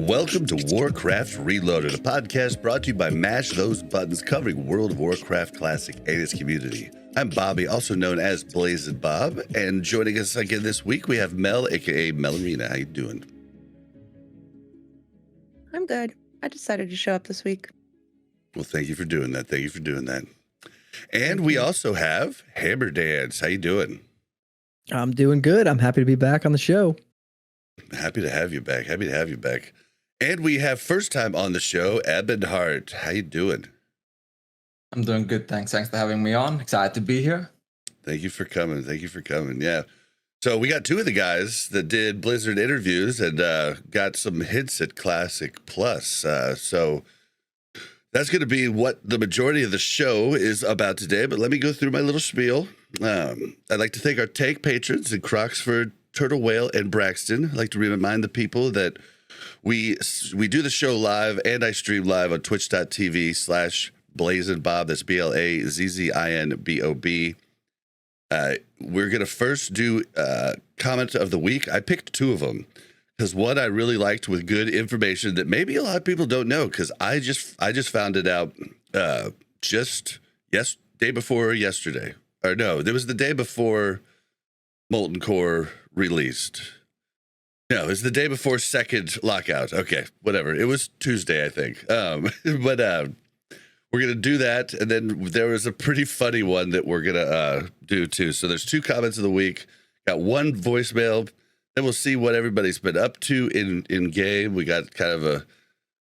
Welcome to Warcraft Reloaded, a podcast brought to you by Mash Those Buttons, covering World of Warcraft Classic and its community. I'm Bobby, also known as Blazzinbob, and joining us again this week, we have Mel, aka Melarina. How you doing? I'm good. I decided to show up this week. Well, thank you for doing that. And we also have HammerDance. How you doing? I'm doing good. I'm happy to be back on the show. Happy to have you back. And we have first time on the show, EbonHardt. How you doing? I'm doing good, thanks. Thanks for having me on. Excited to be here. Thank you for coming. Yeah. So we got two of the guys that did Blizzard interviews and got some hints at Classic Plus. So that's going to be what the majority of the show is about today. But let me go through my little spiel. I'd like to thank our tank patrons in Croxford, Turtle Whale, and Braxton. I'd like to remind the people that we do the show live and I stream live on twitch.tv/Blazzinbob. That's BLAZZINBOB. We're going to first do comment of the week. I picked two of them because one I really liked with good information that maybe a lot of people don't know, because I just found it out day before yesterday. Or no, it was the day before Molten Core released. No, it was the day before second lockout. Okay, whatever. It was Tuesday, I think. But we're going to do that. And then there was a pretty funny one that we're going to do too. So there's two comments of the week. Got one voicemail. Then we'll see what everybody's been up to in game. We got kind of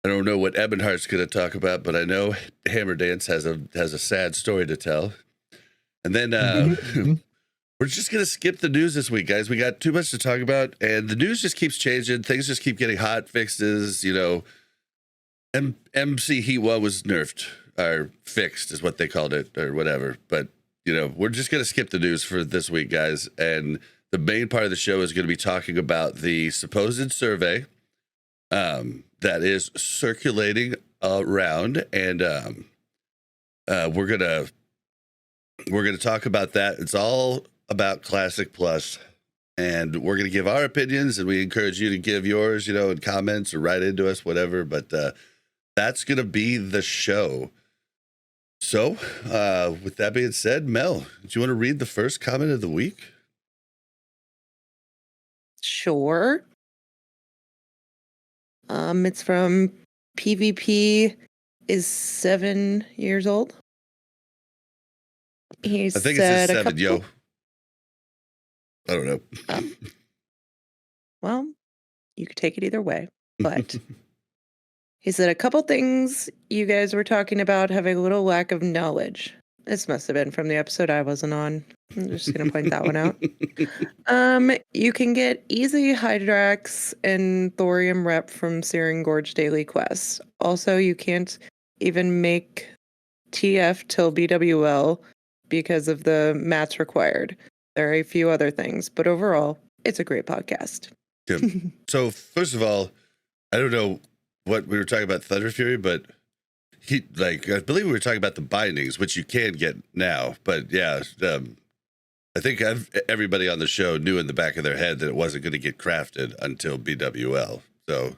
I don't know what EbonHardt's going to talk about, but I know HammerDance has a sad story to tell. And then we're just going to skip the news this week, guys. We got too much to talk about, and the news just keeps changing. Things just keep getting hot fixes, you know. MC Heat 1 was nerfed, or fixed is what they called it, or whatever. But, you know, we're just going to skip the news for this week, guys. And the main part of the show is going to be talking about the supposed survey that is circulating around, and we're going to talk about that. It's all about Classic Plus, and we're going to give our opinions, and we encourage you to give yours, you know, in comments or write into us, whatever. But that's going to be the show. So with that being said, Mel, do you want to read the first comment of the week? Sure. It's from PvP is 7 years old. He I think said it says 7, yo. I don't know. Well, you could take it either way, but he said a couple things you guys were talking about having a little lack of knowledge. This must have been from the episode I wasn't on. I'm just going to point that one out. You can get easy Hydrax and Thorium rep from Searing Gorge daily quests. Also, you can't even make TF till BWL because of the mats required. There are a few other things, but overall, it's a great podcast. Good. So, first of all, I don't know what we were talking about Thunder Fury, but I believe we were talking about the bindings, which you can get now. But yeah, I think everybody on the show knew in the back of their head that it wasn't going to get crafted until BWL. So,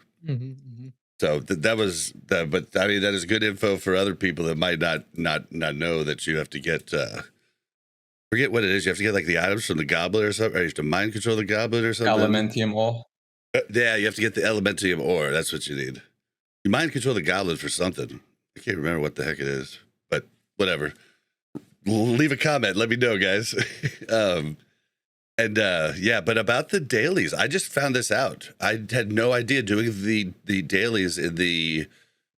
so that was that. But I mean, that is good info for other people that might not know that you have to get. Forget what it is. You have to get like the items from the goblet or something. Or you have to mind control the goblet or something. Elementium ore. Yeah, you have to get the Elementium ore. That's what you need. You mind control the goblet for something. I can't remember what the heck it is, but whatever. Leave a comment. Let me know, guys. But about the dailies, I just found this out. I had no idea doing the dailies in the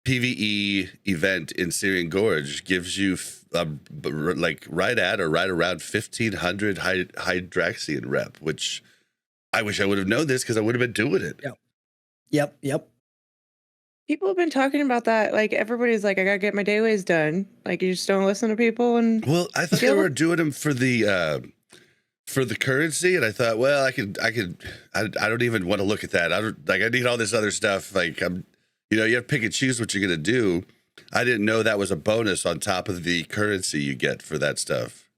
PvE event in Searing Gorge gives you like right at or right around 1,500 Hydraxian rep, which I wish I would have known this because I would have been doing it. Yep. People have been talking about that. Like everybody's like, I gotta get my dailies done. Like you just don't listen to people. And Well, I thought they were doing them for the currency, and I thought, well, I don't even want to look at that. I need all this other stuff. Like you have to pick and choose what you're gonna do. I didn't know that was a bonus on top of the currency you get for that stuff.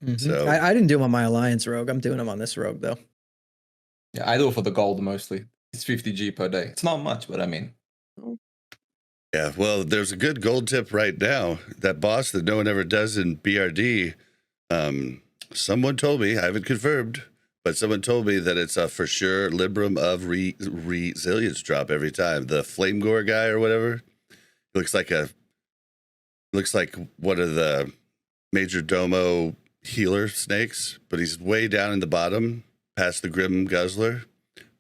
Mhm. So I didn't do them on my Alliance rogue. I'm doing them on this rogue though. Yeah, I do it for the gold mostly. It's 50G per day. It's not much, but I mean, yeah, well, there's a good gold tip right now. That boss that no one ever does in BRD. Someone told me, I haven't confirmed, but someone told me that it's a for sure Libram of resilience drop every time. The Flame Gore guy or whatever. Looks like one of the Major Domo healer snakes, but he's way down in the bottom past the Grim Guzzler.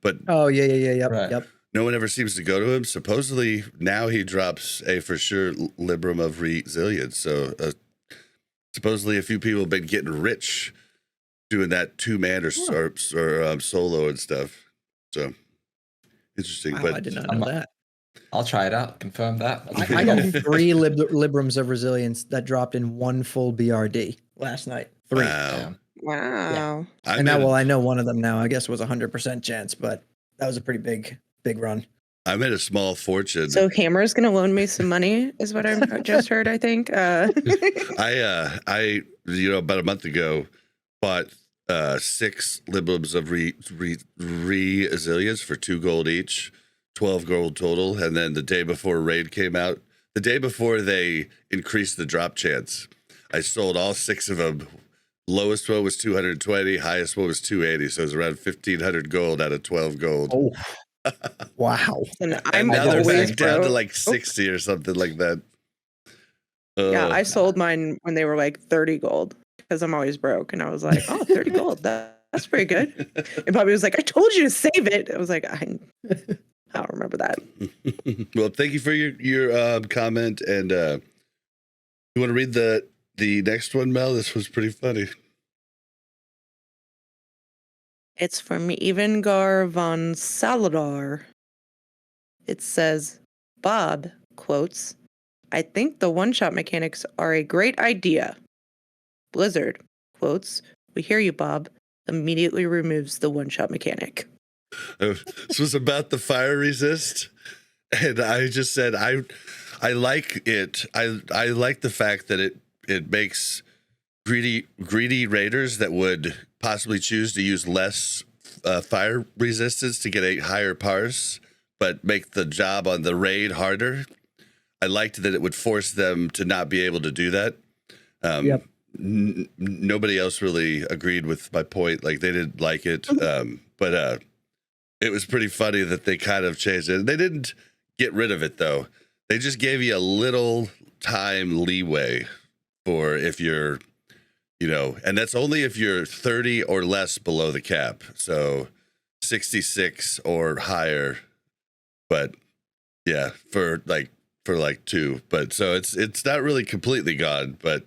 But Oh yeah, yep, Right. yep. no one ever seems to go to him. Supposedly now he drops a for sure Libram of resilience. So supposedly a few people have been getting rich doing that 2-man or solo and stuff. So interesting. Wow, but I did not know that. I'll try it out. Confirm that. I got 3 Librams of resilience that dropped in one full BRD last night. 3. Wow. wow. I And now, made, well, I know one of them now. I guess was 100% chance, but that was a pretty big run. I made a small fortune. So Hammer's gonna loan me some money, is what I just heard. I think. I about a month ago bought 6 Librams of resilience for 2 gold each, 12 gold total, and then the day before raid came out, the day before they increased the drop chance, I sold all 6 of them. Lowest one was 220, highest one was 280, so it was around 1,500 gold out of 12 gold. Oh, wow. And And I'm now they're always back down to broke. like 60 or something like that. Yeah, I sold mine when they were like 30 gold because I'm always broke. And I was like, oh, 30 gold. That's pretty good. And Bobby was like, I told you to save it. I was like, I don't remember that. Well, thank you for your comment. And you want to read the next one, Mel? This was pretty funny. It's from Evengar von Saladar. It says, Bob, quotes, I think the one-shot mechanics are a great idea. Blizzard, quotes, we hear you, Bob, immediately removes the one-shot mechanic. This was about the fire resist. And I just said, I like it. I like the fact that it makes greedy raiders that would possibly choose to use less fire resistance to get a higher parse, but make the job on the raid harder. I liked that it would force them to not be able to do that. Yep. Nobody else really agreed with my point. Like they didn't like it, but it was pretty funny that they kind of changed it. They didn't get rid of it though. They just gave you a little time leeway for if you're, and that's only if you're 30 or less below the cap. So 66 or higher. But yeah, for like 2. But so it's not really completely gone, but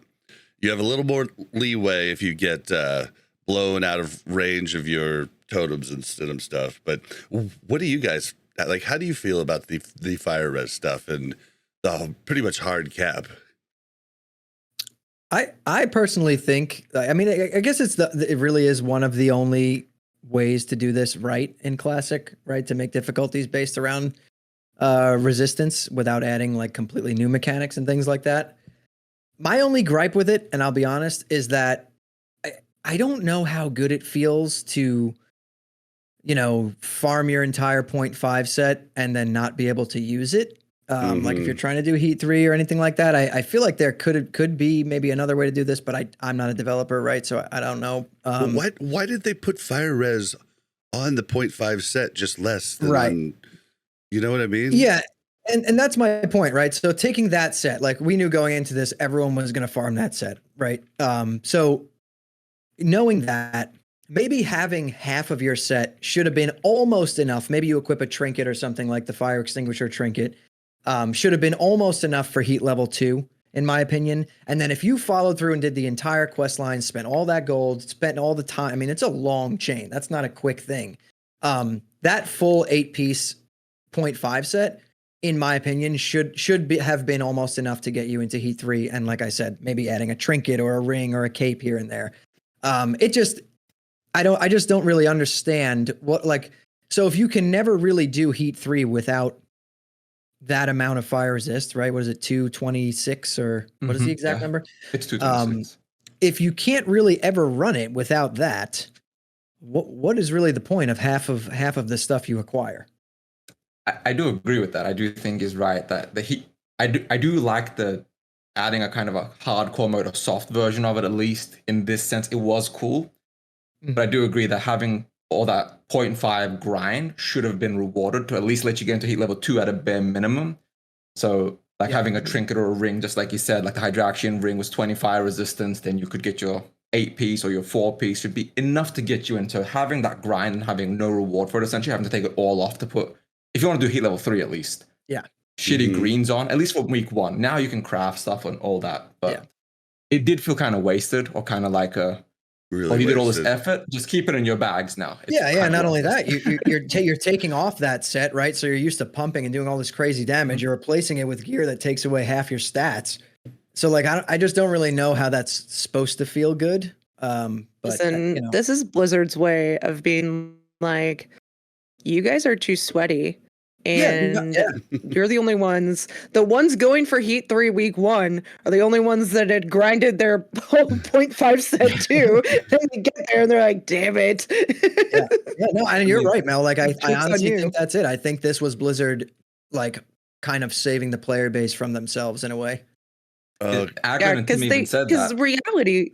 you have a little more leeway if you get blown out of range of your totems and stuff. But what do you guys like? How do you feel about the fire res stuff and the pretty much hard cap? I personally think, I mean, I guess it really is one of the only ways to do this right in Classic, right? To make difficulties based around resistance without adding like completely new mechanics and things like that. My only gripe with it, and I'll be honest, is that I don't know how good it feels to, farm your entire 0.5 set and then not be able to use it. Like if you're trying to do Heat 3 or anything like that, I feel like there could be maybe another way to do this, but I'm not a developer, right? So I don't know. Why did they put fire res on the 0.5 set just less than Right. You know what I mean? Yeah. And that's my point, right? So taking that set, like we knew going into this, everyone was going to farm that set, right? So knowing that, maybe having half of your set should have been almost enough. Maybe you equip a trinket or something like the fire extinguisher trinket. Should have been almost enough for heat level 2, in my opinion. And then if you followed through and did the entire quest line, spent all that gold, spent all the time, I mean, it's a long chain. That's not a quick thing. That full 8-piece 0.5 set in my opinion, have been almost enough to get you into Heat 3. And like I said, maybe adding a trinket or a ring or a cape here and there. I just don't really understand what, like, so if you can never really do Heat 3 without that amount of fire resist, right? What is it, 226 or what is the exact number? It's 226. If you can't really ever run it without that, what is really the point of half of the stuff you acquire? I do agree with that. I do think is right that the Heat. I do like the adding a kind of a hardcore mode or soft version of it, at least in this sense. It was cool. But I do agree that having all that 0.5 grind should have been rewarded to at least let you get into Heat level 2 at a bare minimum. So like having a trinket or a ring, just like you said, like the Hydraxian ring was 25 resistance, then you could get your 8-piece or your 4-piece should be enough to get you into having that grind and having no reward for it, essentially having to take it all off to put, if you want to do Heat level 3 at least. Yeah. Shitty greens on, at least for week 1. Now you can craft stuff and all that. But it did feel kind of wasted or kind of like a, Really you did all this effort, just keep it in your bags now. It's Not only that, you're taking off that set, right? So you're used to pumping and doing all this crazy damage. You're replacing it with gear that takes away half your stats. So like, I just don't really know how that's supposed to feel good. But Listen, this is Blizzard's way of being like, you guys are too sweaty. And you're the only ones. The ones going for Heat 3 week 1 are the only ones that had grinded their whole 0.5 set too. Then they get there and they're like, damn it. No, and you're right, Mel. Like I honestly think that's it. I think this was Blizzard like kind of saving the player base from themselves in a way. Because reality,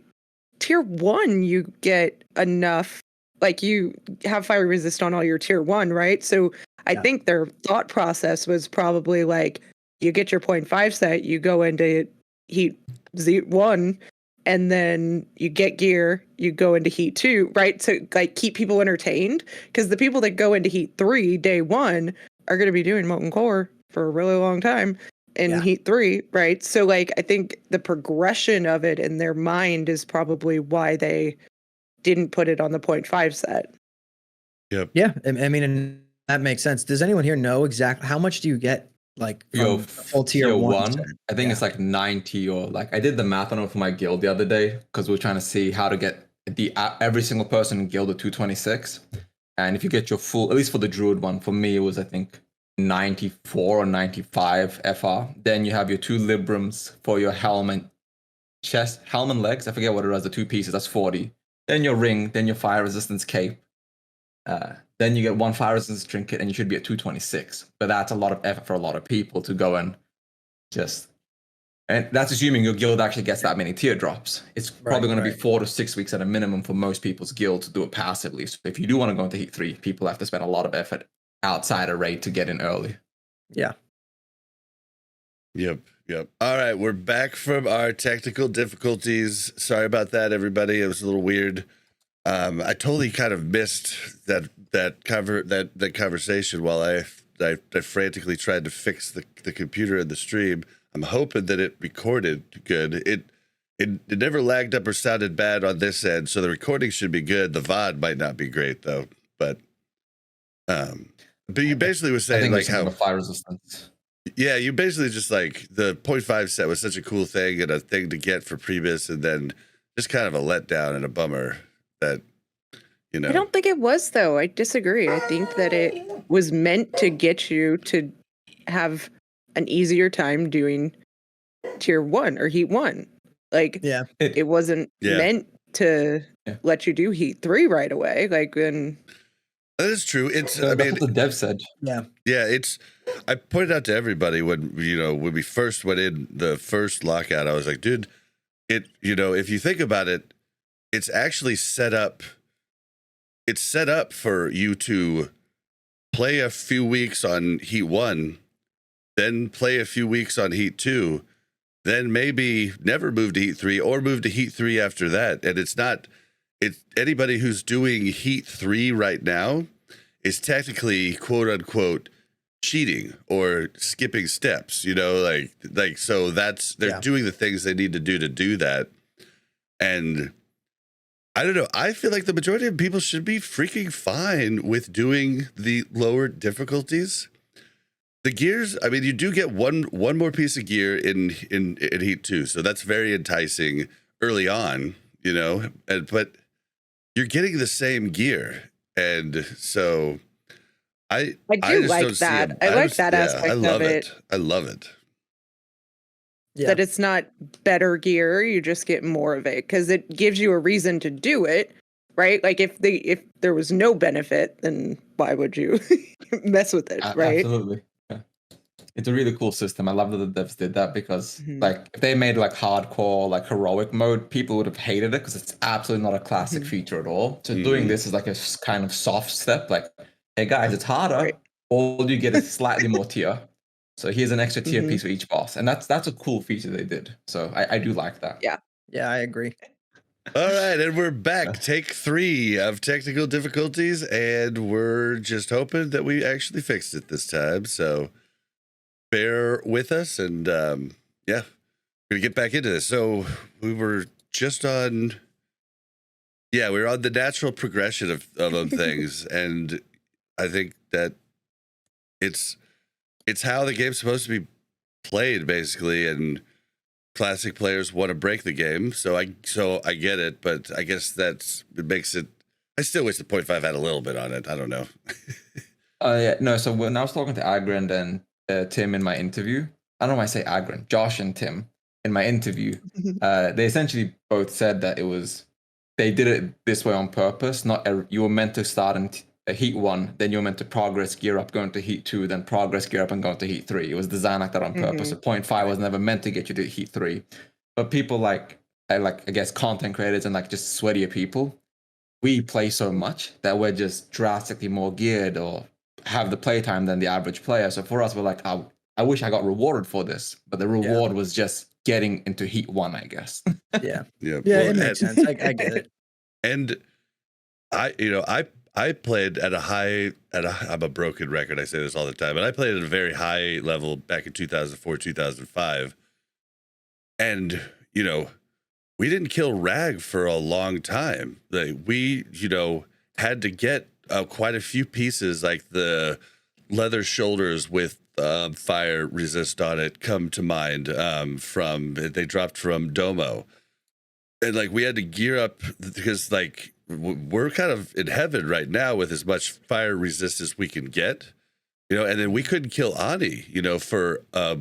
tier 1, you get enough, like you have fire resist on all your tier 1, right? So I think their thought process was probably like, you get your 0.5 set, you go into Heat 1, and then you get gear, you go into Heat 2, right? So like keep people entertained, because the people that go into Heat 3 day 1 are going to be doing Molten Core for a really long time in Heat 3, right? So like I think the progression of it in their mind is probably why they didn't put it on the 0.5 set. Yep. Yeah, I mean, and that makes sense. Does anyone here know exactly how much do you get, like from full tier 1? I think it's like 90, or like I did the math on it for my guild the other day because we were trying to see how to get every single person in guild at 226. And if you get your full, at least for the druid one, for me it was I think 94 or 95 FR. Then you have your 2 librams for your helm and chest, helm and legs. I forget what it was, the 2 pieces. That's 40. Then your ring. Then your fire resistance cape. Then you get 1 fire resistance trinket, and you should be at 226. But that's a lot of effort for a lot of people to go and just. And that's assuming your guild actually gets that many teardrops. It's probably going to be 4 to 6 weeks at a minimum for most people's guild to do it passively. So if you do want to go into Heat 3, people have to spend a lot of effort outside a raid to get in early. Yeah. Yep. All right, we're back from our technical difficulties. Sorry about that, everybody. It was a little weird. I totally kind of missed that conversation while I frantically tried to fix the computer and the stream. I'm hoping that it recorded good. It never lagged up or sounded bad on this end, so the recording should be good. The VOD might not be great though, but you basically was saying like how fire resistance. Yeah, you basically just like the 0.5 set was such a cool thing and a thing to get for Priebus, and then just kind of a letdown and a bummer that, you know. I don't think it was, though. I disagree. I think that it was meant to get you to have an easier time doing tier 1 or Heat 1. Like, it wasn't meant to let you do Heat 3 right away. Like, when. That is true. It's that's what the dev said. Yeah. It's. I pointed out to everybody when we first went in the first lockout, I was like, dude, if you think about it, it's actually set up. It's set up for you to play a few weeks on Heat 1, then play a few weeks on Heat 2, then maybe never move to Heat 3 or move to Heat 3 after that. And it's anybody who's doing Heat 3 right now is technically quote unquote cheating or skipping steps, like so they're doing the things they need to do that. And I don't know, I feel like the majority of people should be freaking fine with doing the lower difficulties. The gears, I mean, you do get one more piece of gear in Heat 2, so that's very enticing early on, you know. But you're getting the same gear, and so I do just like don't see that. I like that aspect I love of it. I love it. Yeah. That it's not better gear, you just get more of it because it gives you a reason to do it, right? Like if there was no benefit, then why would you mess with it, right? Absolutely. Yeah. It's a really cool system. I love that the devs did that because Mhm. like if they made like hardcore, like heroic mode, people would have hated it because it's absolutely not a classic Mhm. feature at all. So doing this is like a kind of soft step, like, hey guys, it's harder. Right. All you get is slightly more tier. So here's an extra tier Mhm. piece for each boss. And that's a cool feature they did. So I do like that. Yeah. Yeah, I agree. All right, and we're back. Take 3 of technical difficulties, and we're just hoping that we actually fixed it this time. So bear with us, and yeah, we're gonna get back into this. So we were just on, we were on the natural progression of things, and I think that it's how the game's supposed to be played, basically, and classic players want to break the game, so I get it, but I guess it makes it. I still wish the 0.5 had a little bit on it. I don't know. No. So when I was talking to Agran and Tim in my interview, I don't know why I say Agran, Josh and Tim in my interview, they essentially both said that they did it this way on purpose. You were meant to start in Heat 1, then you were meant to progress gear up going to Heat 2, then progress gear up and going to Heat 3. It was designed like that on purpose. So 0.5 was never meant to get you to Heat 3. But people I guess content creators and like just sweatier people, we play so much that we're just drastically more geared or have the playtime than the average player. So for us, we're like, I wish I got rewarded for this, but the reward was just getting into Heat 1, I guess. Yeah. Yeah, Yeah, well, it makes sense. I get it. And I played at I'm a broken record. I say this all the time, but I played at a very high level back in 2004, 2005. And, we didn't kill Rag for a long time. Like we, had to get quite a few pieces, like the leather shoulders with fire resist on it come to mind they dropped from Domo. And like we had to gear up because like we're kind of in heaven right now with as much fire resist as we can get, and then we couldn't kill Ani, for a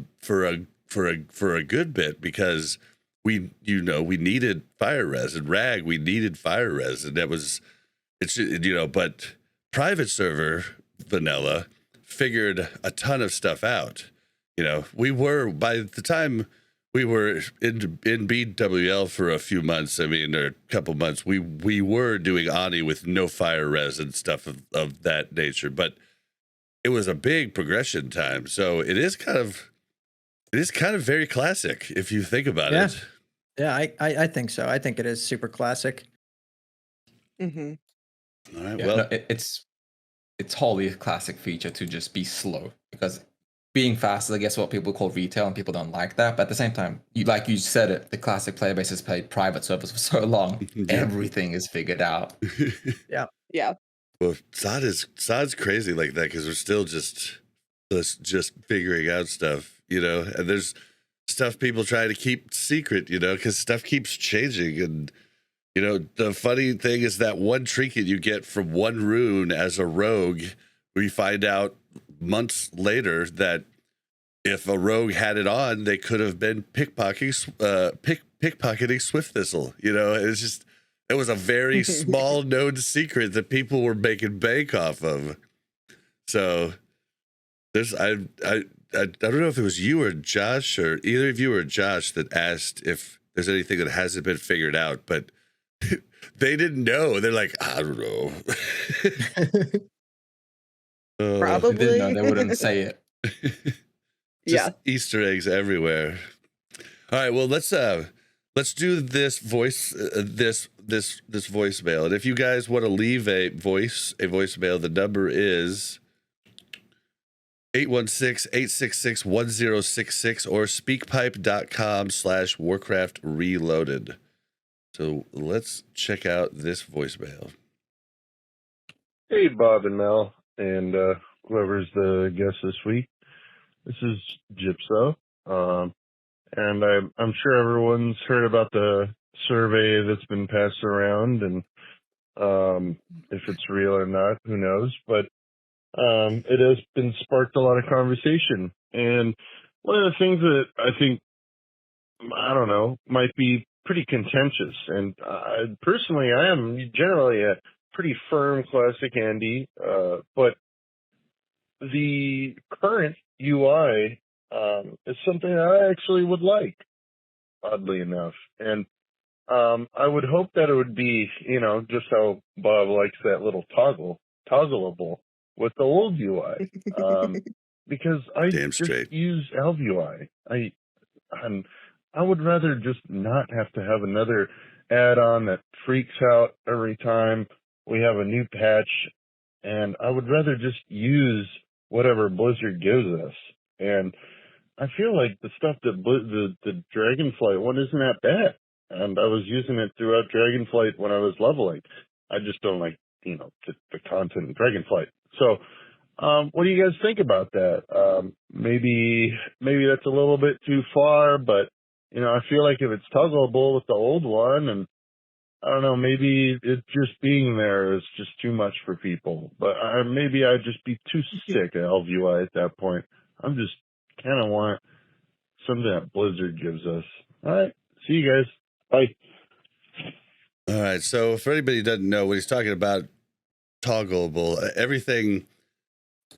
good bit because we needed fire res, and Rag we needed fire res, and but private server vanilla figured a ton of stuff out. We were, by the time we were in BWL for a few months, or a couple months, we were doing Ani with no fire res and stuff of that nature, but it was a big progression time. So it is kind of very classic if you think about it. Yeah, I think so. I think it is super classic. Mm-hmm. All right, Yeah, well, no, it's wholly a classic feature to just be slow, because being fast is, I guess, what people call retail, and people don't like that. But at the same time, like you said it, the classic player base has played private servers for so long, everything is figured out. Yeah. Well, Sod's crazy like that because we're still just figuring out stuff, and there's stuff people try to keep secret, because stuff keeps changing. And, the funny thing is that one trinket you get from one rune as a rogue, we find out months later that if a rogue had it on, they could have been pickpocketing Swift Thistle. It's just, it was a very small known secret that people were making bank off of. So there's, I don't know if it was you or Josh, or either of you or Josh, that asked if there's anything that hasn't been figured out, but they didn't know. They're like, I don't know. Probably. If they didn't know, they wouldn't say it. Just Easter eggs everywhere. All right, well, let's do this voicemail. And if you guys want to leave a voicemail, the number is 816-866-1066 or speakpipe.com/Warcraft Reloaded. So let's check out this voicemail. Hey, Bob and Mel, and whoever's the guest this week. This is Gypso. And I'm sure everyone's heard about the survey that's been passed around, and if it's real or not, who knows? But it has been sparked a lot of conversation. And one of the things that I think, I don't know, might be pretty contentious. And personally, I am generally a pretty firm classic Andy, but the current UI is something I actually would like, oddly enough. And I would hope that it would be, just how Bob likes that little toggleable with the old UI. Because I Damn just straight. use ElvUI. And I would rather just not have to have another add-on that freaks out every time we have a new patch. And I would rather just use whatever Blizzard gives us. And I feel like the stuff that the Dragonflight one isn't that bad. And I was using it throughout Dragonflight when I was leveling. I just don't like, the content in Dragonflight. So, what do you guys think about that? Maybe that's a little bit too far, but, I feel like if it's toggleable with the old one, and I don't know, maybe it just being there is just too much for people. But maybe I'd just be too sick of ElvUI at that point. I'm just kind of want something that Blizzard gives us. All right. See you guys. Bye. All right. So for anybody who doesn't know what he's talking about, toggleable, everything.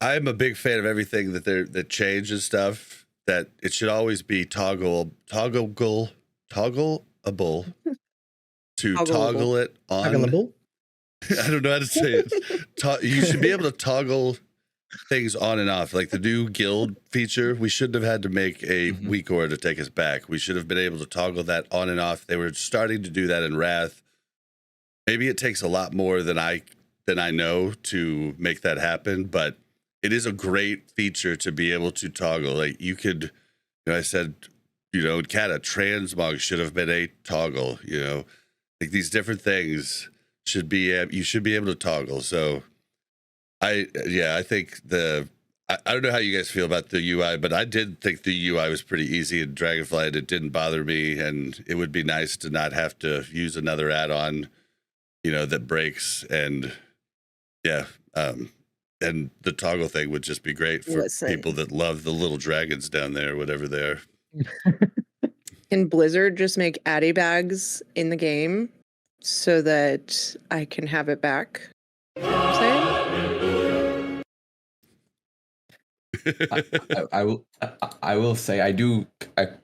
I'm a big fan of everything that changes stuff. That it should always be toggleable to toggle it on. Toggleable? I don't know how to say it. You should be able to toggle things on and off, like the new guild feature. We shouldn't have had to make a weak order to take us back. We should have been able to toggle that on and off. They were starting to do that in Wrath. Maybe it takes a lot more than I know to make that happen, but it is a great feature to be able to toggle. Like you could, I said, Kata, transmog should have been a toggle, like these different things you should be able to toggle. So I think I don't know how you guys feel about the UI, but I did think the UI was pretty easy in Dragonflight. It didn't bother me, and it would be nice to not have to use another add-on, that breaks. And and the toggle thing would just be great for people that love the little dragons down there, whatever they are. Can Blizzard just make Addy bags in the game so that I can have it back? You know what I'm saying? I will say I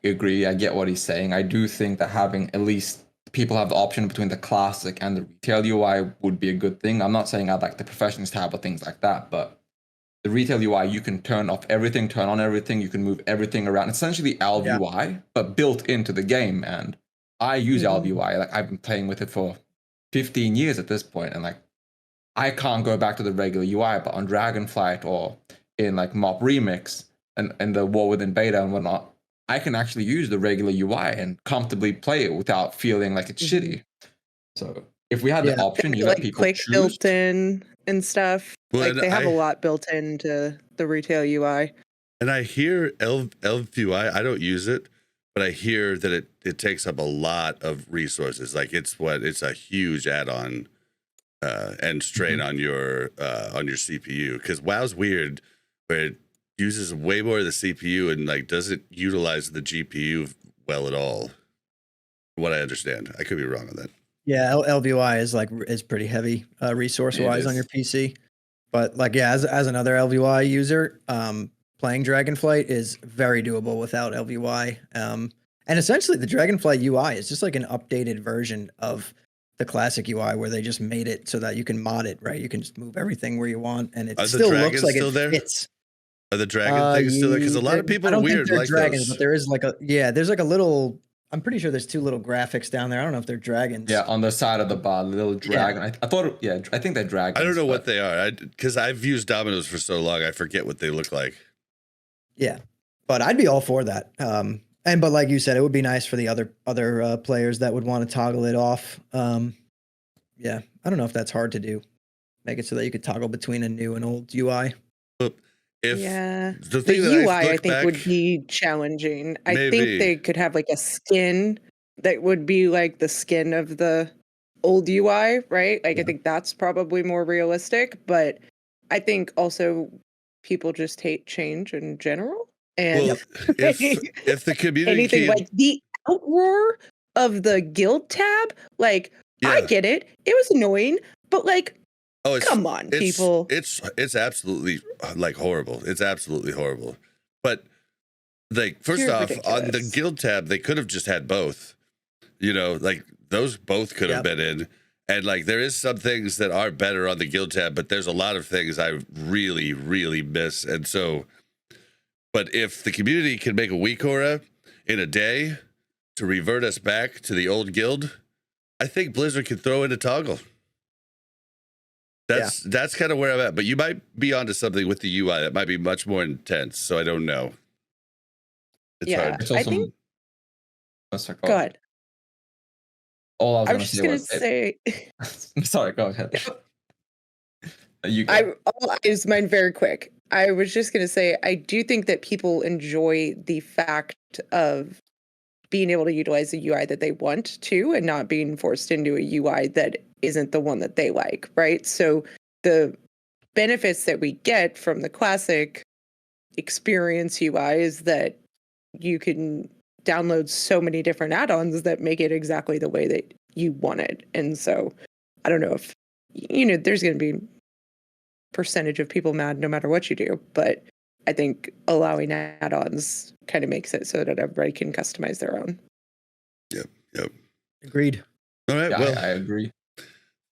agree. I get what he's saying. I do think that having at least people have the option between the classic and the retail UI would be a good thing. I'm not saying I'd like the professionals tab or things like that, but the retail UI, you can turn off everything, turn on everything, you can move everything around. Essentially Alv UI, but built into the game. And I use Alv UI. Like I've been playing with it for 15 years at this point, and like I can't go back to the regular UI, but on Dragonflight or in like Mop Remix and the War Within beta and whatnot, I can actually use the regular UI and comfortably play it without feeling like it's shitty. So if we had the option, you let people click choose. built in and stuff. Well, like they have a lot built into the retail UI. And I hear ElvUI, I don't use it, but I hear that it takes up a lot of resources. Like it's a huge add-on and strain on your CPU, because WoW's weird where it uses way more of the CPU and like doesn't utilize the GPU well at all. From what I understand, I could be wrong on that. Yeah, ElvUI is pretty heavy resource wise on your PC, but like as another ElvUI user, playing Dragonflight is very doable without ElvUI. And essentially, the Dragonflight UI is just like an updated version of the classic UI, where they just made it so that you can mod it, right? You can just move everything where you want, and it still looks like it fits. Are the dragon things still there? Because a lot of people are weird like dragons, those. but there is there's like a little. I'm pretty sure there's two little graphics down there. I don't know if they're dragons. Yeah, on the side of the bar, the little dragon. I thought, I think they're dragons. I don't know what they are, because I've used Dominoes for so long, I forget what they look like. Yeah, but I'd be all for that. But like you said, it would be nice for the other players that would want to toggle it off. Yeah, I don't know if that's hard to do. Make it so that you could toggle between a new and old UI. But if Yeah. the The thing that UI, I I look think, back, would be challenging. I Maybe. think they could have like a skin that would be like the skin of the old UI, right? Like, I think that's probably more realistic. But I think also people just hate change in general. And well, if the community anything can, like the outroar of the guild tab, like, I yeah, get it. It was annoying, but like, oh, come on, people. it's absolutely like horrible. It's absolutely horrible. But like, first You're off, on the ridiculous. guild tab, they could have just had both. You know, like those both could have Yep. been in. And like, there is some things that are better on the guild tab, but there's a lot of things I really, really miss. And so, but if the community can make a week aura in a day to revert us back to the old guild, I think Blizzard can throw in a toggle. That's kind of where I'm at. But you might be onto something with the UI that might be much more intense. So I don't know. It's Yeah. hard. It's I also. think. Oh, sorry, Go ahead. All I I was was just gonna gonna say say. sorry, go ahead. You go. I'll use mine very quick. I was just gonna say I do think that people enjoy the fact of being able to utilize the UI that they want to, and not being forced into a UI that isn't the one that they like, right? So the benefits that we get from the classic experience UI is that you can download so many different add-ons that make it exactly the way that you want it. And so I don't know if, there's going to be percentage of people mad no matter what you do, but I think allowing add-ons kind of makes it so that everybody can customize their own. Yep. Agreed. All right. Yeah, Well, I agree.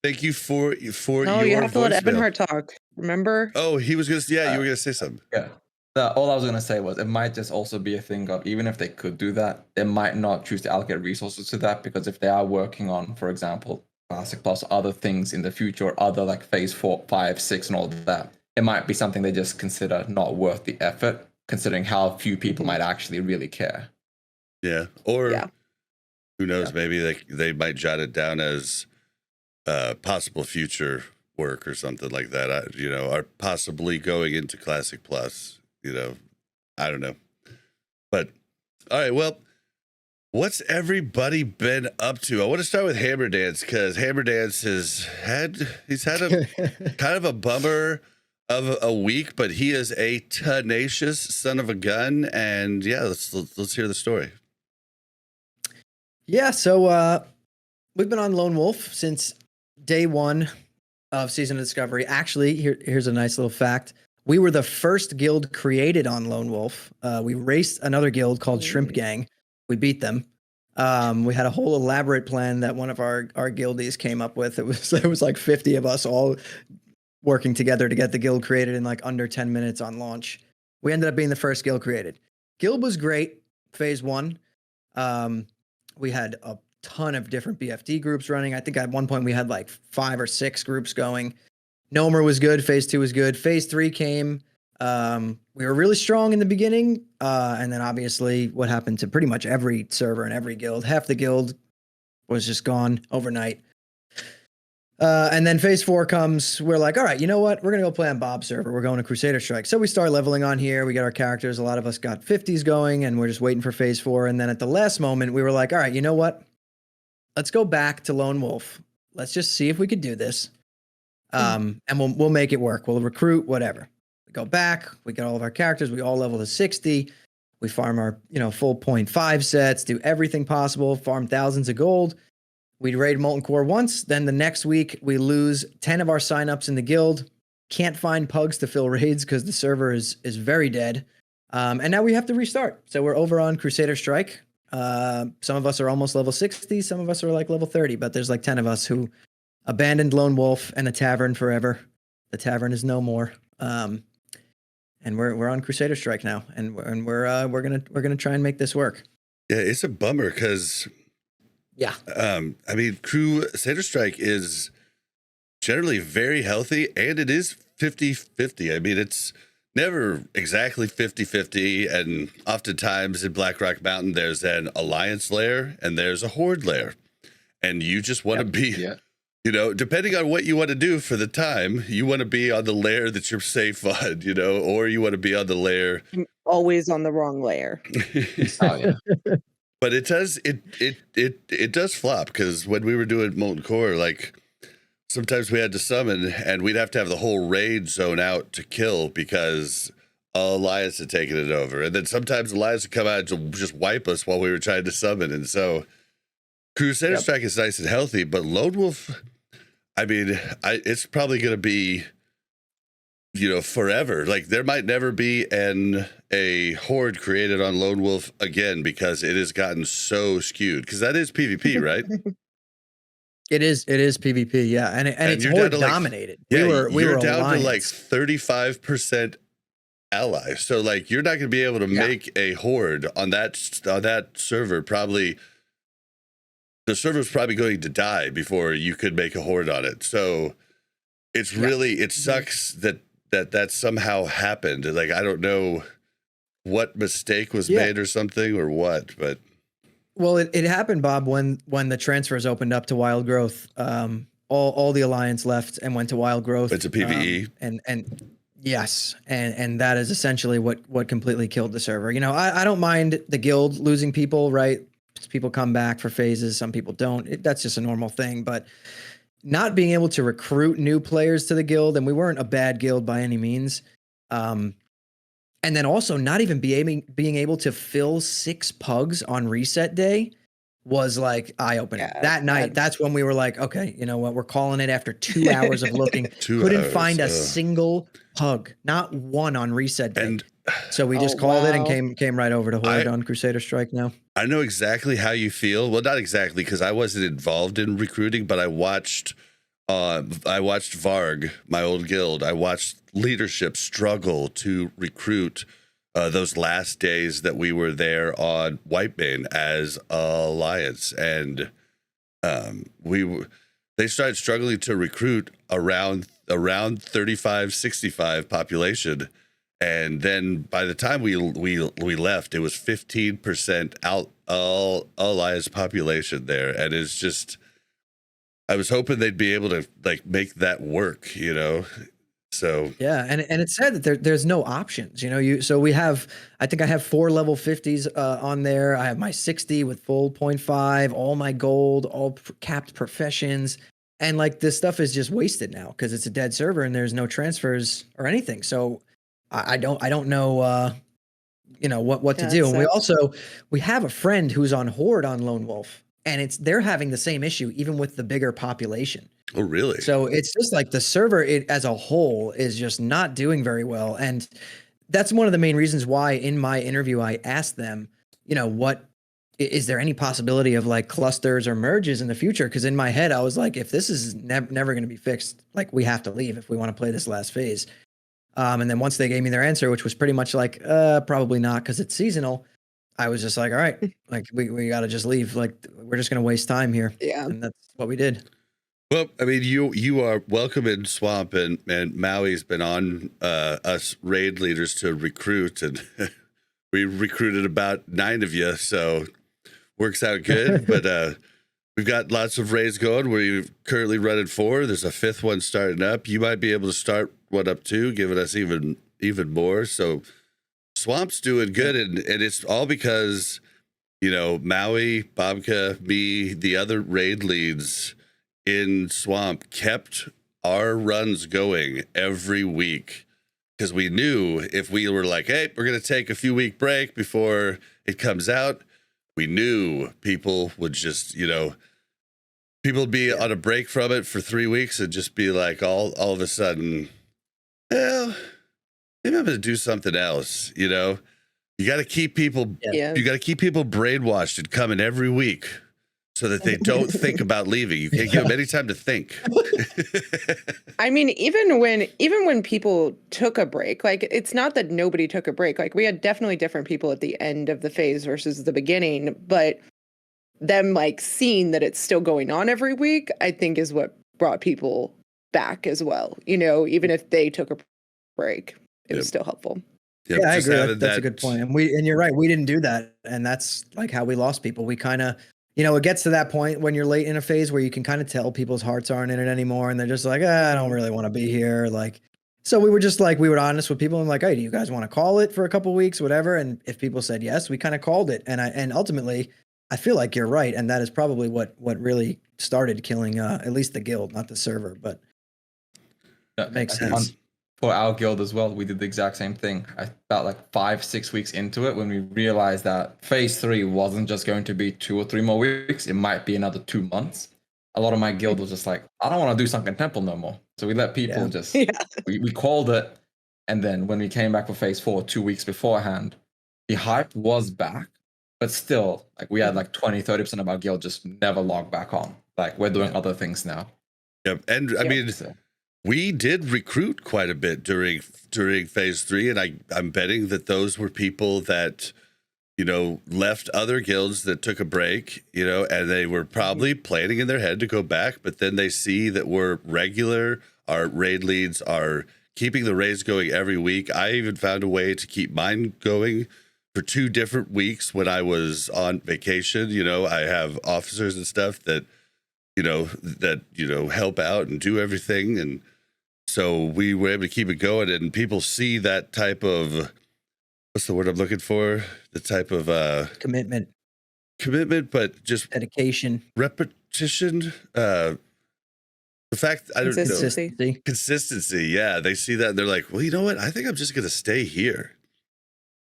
thank you for No, your you have to let voicemail. EbonHardt talk. Remember? Oh, he was gonna. Yeah, you were gonna say something. Yeah. All I was gonna say was it might just also be a thing of, even if they could do that, they might not choose to allocate resources to that, because if they are working on, for example, Classic Plus, other things in the future, other like phase 4, 5, 6, and all of that, it might be something they just consider not worth the effort, considering how few people might actually really care. Yeah. Or Yeah. who knows? Maybe they might jot it down as possible future work or something like that. Are possibly going into Classic Plus. I don't know. But all right. Well, what's everybody been up to? I want to start with HammerDance, because HammerDance he's had a kind of a bummer of a week, but he is a tenacious son of a gun. And yeah, let's hear the story. Yeah, so we've been on Lone Wolf since day one of Season of Discovery. Actually, here's a nice little fact. We were the first guild created on Lone Wolf. We raced another guild called Shrimp Gang. We beat them. We had a whole elaborate plan that one of our guildies came up with. It was like 50 of us all working together to get the guild created in like under 10 minutes on launch. We ended up being the first guild created. Guild was great, phase 1. We had a ton of different BFD groups running. I think at one point we had like 5 or 6 groups going. Nomer was good. Phase 2 was good. Phase 3 came. We were really strong in the beginning. And then obviously what happened to pretty much every server and every guild, half the guild was just gone overnight. And then phase 4 comes. We're like, all right, you know what? We're going to go play on Bob's server. We're going to Crusader Strike. So we start leveling on here. We got our characters. A lot of us got 50s going, and we're just waiting for phase 4. And then at the last moment, we were like, all right, you know what? Let's go back to Lone Wolf. Let's just see if we could do this. And we'll make it work. We'll recruit, whatever. We go back. We get all of our characters. We all level to 60. We farm our, full 0.5 sets, do everything possible, farm thousands of gold. We raid Molten Core once. Then the next week, we lose 10 of our signups in the guild. Can't find pugs to fill raids because the server is very dead. And now we have to restart. So we're over on Crusader Strike. Some of us are almost level 60. Some of us are like level 30. But there's like 10 of us who abandoned Lone Wolf and the tavern forever. The tavern is no more. And we're on Crusader Strike now, and we're gonna try and make this work. Yeah, it's a bummer because, yeah, Crusader Strike is generally very healthy, and it is 50-50. I mean, it's never exactly 50-50, and oftentimes in Blackrock Mountain, there's an alliance layer and there's a horde layer, and you just want to be Depending on what you want to do for the time, you want to be on the layer that you're safe on, or you want to be on the layer. I'm always on the wrong layer. Oh yeah. But it does flop, because when we were doing Molten Core, like sometimes we had to summon and we'd have to have the whole raid zone out to kill because Alliance had taken it over. And then sometimes Alliance would come out to just wipe us while we were trying to summon. And so Crusader Strike is nice and healthy, but Lone Wolf, I mean, it's probably going to be, forever. Like there might never be a horde created on Lone Wolf again, because it has gotten so skewed. Because that is PvP, right? It is PvP, yeah, and it's horde dominated. We were down Alliance. to like 35% allies. So like you're not going to be able to make a horde on that server. Probably the server's probably going to die before you could make a horde on it. So it's really it sucks that somehow happened. Like I don't know what mistake was made or something or what, but well, it happened, Bob, when the transfers opened up to Wild Growth. All the Alliance left and went to Wild Growth. It's a PvE, and yes, and that is essentially what completely killed the server. I don't mind the guild losing people, right? People come back for phases, some people don't. That's just a normal thing, but not being able to recruit new players to the guild, and we weren't a bad guild by any means. And then also not even being able to fill 6 pugs on reset day was like eye-opening. Yeah, that night, that's when we were like, okay, you know what? We're calling it after 2 hours of looking. Couldn't find a single pug, not one on reset day. And so we just called it and came right over to Horde on Crusader Strike now. I know exactly how you feel. Well, not exactly, because I wasn't involved in recruiting, but I watched Varg, my old guild. I watched leadership struggle to recruit those last days that we were there on Whitebane as Alliance, and they started struggling to recruit around 35-65 population, and then by the time we left, it was 15% out all Alliance population there, and it's just. I was hoping they'd be able to like make that work, So yeah, and it's sad that there's no options, So we have, I think I have 4 level 50s on there. I have my 60 with full 0.5, all my gold, all capped professions, and like this stuff is just wasted now because it's a dead server and there's no transfers or anything. So I don't know, what to do. And we have a friend who's on Horde on Lone Wolf. And they're having the same issue, even with the bigger population. Oh, really? So it's just like the server as a whole is just not doing very well. And that's one of the main reasons why in my interview, I asked them, what is there any possibility of like clusters or merges in the future? Because in my head, I was like, if this is never going to be fixed, like we have to leave if we want to play this last phase. And then once they gave me their answer, which was pretty much like, probably not because it's seasonal. I was just like, all right, like we got to just leave. Like we're just going to waste time here. Yeah. And that's what we did. Well, I mean, you are welcome in Swamp, and Maui's been on us raid leaders to recruit, and we recruited about 9 of you. So works out good. But we've got lots of raids going. We're currently running 4. There's a 5th one starting up. You might be able to start one up too, giving us even more. So Swamp's doing good, and it's all because, Maui, Bobka, me, the other raid leads in Swamp kept our runs going every week, because we knew if we were like, hey, we're going to take a few week break before it comes out, we knew people would just, people would be on a break from it for 3 weeks and just be like all of a sudden, well, maybe I'm going to do something else, You got to keep people, you got to keep people brainwashed and coming every week so that they don't think about leaving. You can't give them any time to think. I mean, even when people took a break, like it's not that nobody took a break. Like we had definitely different people at the end of the phase versus the beginning, but them like seeing that it's still going on every week, I think is what brought people back as well. Even if they took a break. It was still helpful. Yep, yeah, I agree. That's a good point. And you're right. We didn't do that. And that's like how we lost people. We kind of, you know, it gets to that point when you're late in a phase where you can kind of tell people's hearts aren't in it anymore. And they're just like, I don't really want to be here. Like, so we were just like, we were honest with people and like, hey, do you guys want to call it for a couple weeks, whatever? And if people said yes, we kind of called it. And ultimately, I feel like you're right. And that is probably what really started killing at least the guild, not the server, but it makes sense. For our guild as well, we did the exact same thing. About like 5-6 weeks into it when we realized that phase 3 wasn't just going to be 2 or 3 more weeks, it might be another 2 months. A lot of my guild was just like, I don't want to do Sunken Temple no more. So we let people we called it. And then when we came back for phase 4 2 weeks beforehand, the hype was back, but still, like we had like 20-30% of our guild just never logged back on. Like we're doing other things now. Yep. And I mean, we did recruit quite a bit during phase 3, and I'm betting that those were people that, you know, left other guilds that took a break, you know, and they were probably planning in their head to go back, but then they see that we're regular, our raid leads are keeping the raids going every week. I even found a way to keep mine going for 2 different weeks when I was on vacation. You know, I have officers and stuff that help out and do everything, and so we were able to keep it going, and people see that type of, what's the word I'm looking for? The type of commitment, but just dedication, repetition. The fact, I don't know, consistency. Yeah, they see that and they're like, well, you know what? I think I'm just going to stay here.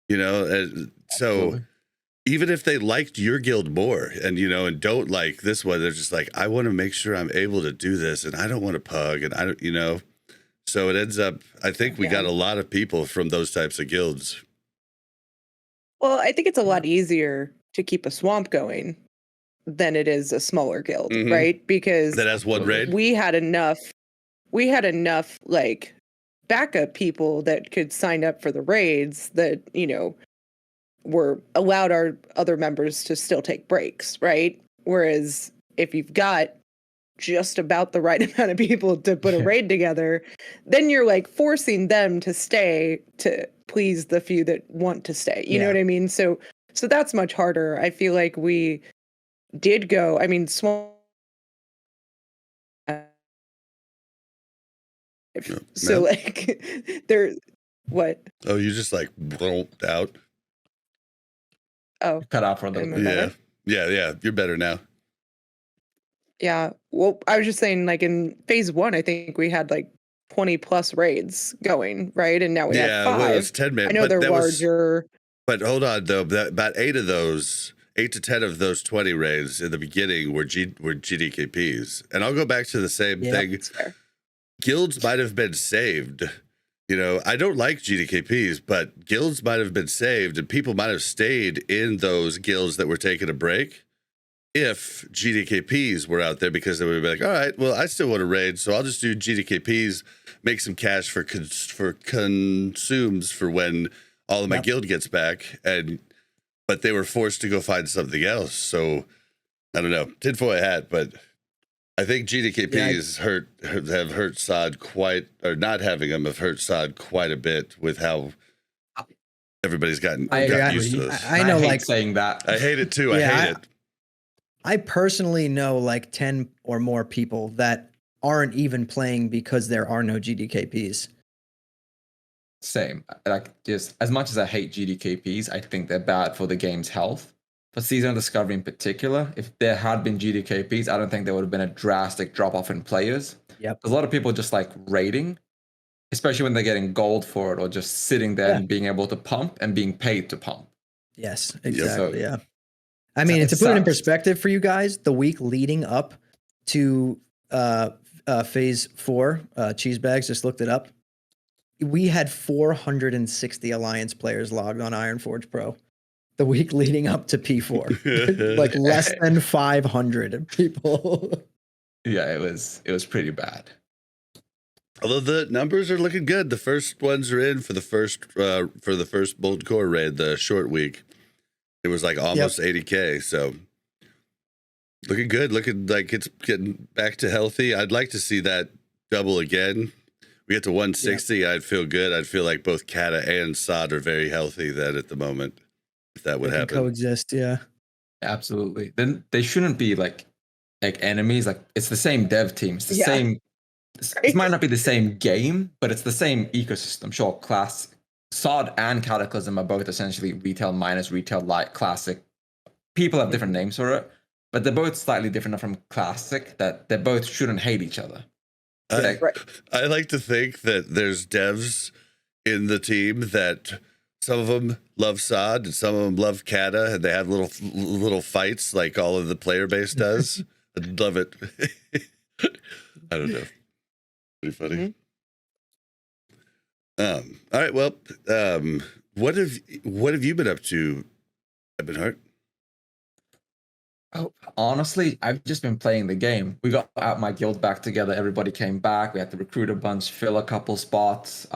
You know, and so absolutely. Even if they liked your guild more and, you know, and don't like this one, they're just like, I want to make sure I'm able to do this, and I don't want to pug, and I don't, you know. So it ends up, I think we got a lot of people from those types of guilds. Well, I think it's a lot easier to keep a swamp going than it is a smaller guild, right? Because that has one raid. We had enough like backup people that could sign up for the raids that, you know, were allowed our other members to still take breaks, right? Whereas if you've got just about the right amount of people to put a raid together, then you're like forcing them to stay to please the few that want to stay. You know what I mean? So that's much harder. I feel like we did go, I mean, small. So like there, what? Oh, you just like blonked out. Oh, cut out for a little bit. Yeah. You're better now. Yeah. Well, I was just saying, like in phase 1, I think we had like 20 plus raids going, right? And now we have 5. Well, it was 10 minutes. I know they're larger. But hold on, though. About 8 to 10 of those 20 raids in the beginning were GDKPs. And I'll go back to the same thing. That's fair. Guilds might have been saved. You know, I don't like GDKPs, but guilds might have been saved, and people might have stayed in those guilds that were taking a break if GDKPs were out there, because they would be like, all right, well, I still want to raid, so I'll just do GDKPs, make some cash for consumes for when all of my guild gets back, but they were forced to go find something else. So I don't know, tinfoil hat, but I think GDKPs have hurt SOD quite, or not having them have hurt SOD quite a bit with how everybody's got used to this. I know, hate like saying that. I hate it too. I hate it. I personally know like 10 or more people that aren't even playing because there are no GDKPs. Same. Like, just as much as I hate GDKPs, I think they're bad for the game's health. For Season of Discovery in particular, if there had been GDKPs, I don't think there would have been a drastic drop off in players. Yep. Because a lot of people just like raiding, especially when they're getting gold for it, or just sitting there and being able to pump and being paid to pump. Yes, exactly. So, I mean, to put it in perspective for you guys, the week leading up to phase 4, Cheesebags just looked it up. We had 460 Alliance players logged on Ironforge Pro. The week leading up to P4, like less than 500 people. Yeah, it was pretty bad. Although the numbers are looking good, the first ones are in for the first Molten Core raid, the short week. It was like almost 80K, so looking good. Looking like it's getting back to healthy. I'd like to see that double again. We get to 160, I'd feel good. I'd feel like both Kata and SOD are very healthy then at the moment, if that would happen. Coexist, yeah. Absolutely. Then they shouldn't be like enemies. Like it's the same dev team. It's the Yeah. same. It might not be the same game, but it's the same ecosystem. Sure, Sod and Cataclysm are both essentially retail minus retail light classic. People have different names for it, but they're both slightly different from classic. That they both shouldn't hate each other. I like to think that there's devs in the team that some of them love Sod and some of them love Kata, and they have little fights like all of the player base does. I'd love it. I don't know. Pretty funny. All right. Well, what have you been up to, EbonHardt? Oh, honestly, I've just been playing the game. We got out my guild back together. Everybody came back. We had to recruit a bunch, fill a couple spots.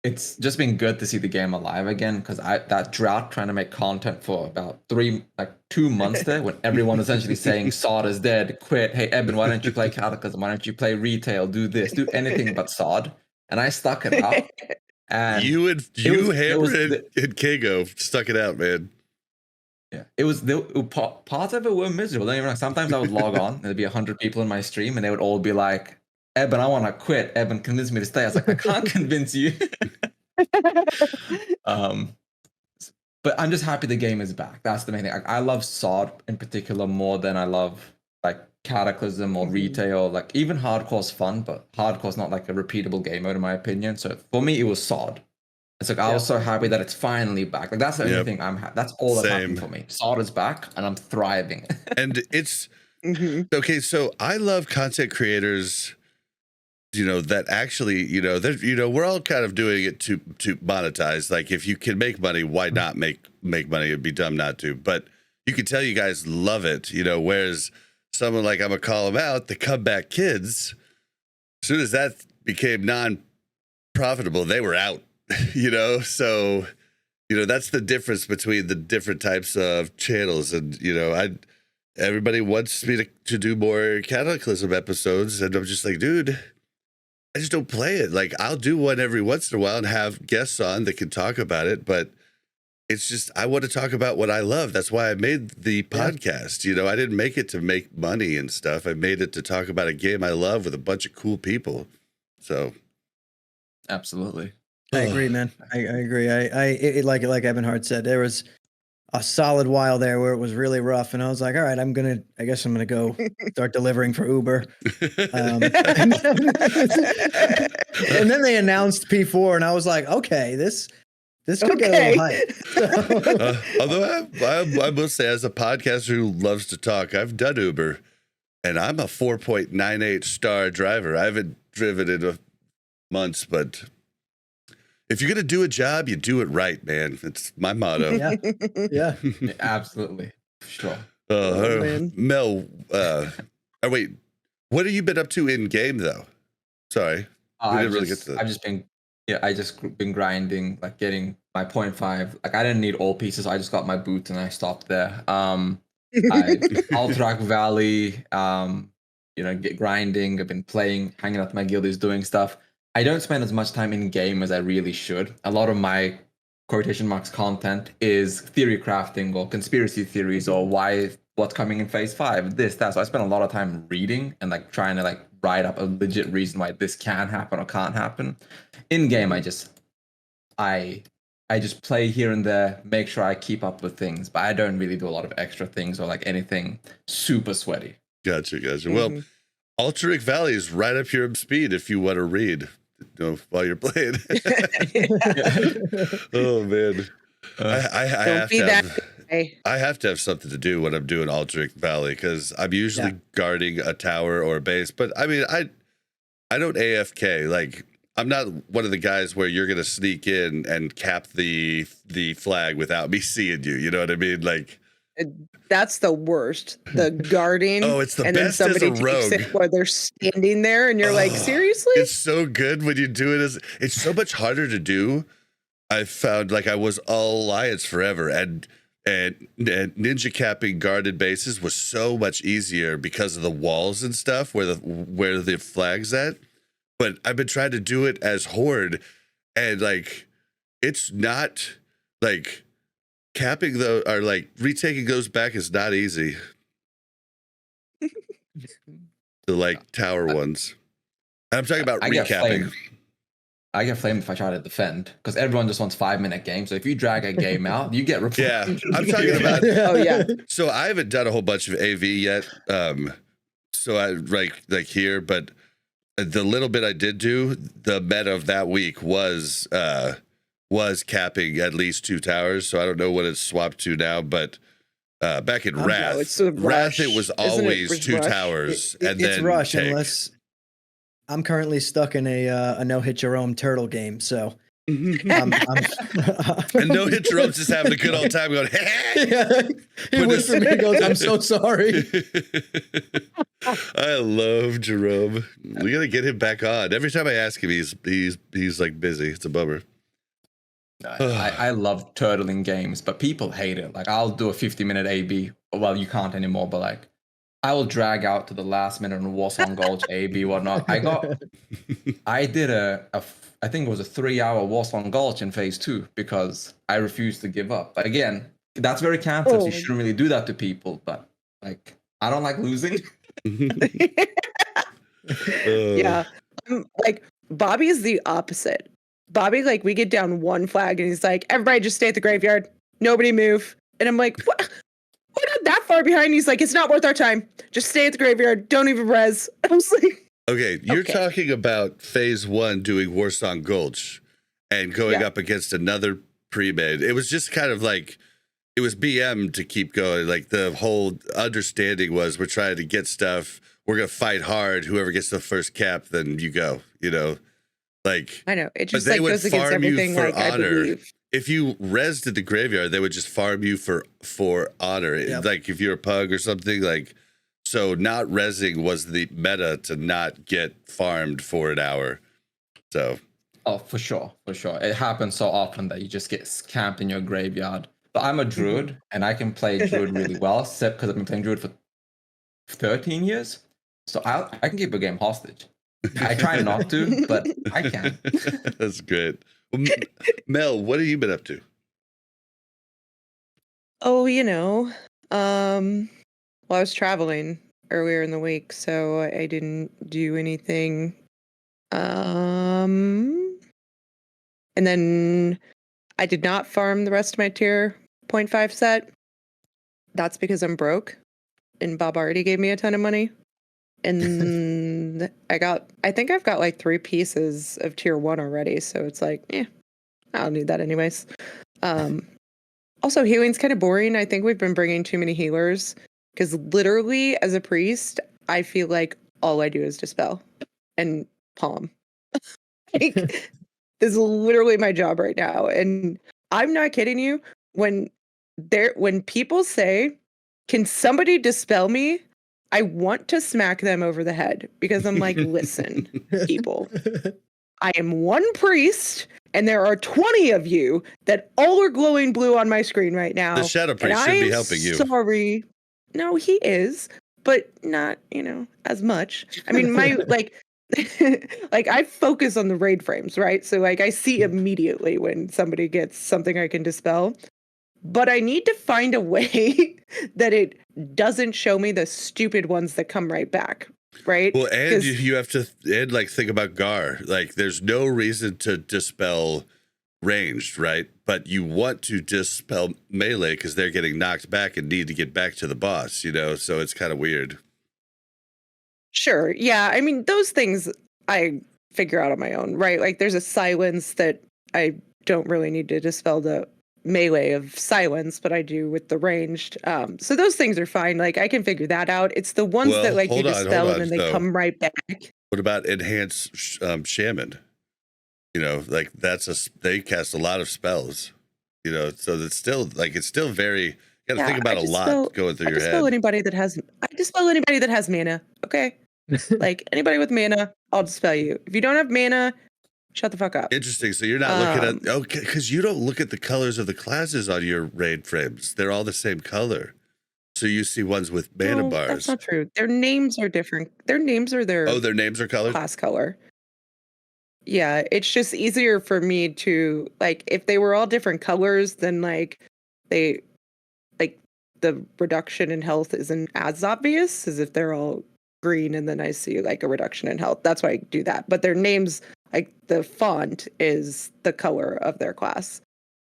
It's just been good to see the game alive again because that drought trying to make content for about 2 months there when everyone was essentially saying Sod is dead, quit. Hey, Eben, why don't you play Cataclysm? Why don't you play retail? Do this, do anything but Sod. And I stuck it out. And Hammer and Kago stuck it out, man. Yeah, parts of it were miserable. Don't get me wrong. Sometimes I would log on, and there'd be 100 people in my stream, and they would all be like, "Eben, I want to quit. Eben, convince me to stay." I was like, "I can't convince you." But I'm just happy the game is back. That's the main thing. I love Sod in particular more than I love like Cataclysm or retail. Like even hardcore's fun, but hardcore's not like a repeatable game mode in my opinion. So for me, it was Sod. It's like I was so happy that it's finally back. Like that's the only thing that's all that's happening for me. Sod is back and I'm thriving. And it's okay. So I love content creators, that actually, we're all kind of doing it to monetize. Like if you can make money, why not make money? It'd be dumb not to. But you can tell you guys love it, whereas someone like, I'm gonna call them out, the Comeback Kids, as soon as that became non-profitable, they were out. So that's the difference between the different types of channels. And everybody wants me to do more Cataclysm episodes, and I'm just like, dude, I just don't play it. Like I'll do one every once in a while and have guests on that can talk about it, but it's just I want to talk about what I love. That's why I made the podcast. I didn't make it to make money and stuff. I made it to talk about a game I love with a bunch of cool people. So absolutely. I agree, man. I agree. Like EbonHardt said, there was a solid while there where it was really rough, and I was like, all right, I guess I'm gonna go start delivering for Uber. And then they announced P4, and I was like, okay, this could get a little hype. Although I will say, as a podcaster who loves to talk, I've done Uber, and I'm a 4.98 star driver. I haven't driven in months, but if you're going to do a job, you do it right, man. It's my motto. Yeah. Absolutely. Sure. Mel, wait, what have you been up to in game though? Sorry. I've just been grinding, like getting my 0.5. Like I didn't need all pieces. I just got my boots and I stopped there. Alterac Valley, get grinding. I've been playing, hanging out with my guildies, doing stuff. I don't spend as much time in game as I really should. A lot of my quotation marks content is theory crafting or conspiracy theories or what's coming in phase 5, this, that. So I spend a lot of time reading and like trying to like write up a legit reason why this can happen or can't happen. In game, I just play here and there, make sure I keep up with things, but I don't really do a lot of extra things or like anything super sweaty. Gotcha. Well, Alterac Valley is right up your speed if you want to read. While you're playing. Oh man, I have to have something to do when I'm doing Alterac Valley because I'm usually guarding a tower or a base. But I mean, I don't AFK. Like I'm not one of the guys where you're gonna sneak in and cap the flag without me seeing you. You know what I mean? Like. That's the worst. The guarding. Oh, it's the and best then somebody as a rogue. takes it where they're standing there, and you're like, seriously? It's so good when you do it. It's so much harder to do. I found like I was all Alliance forever, and ninja capping guarded bases was so much easier because of the walls and stuff where the flag's at. But I've been trying to do it as Horde, and like it's not like capping though, or like retaking those back is not easy. The like tower ones. And I'm talking about I get recapping. flamed. I get flamed if I try to defend because everyone just wants 5-minute games. So if you drag a game out, you get reported. Yeah, I'm talking about. Oh yeah. So I haven't done a whole bunch of AV yet. So I like here, but the little bit I did do, the meta of that week was capping at least 2 towers. So I don't know what it's swapped to now, but back in Wrath, no, it's a Wrath, rush. it was Isn't it always 2 Rush? towers and it's then rush take. unless I'm currently stuck in a no hit your own turtle game. So And I'm no hit Jerome's just having a good old time going, hey. Yeah, he With waits for me. He goes, "I'm so sorry." I love Jerome. We gotta get him back on. Every time I ask him, he's like busy. It's a bummer. I love turtling games, but people hate it. Like I'll do a 50-minute AB. Well, you can't anymore, but like I will drag out to the last minute on Warsong Gulch AB whatnot. I did I think it was a 3-hour Warsong Gulch in phase 2 because I refused to give up. But again, that's very campus. You shouldn't really do that to people. But like I don't like losing. Yeah. Like Bobby is the opposite. Bobby, like we get down 1 flag and he's like, everybody just stay at the graveyard. Nobody move. And I'm like, what? We're not that far behind. He's like, it's not worth our time. Just stay at the graveyard. Don't even res. I was like, Okay, you're talking about phase 1 doing Warsong Gulch and going up against another pre-made. It was just kind of like, it was BM to keep going. Like the whole understanding was we're trying to get stuff. We're going to fight hard. Whoever gets the first cap, then you go, you know, like. I know. It But just they like would goes against farm you everything for like I honor. believe. If you resed at the graveyard, they would just farm you for honor. Yep. Like if you're a pug or something, like. So not resing was the meta to not get farmed for an hour. So. Oh, for sure. It happens so often that you just get camped in your graveyard. But I'm a druid and I can play druid really well, except because I've been playing druid for 13 years. So I can keep a game hostage. I try not to, but I can. That's great. Well, Mel, what have you been up to? Oh, well, I was traveling earlier in the week, so I didn't do anything. And then I did not farm the rest of my tier 0.5 set. That's because I'm broke, and Bob already gave me a ton of money. And I think I've got like 3 pieces of tier 1 already, so it's like, I don't need that anyways. Also, healing's kind of boring. I think we've been bringing too many healers. Because literally, as a priest, I feel like all I do is dispel and palm. Like, this is literally my job right now. And I'm not kidding you. When people say, can somebody dispel me? I want to smack them over the head because I'm like, listen, people, I am 1 priest and there are 20 of you that all are glowing blue on my screen right now. The Shadow Priest should be helping you. Sorry. No, he is, but not, as much. I mean, my like I focus on the raid frames, right? So like I see immediately when somebody gets something I can dispel, but I need to find a way that it doesn't show me the stupid ones that come right back, right? Well, and you have to think about Gar. Like there's no reason to dispel ranged, right? But you want to dispel melee because they're getting knocked back and need to get back to the boss, so it's kind of weird. Sure. Yeah. I mean, those things I figure out on my own, right? Like there's a silence that I don't really need to dispel the melee of silence, but I do with the ranged. So those things are fine. Like I can figure that out. It's the ones that like you dispel and then they come right back. What about enhanced shaman? Like they cast a lot of spells, so it's still very, you gotta think about a lot going through your head. I dispel anybody that has mana. Okay. Like anybody with mana, I'll dispel you. If you don't have mana, shut the fuck up. Interesting. So you're not looking at, because you don't look at the colors of the classes on your raid frames. They're all the same color. So you see ones with mana bars. That's not true. Their names are different. Their names are their names are colored? Class color. Yeah, it's just easier for me to, like, if they were all different colors, then, like, they like the reduction in health isn't as obvious as if they're all green and then I see like a reduction in health. That's why I do that. But their names, like the font is the color of their class.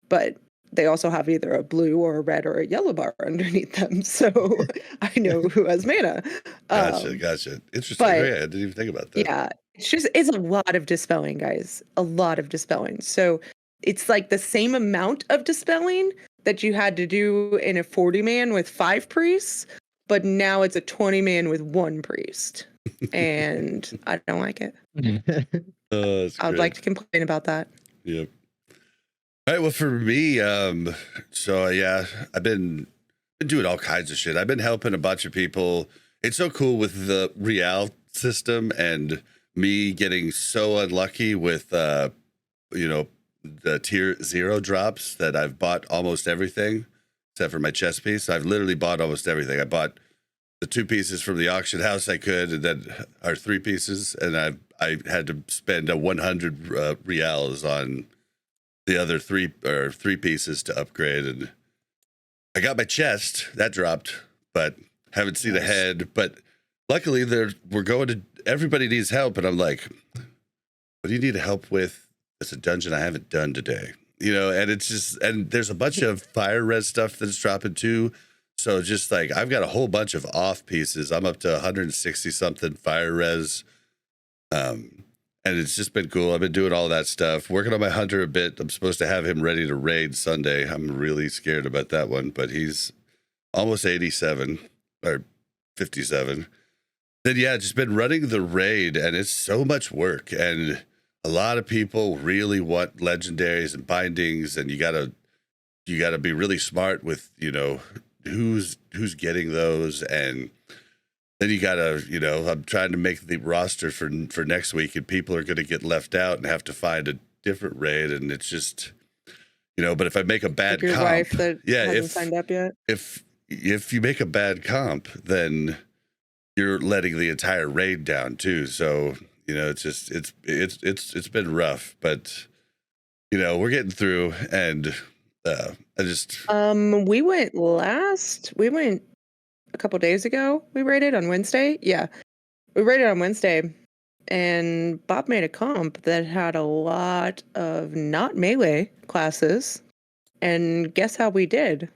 But they also have either a blue or a red or a yellow bar underneath them. So I know who has mana. Gotcha. Interesting. but- Yeah, I didn't even think about that. Yeah, it's a lot of dispelling, guys. A lot of dispelling. So it's like the same amount of dispelling that you had to do in a 40-man with 5 priests, but now it's a 20-man with 1 priest. And I don't like it. That's I would great. like to complain about that. Yep. All right. Well, for me, so yeah, I've been doing all kinds of shit. I've been helping a bunch of people. It's so cool with the Real system and me getting so unlucky with, the tier 0 drops that I've bought almost everything except for my chess piece. I've literally bought almost everything. I bought the 2 pieces from the auction house I could, and then our 3 pieces, and I had to spend 100 reals on the other 3 pieces to upgrade, and I got my chest that dropped, but haven't seen a head. But luckily, we're going to. Everybody needs help, and I'm like, what do you need help with? It's a dungeon I haven't done today, and it's just, and there's a bunch of fire res stuff that's dropping too. So just like I've got a whole bunch of off pieces. I'm up to 160 something fire res. And it's just been cool. I've been doing all that stuff, working on my hunter a bit. I'm supposed to have him ready to raid Sunday. I'm really scared about that one, but he's almost 87 or 57. Then yeah, just been running the raid, and it's so much work, and a lot of people really want legendaries and bindings, and you gotta be really smart with who's getting those, and then you gotta, I'm trying to make the roster for next week, and people are gonna get left out and have to find a different raid, and it's just, but if I make a bad Like your comp, wife that hasn't if signed up yet. if you make a bad comp, then you're letting the entire raid down too. So it's just it's been rough, but we're getting through, and I just We went a couple days ago. We raided on Wednesday. Yeah, we raided on Wednesday, and Bob made a comp that had a lot of not melee classes, and guess how we did?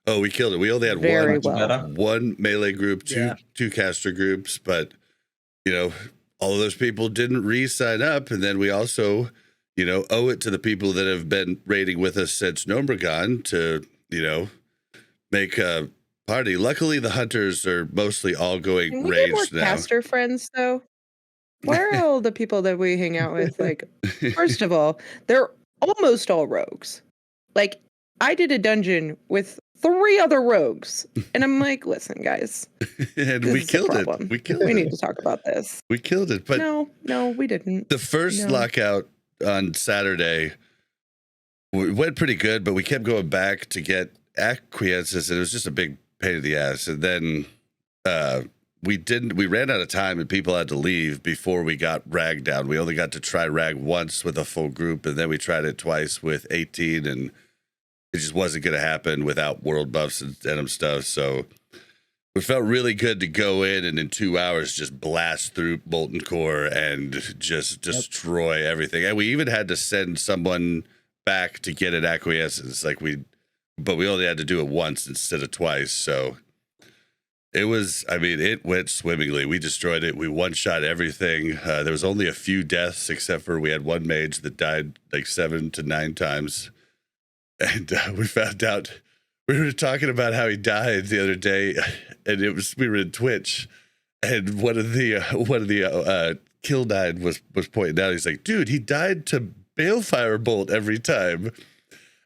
oh, we killed it. We only had Very one well. one melee group, two caster groups, but all of those people didn't re-sign up, and then we also owe it to the people that have been raiding with us since Nombragon to make a party. Luckily, the hunters are mostly all going Can we get more ranged now. caster friends though? Where are all the people that we hang out with? Like, first of all, they're almost all rogues. Like, I did a dungeon with 3 other rogues, and I'm like, listen, guys, and this we is a killed it. problem. We killed We it. need to talk about this. We killed it. But No, we didn't. the first No. lockout on Saturday went pretty good, but we kept going back to get acquiescence, and it was just a big pain in the ass. And then we ran out of time, and people had to leave before we got rag down. We only got to try rag once with a full group, and then we tried it twice with 18, and it just wasn't going to happen without world buffs and denim stuff. So it felt really good to go in and in 2 hours just blast through Molten Core and just destroy everything. And we even had to send someone back to get an acquiescence. But we only had to do it once instead of twice. So it went swimmingly. We destroyed it. We one-shot everything. There was only a few deaths, except for we had one mage that died like 7 to 9 times. And we found out, we were talking about how he died the other day, and we were in Twitch, and one of the kill died was pointing out. He's like, dude, he died to Balefire Bolt every time.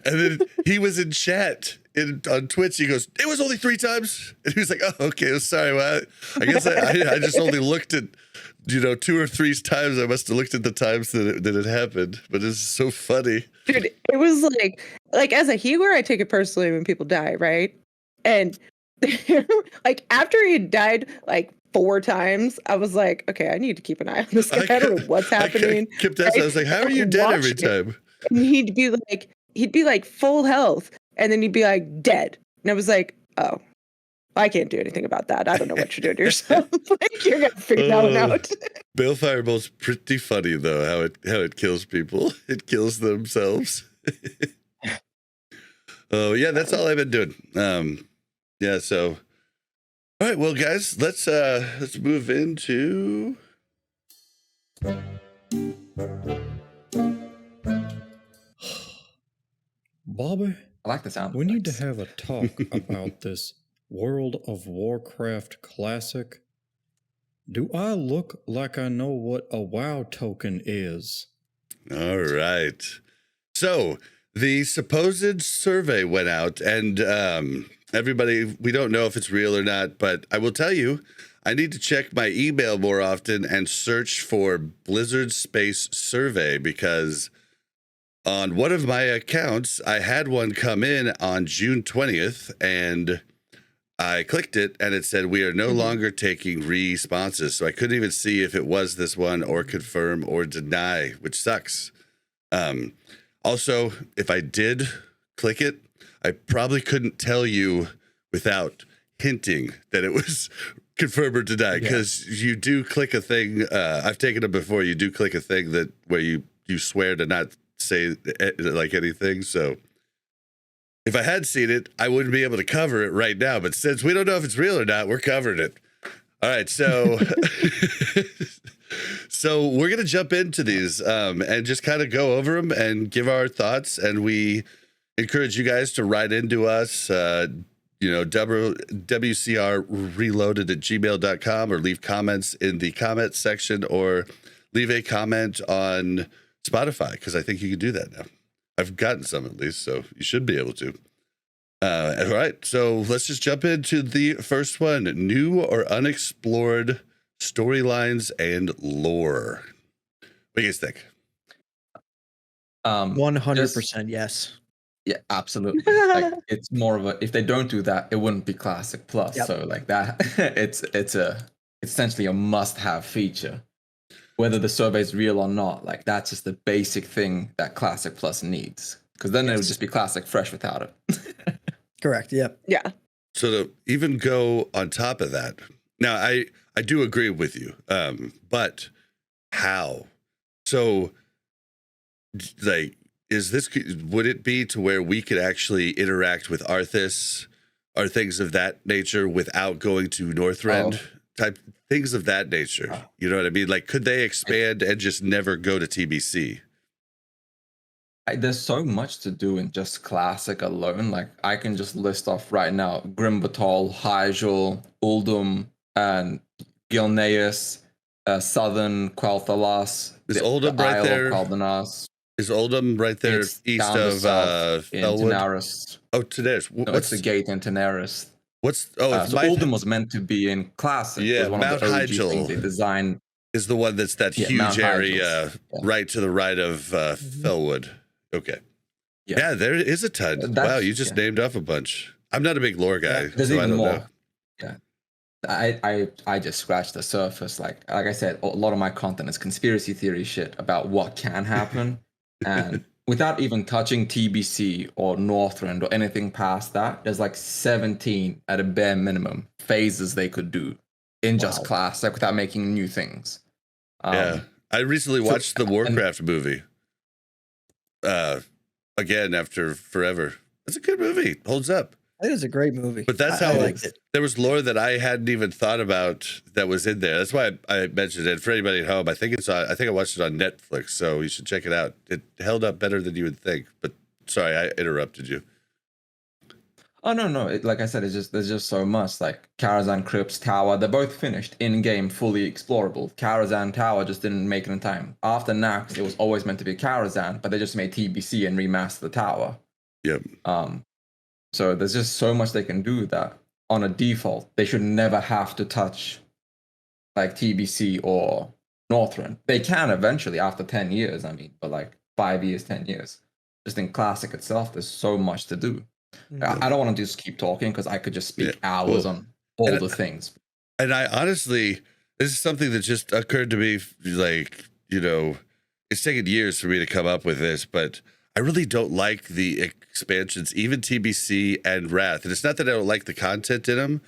And then he was in chat on Twitch. He goes, it was only 3 times. And he was like, oh, okay, sorry. Well, I guess I just only looked at 2 or 3 times. I must have looked at the times that it happened. But it's so funny. Dude, it was like as a healer, I take it personally when people die, right? And like after he had died like 4 times, I was like, okay, I need to keep an eye on this guy. I don't know what's happening. I was like, how are you dead every time? And he'd be like full health. And then you'd be like, dead. And I was like, oh, I can't do anything about that. I don't know what you're doing to yourself. Like, you're going to figure that one out. Balefire Bolt's pretty funny though, how it kills people. It kills themselves. Oh yeah, that's all I've been doing. Yeah, so all right, well guys, let's move into Bobby, I like the sound. we need to effects. have a talk about this World of Warcraft Classic. Do I look like I know what a WoW token is? all right. So the supposed survey went out, and everybody, we don't know if it's real or not, but I will tell you, I need to check my email more often and search for Blizzard Space Survey, because on one of my accounts, I had one come in on June 20th, and I clicked it, and it said, we are no longer taking responses. So I couldn't even see if it was this one or confirm or deny, which sucks. Also, if I did click it, I probably couldn't tell you without hinting that it was confirm or deny, because you do click a thing. I've taken it before. You do click a thing that where you swear to not say like anything. So if I had seen it, I wouldn't be able to cover it right now. But since we don't know if it's real or not, we're covering it. All right, so so we're gonna jump into these and just kind of go over them and give our thoughts. And we encourage you guys to write into us. WCRreloaded@gmail.com, or leave comments in the comments section, or leave a comment on Spotify, because I think you can do that now. I've gotten some at least, so you should be able to. All right, so let's just jump into the first one: new or unexplored storylines and lore. What do you guys think? 100% yes. Yeah, absolutely. Like, it's more of a, if they don't do that, it wouldn't be Classic Plus. Yep. So like that, it's essentially a must-have feature. Whether the survey is real or not, like that's just the basic thing that Classic Plus needs. Because then it would just be Classic Fresh without it. Correct. Yep. Yeah. So to even go on top of that, now I do agree with you, but how? So like, would it be to where we could actually interact with Arthas or things of that nature without going to Northrend? Type things of that nature. You know what I mean? Like, could they expand and just never go to TBC? There's so much to do in just Classic alone. Like, I can just list off right now: Grimbatal, Hyjal, Uldum, and Gilneas, Southern Quel'Thalas. Is Uldum right there? Is Uldum right there It's east down of in Felwood? Tenaris. Oh, Tenaris. No, it's the gate in Tenaris. It's So Mount, Uldum was meant to be in Classic. Yeah, It was one Mount of the OG Hyjal things they designed. is the one that's that huge Mount area Hyjal's. Yeah. right to the right of Felwood. Okay. Yeah, there is a ton. Wow, you just named off a bunch. I'm not a big lore guy, There's so I even don't more. know. Yeah. I just scratched the surface. Like I said, a lot of my content is conspiracy theory shit about what can happen. And without even touching TBC or Northrend or anything past that, there's like 17 at a bare minimum phases they could do in just Classic without making new things. Yeah. I recently watched the Warcraft movie. Again, after forever. It's a good movie. Holds up. It is a great movie. But that's I how liked it. There was lore that I hadn't even thought about that was in there. That's why I mentioned it. For anybody at home, I think I watched it on Netflix, so you should check it out. It held up better than you would think. But sorry, I interrupted you. Oh no! Like I said, there's just so much. Like Karazhan Crypt's Tower, they're both finished in game, fully explorable. Karazhan Tower just didn't make it in time. After Nax, it was always meant to be Karazhan, but they just made TBC and remastered the tower. Yep. So there's just so much they can do that on a default they should never have to touch, like TBC or Northrend. They can eventually after 10 years. I mean, but like 5 years, 10 years. Just in Classic itself, there's so much to do. I don't want to just keep talking because I could just speak hours on all the things. And I honestly, this is something that just occurred to me, like, you know, it's taken years for me to come up with this, but I I really don't like the expansions, even TBC and Wrath. And it's not that I don't like the content in them.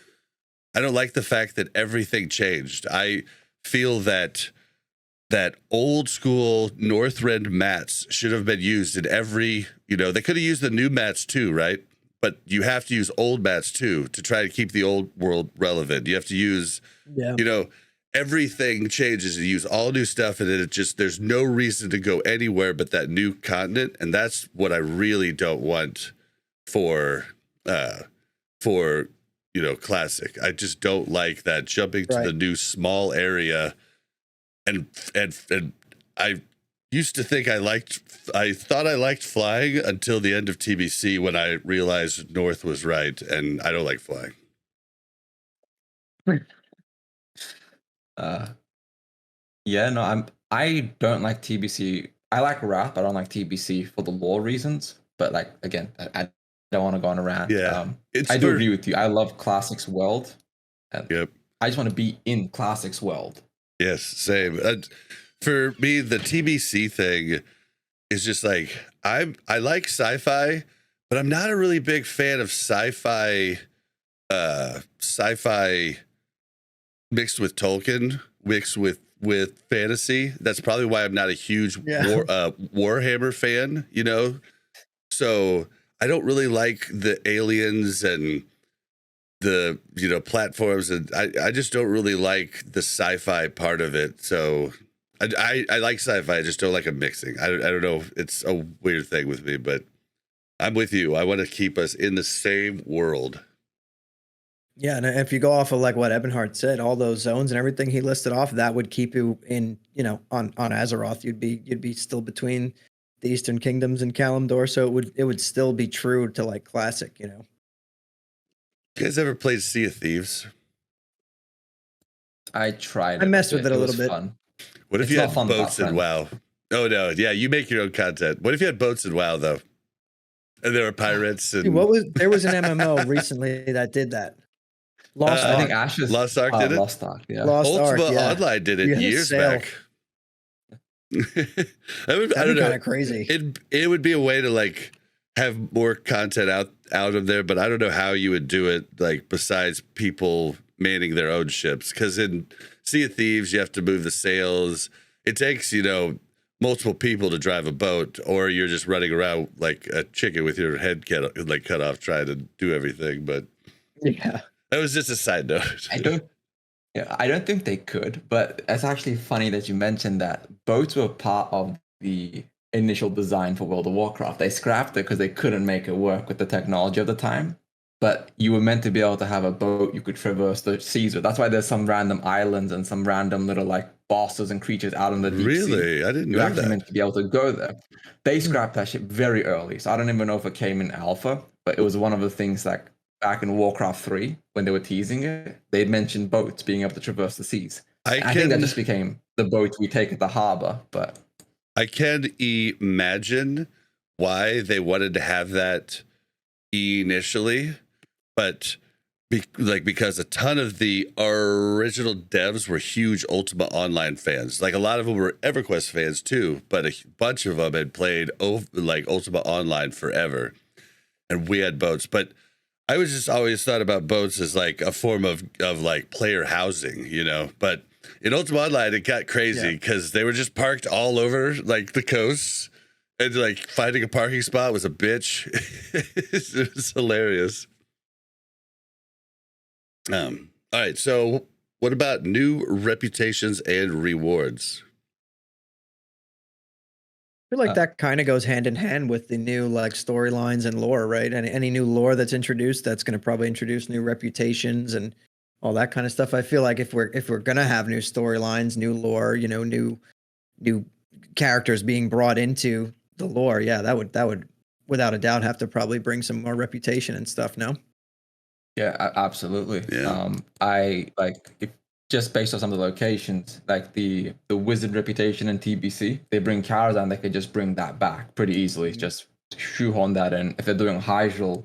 I don't like the fact that everything changed. I feel that old school Northrend mats should have been used in every, they could have used the new mats too, right? But you have to use old mats too to try to keep the old world relevant. You have to use, everything changes. You use all new stuff, and then there's no reason to go anywhere but that new continent. And that's what I really don't want for classic. I just don't like that jumping to the new small area. And I used to think I thought I liked flying until the end of TBC when I realized North was right, and I don't like flying. I don't like TBC. I like Wrath, but I don't like TBC for the lore reasons. But like again, I don't want to go on a rant. Yeah, I do agree with you. I love Classic's world. Yep. I just want to be in Classic's world. Yes, same. For me, the TBC thing is just like I like sci-fi, but I'm not a really big fan of sci-fi mixed with Tolkien, mixed with fantasy. That's probably why I'm not a huge Warhammer fan, So I don't really like the aliens and the platforms, and I just don't really like the sci-fi part of it. So I like sci-fi, I just don't like a mixing. I don't know, it's a weird thing with me, but I'm with you. I want to keep us in the same world. Yeah, and if you go off of like what EbonHardt said, all those zones and everything he listed off, that would keep you in, on Azeroth. You'd be still between the Eastern Kingdoms and Kalimdor, so it would still be true to like classic, You guys ever played Sea of Thieves? I tried. I messed with it a little bit. Fun. What if you had boats in WoW? Oh no, yeah, you make your own content. What if you had boats in WoW though? And there were pirates and there was an MMO recently that did that. Lost Ark. I think Ash's Lost Ark did it? Lost Ark, yeah. Ultima Online did it years back. I don't know. Kind of crazy. It would be a way to like have more content out of there, but I don't know how you would do it, like besides people manning their own ships. Because in Sea of Thieves, you have to move the sails. It takes multiple people to drive a boat, or you're just running around like a chicken with your head cut off trying to do everything. But yeah, that was just a side note. I don't think they could, but it's actually funny that you mentioned that boats were part of the initial design for World of Warcraft. They scrapped it because they couldn't make it work with the technology of the time. But you were meant to be able to have a boat you could traverse the seas with. That's why there's some random islands and some random little like bosses and creatures out in the deep sea. Really? I didn't know You're actually that. meant to be able to go there. They scrapped that shit very early. So I don't even know if it came in alpha, but it was one of the things like back in Warcraft 3 when they were teasing it, they mentioned boats being able to traverse the seas. I think that just became the boat we take at the harbor, but I can imagine why they wanted to have that initially, but because a ton of the original devs were huge Ultima Online fans. Like a lot of them were EverQuest fans too, but a bunch of them had played like Ultima Online forever, and we had boats. But I was just always thought about boats as like a form of like player housing, But in Ultima Online, it got crazy because they were just parked all over like the coast, and like finding a parking spot was a bitch. It was hilarious. All right, so what about new reputations and rewards? I feel like that kind of goes hand in hand with the new like storylines and lore, right? And any new lore that's introduced, that's going to probably introduce new reputations and all that kind of stuff. I feel like if we're gonna have new storylines, new lore, new characters being brought into the lore, that would without a doubt have to probably bring some more reputation and stuff. No. Yeah, absolutely. Yeah. I just based on some of the locations, like the wizard reputation in TBC, they bring Karazhan, they could just bring that back pretty easily. Just shoehorn that in. If they're doing Hyjal,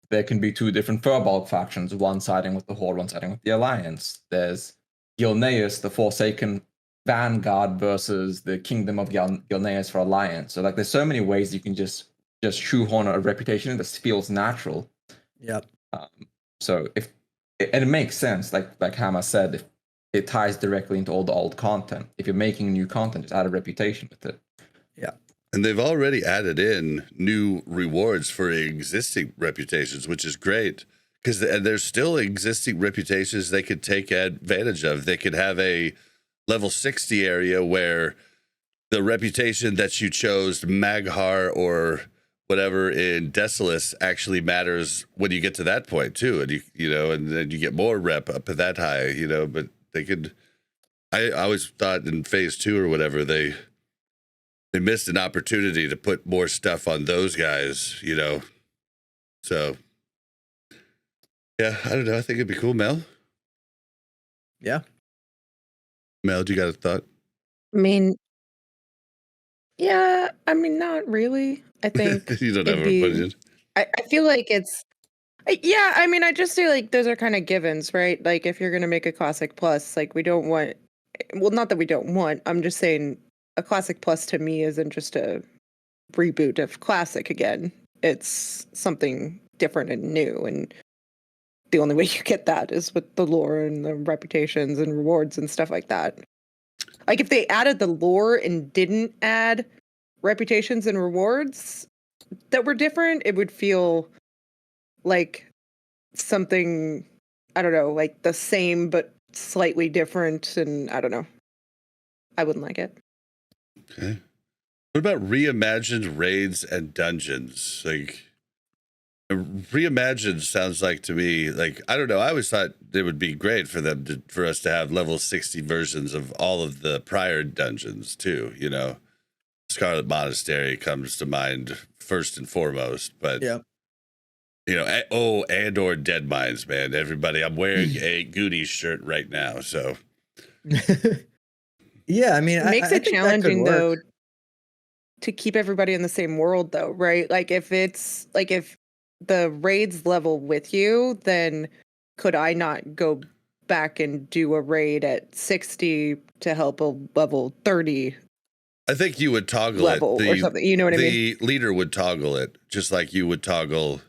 there can be two different Furbolg factions, one siding with the Horde, one siding with the Alliance. There's Gilneas, the Forsaken Vanguard versus the Kingdom of Gilneas for Alliance. So like there's so many ways you can just shoehorn a reputation that feels natural. Yep. So and it makes sense, like Hammer said, if it ties directly into all the old content. If you're making new content, just add a reputation with it. Yeah. And they've already added in new rewards for existing reputations, which is great. Because there's still existing reputations they could take advantage of. They could have a level 60 area where the reputation that you chose, Maghar or whatever in Desolus, actually matters when you get to that point too. And and then you get more rep up at that high, but they could. I always thought in phase 2 or whatever, they missed an opportunity to put more stuff on those guys, So yeah, I don't know. I think it'd be cool, Mel. Yeah. Mel, do you got a thought? I mean, yeah, not really. I think You don't have it'd an be. opinion. I feel like it's. Yeah, I just feel like those are kind of givens, right? Like if you're gonna make a Classic Plus, like we don't want. Well, not that we don't want. I'm just saying a Classic Plus to me isn't just a reboot of Classic again. It's something different and new, and the only way you get that is with the lore and the reputations and rewards and stuff like that. Like if they added the lore and didn't add reputations and rewards that were different, it would feel like something, I don't know, like the same but slightly different, and I don't know. I wouldn't like it. Okay. What about reimagined raids and dungeons? Like, reimagined sounds like to me, like, I don't know. I always thought it would be great for us to have level 60 versions of all of the prior dungeons too. Scarlet Monastery comes to mind first and foremost, but Yeah. and or Dead Mines, man. Everybody, I'm wearing a Goonies shirt right now, so. Yeah, I mean, It makes I it think that could challenging work. though to keep everybody in the same world though, right? Like if the raids level with you, then could I not go back and do a raid at 60 to help a level 30 I think you would toggle level it. or something? You know what I mean? The leader would toggle it, just like you would toggle,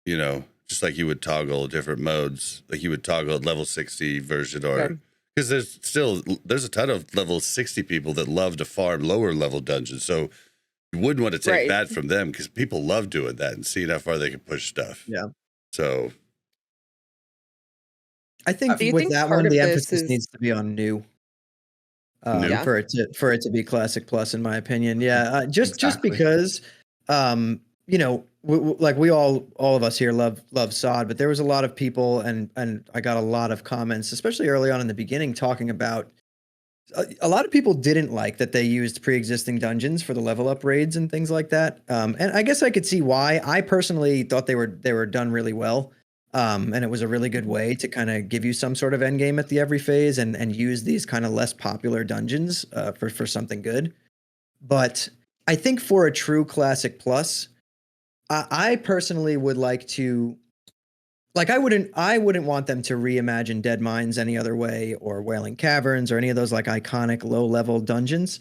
different modes. Like you would toggle level 60 version, or because there's a ton of level 60 people that love to farm lower level dungeons. So you wouldn't want to take that from them because people love doing that and seeing how far they can push stuff. Yeah. So I think with that one, the emphasis needs to be on new. For it to be Classic Plus, in my opinion. Yeah. Just because, like we all of us here love SOD, but there was a lot of people and I got a lot of comments, especially early on in the beginning, talking about a lot of people didn't like that they used pre-existing dungeons for the level up raids and things like that. And I guess I could see why. I personally thought they were done really well. And it was a really good way to kind of give you some sort of end game at the every phase and use these kind of less popular dungeons for something good. But I think for a true Classic Plus, I personally would like to, like, I wouldn't want them to reimagine Dead Mines any other way, or Wailing Caverns, or any of those like iconic low level dungeons.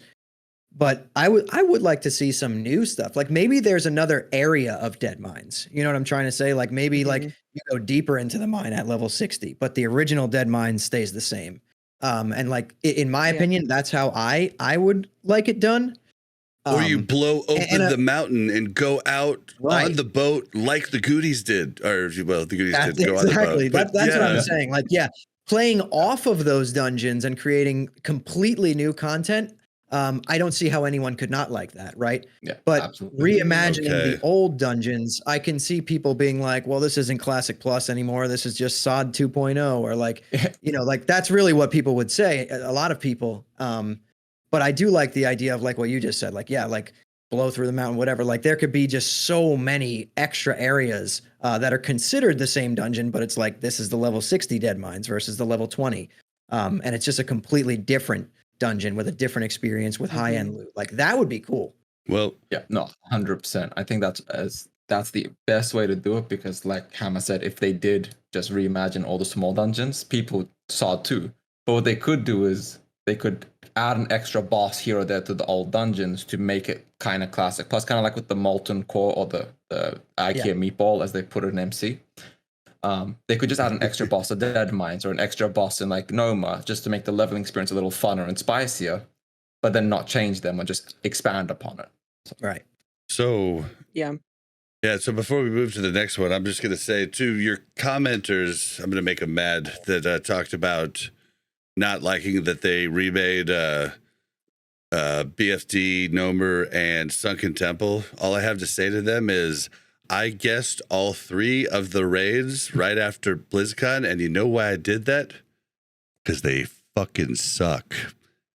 But I would like to see some new stuff. Like maybe there's another area of Dead Mines. You know what I'm trying to say? Like maybe like you go deeper into the mine at level 60, but the original Dead Mines stays the same. And like in my opinion, that's how I would like it done. Or you blow open the mountain and go out on the boat like the Goonies did. Or, well, the Goonies didn't go on the boat. That's what I'm saying. Like, playing off of those dungeons and creating completely new content. I don't see how anyone could not like that, right? Yeah, but absolutely. Reimagining the old dungeons, I can see people being like, well, this isn't Classic Plus anymore. This is just SOD 2.0, or like, like that's really what people would say. A lot of people. But I do like the idea of like what you just said, like, like blow through the mountain, whatever. Like there could be just so many extra areas that are considered the same dungeon, but it's like, this is the level 60 Dead Mines versus the level 20. And it's just a completely different dungeon with a different experience with high-end loot. Like that would be cool. Well, yeah, no, 100%. I think that's the best way to do it, because like Hammer said, if they did just reimagine all the small dungeons, people saw it too. But what they could do is they could add an extra boss here or there to the old dungeons to make it kind of classic. Plus, kind of like with the Molten Core or the IKEA Meatball, as they put it in MC. They could just add an extra boss of Dead Mines or an extra boss in like Noma just to make the leveling experience a little funner and spicier, but then not change them and just expand upon it. Right. So Yeah. Yeah, so before we move to the next one, I'm just going to say to your commenters, I'm going to make them mad that talked about not liking that they remade BFD, Nomer, and Sunken Temple. All I have to say to them is I guessed all 3 of the raids right after BlizzCon, and you know why I did that? Because they fucking suck,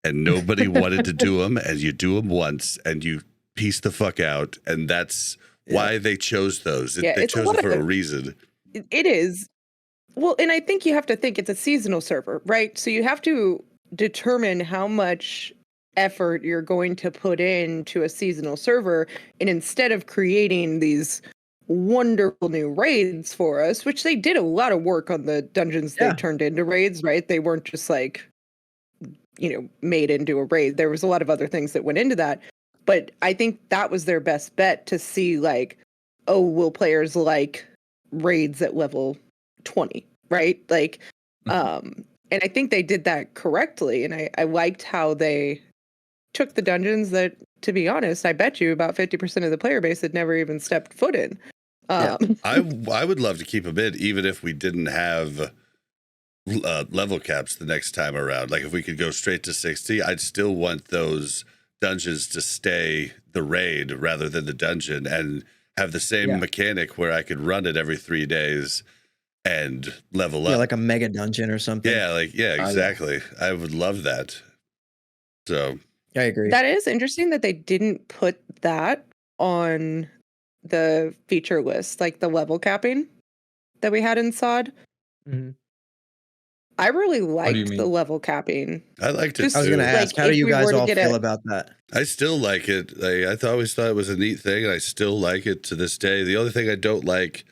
and nobody wanted to do them, and you do them once, and you piece the fuck out, and that's why they chose those. They chose it for a reason. It is. Well, and I think you have to think it's a seasonal server, right? So you have to determine how much effort you're going to put into a seasonal server. And instead of creating these wonderful new raids for us, which they did a lot of work on the dungeons they turned into raids, right? They weren't just like, made into a raid. There was a lot of other things that went into that. But I think that was their best bet to see like, oh, will players like raids at level 20, right? Like, and I think they did that correctly. And I liked how they took the dungeons that, to be honest, I bet you about 50% of the player base had never even stepped foot in. I would love to keep them in, even if we didn't have level caps the next time around. Like if we could go straight to 60, I'd still want those dungeons to stay the raid rather than the dungeon, and have the same mechanic where I could run it every 3 days and level up. Yeah, like a mega dungeon or something. Yeah, exactly. I would love that. So I agree. That is interesting that they didn't put that on the feature list, like the level capping that we had in SOD. Mm-hmm. I really liked the level capping. I liked it. I was going to ask, how do you guys all feel about that? I still like it. I always thought it was a neat thing, and I still like it to this day. The only thing I don't like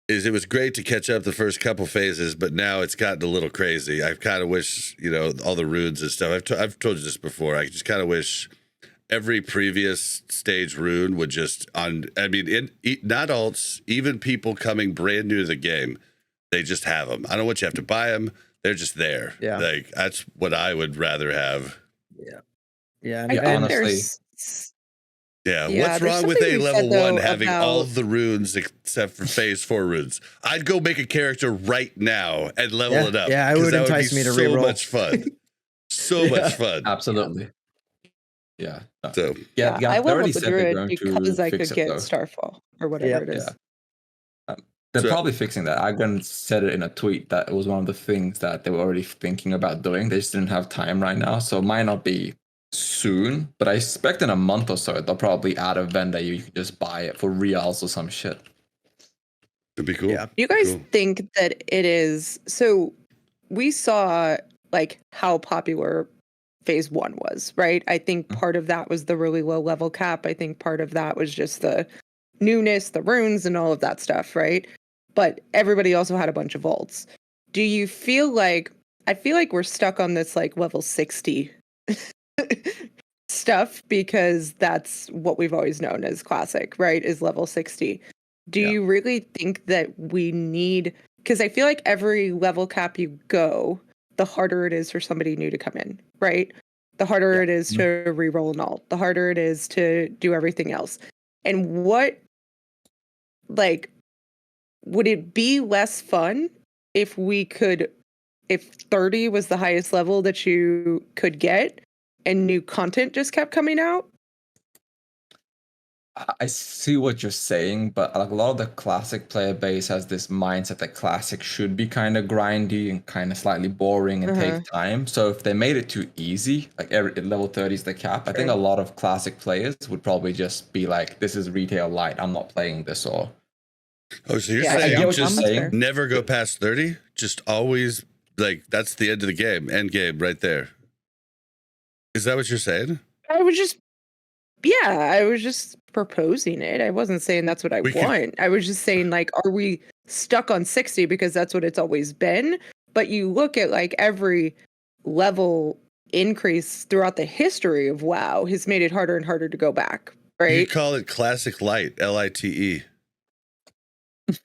is it was great to catch up the first couple phases, but now it's gotten a little crazy. I kind of wish, all the runes and stuff. I've told you this before. I just kind of wish every previous stage rune would just not alts, even people coming brand new to the game, they just have them. I don't know what you have to buy them. They're just there. Yeah. Like that's what I would rather have. Yeah. Yeah. I think honestly. What's wrong with a level 1 having all of the runes except for phase 4 runes? I'd go make a character right now and level it up. Yeah, I would entice me to reroll. So much fun. So much fun. Absolutely. Yeah. So I leveled the druid because I could get Starfall or whatever it is. They're probably fixing that. Agon said it in a tweet that it was one of the things that they were already thinking about doing. They just didn't have time right now. So it might not be soon, but I expect in a month or so, they'll probably add a vendor you can just buy it for reals or some shit. It'd be cool. Yeah. You guys think that it is... So we saw like how popular phase 1 was, right? I think part of that was the really low level cap. I think part of that was just the newness, the runes, and all of that stuff, right? But everybody also had a bunch of vaults. Do you feel like... I feel like we're stuck on this like level 60 stuff because that's what we've always known as classic, right? Is level 60. Do you really think that we need... Because I feel like every level cap you go, the harder it is for somebody new to come in, right? The harder it is to reroll an alt. The harder it is to do everything else. And what, like, would it be less fun if 30 was the highest level that you could get and new content just kept coming out? I see what you're saying, but like a lot of the classic player base has this mindset that classic should be kind of grindy and kind of slightly boring and take time. So if they made it too easy, like level 30 is the cap, I think a lot of classic players would probably just be like, this is retail light, I'm not playing this. Or so you're saying just never go past 30? Just always, like, that's the end of the game, end game right there. Is that what you're saying? I was just proposing it. I wasn't saying that's what I want. I was just saying, like, are we stuck on 60 because that's what it's always been? But you look at like every level increase throughout the history of WoW has made it harder and harder to go back, You right? could call it classic light, LITE.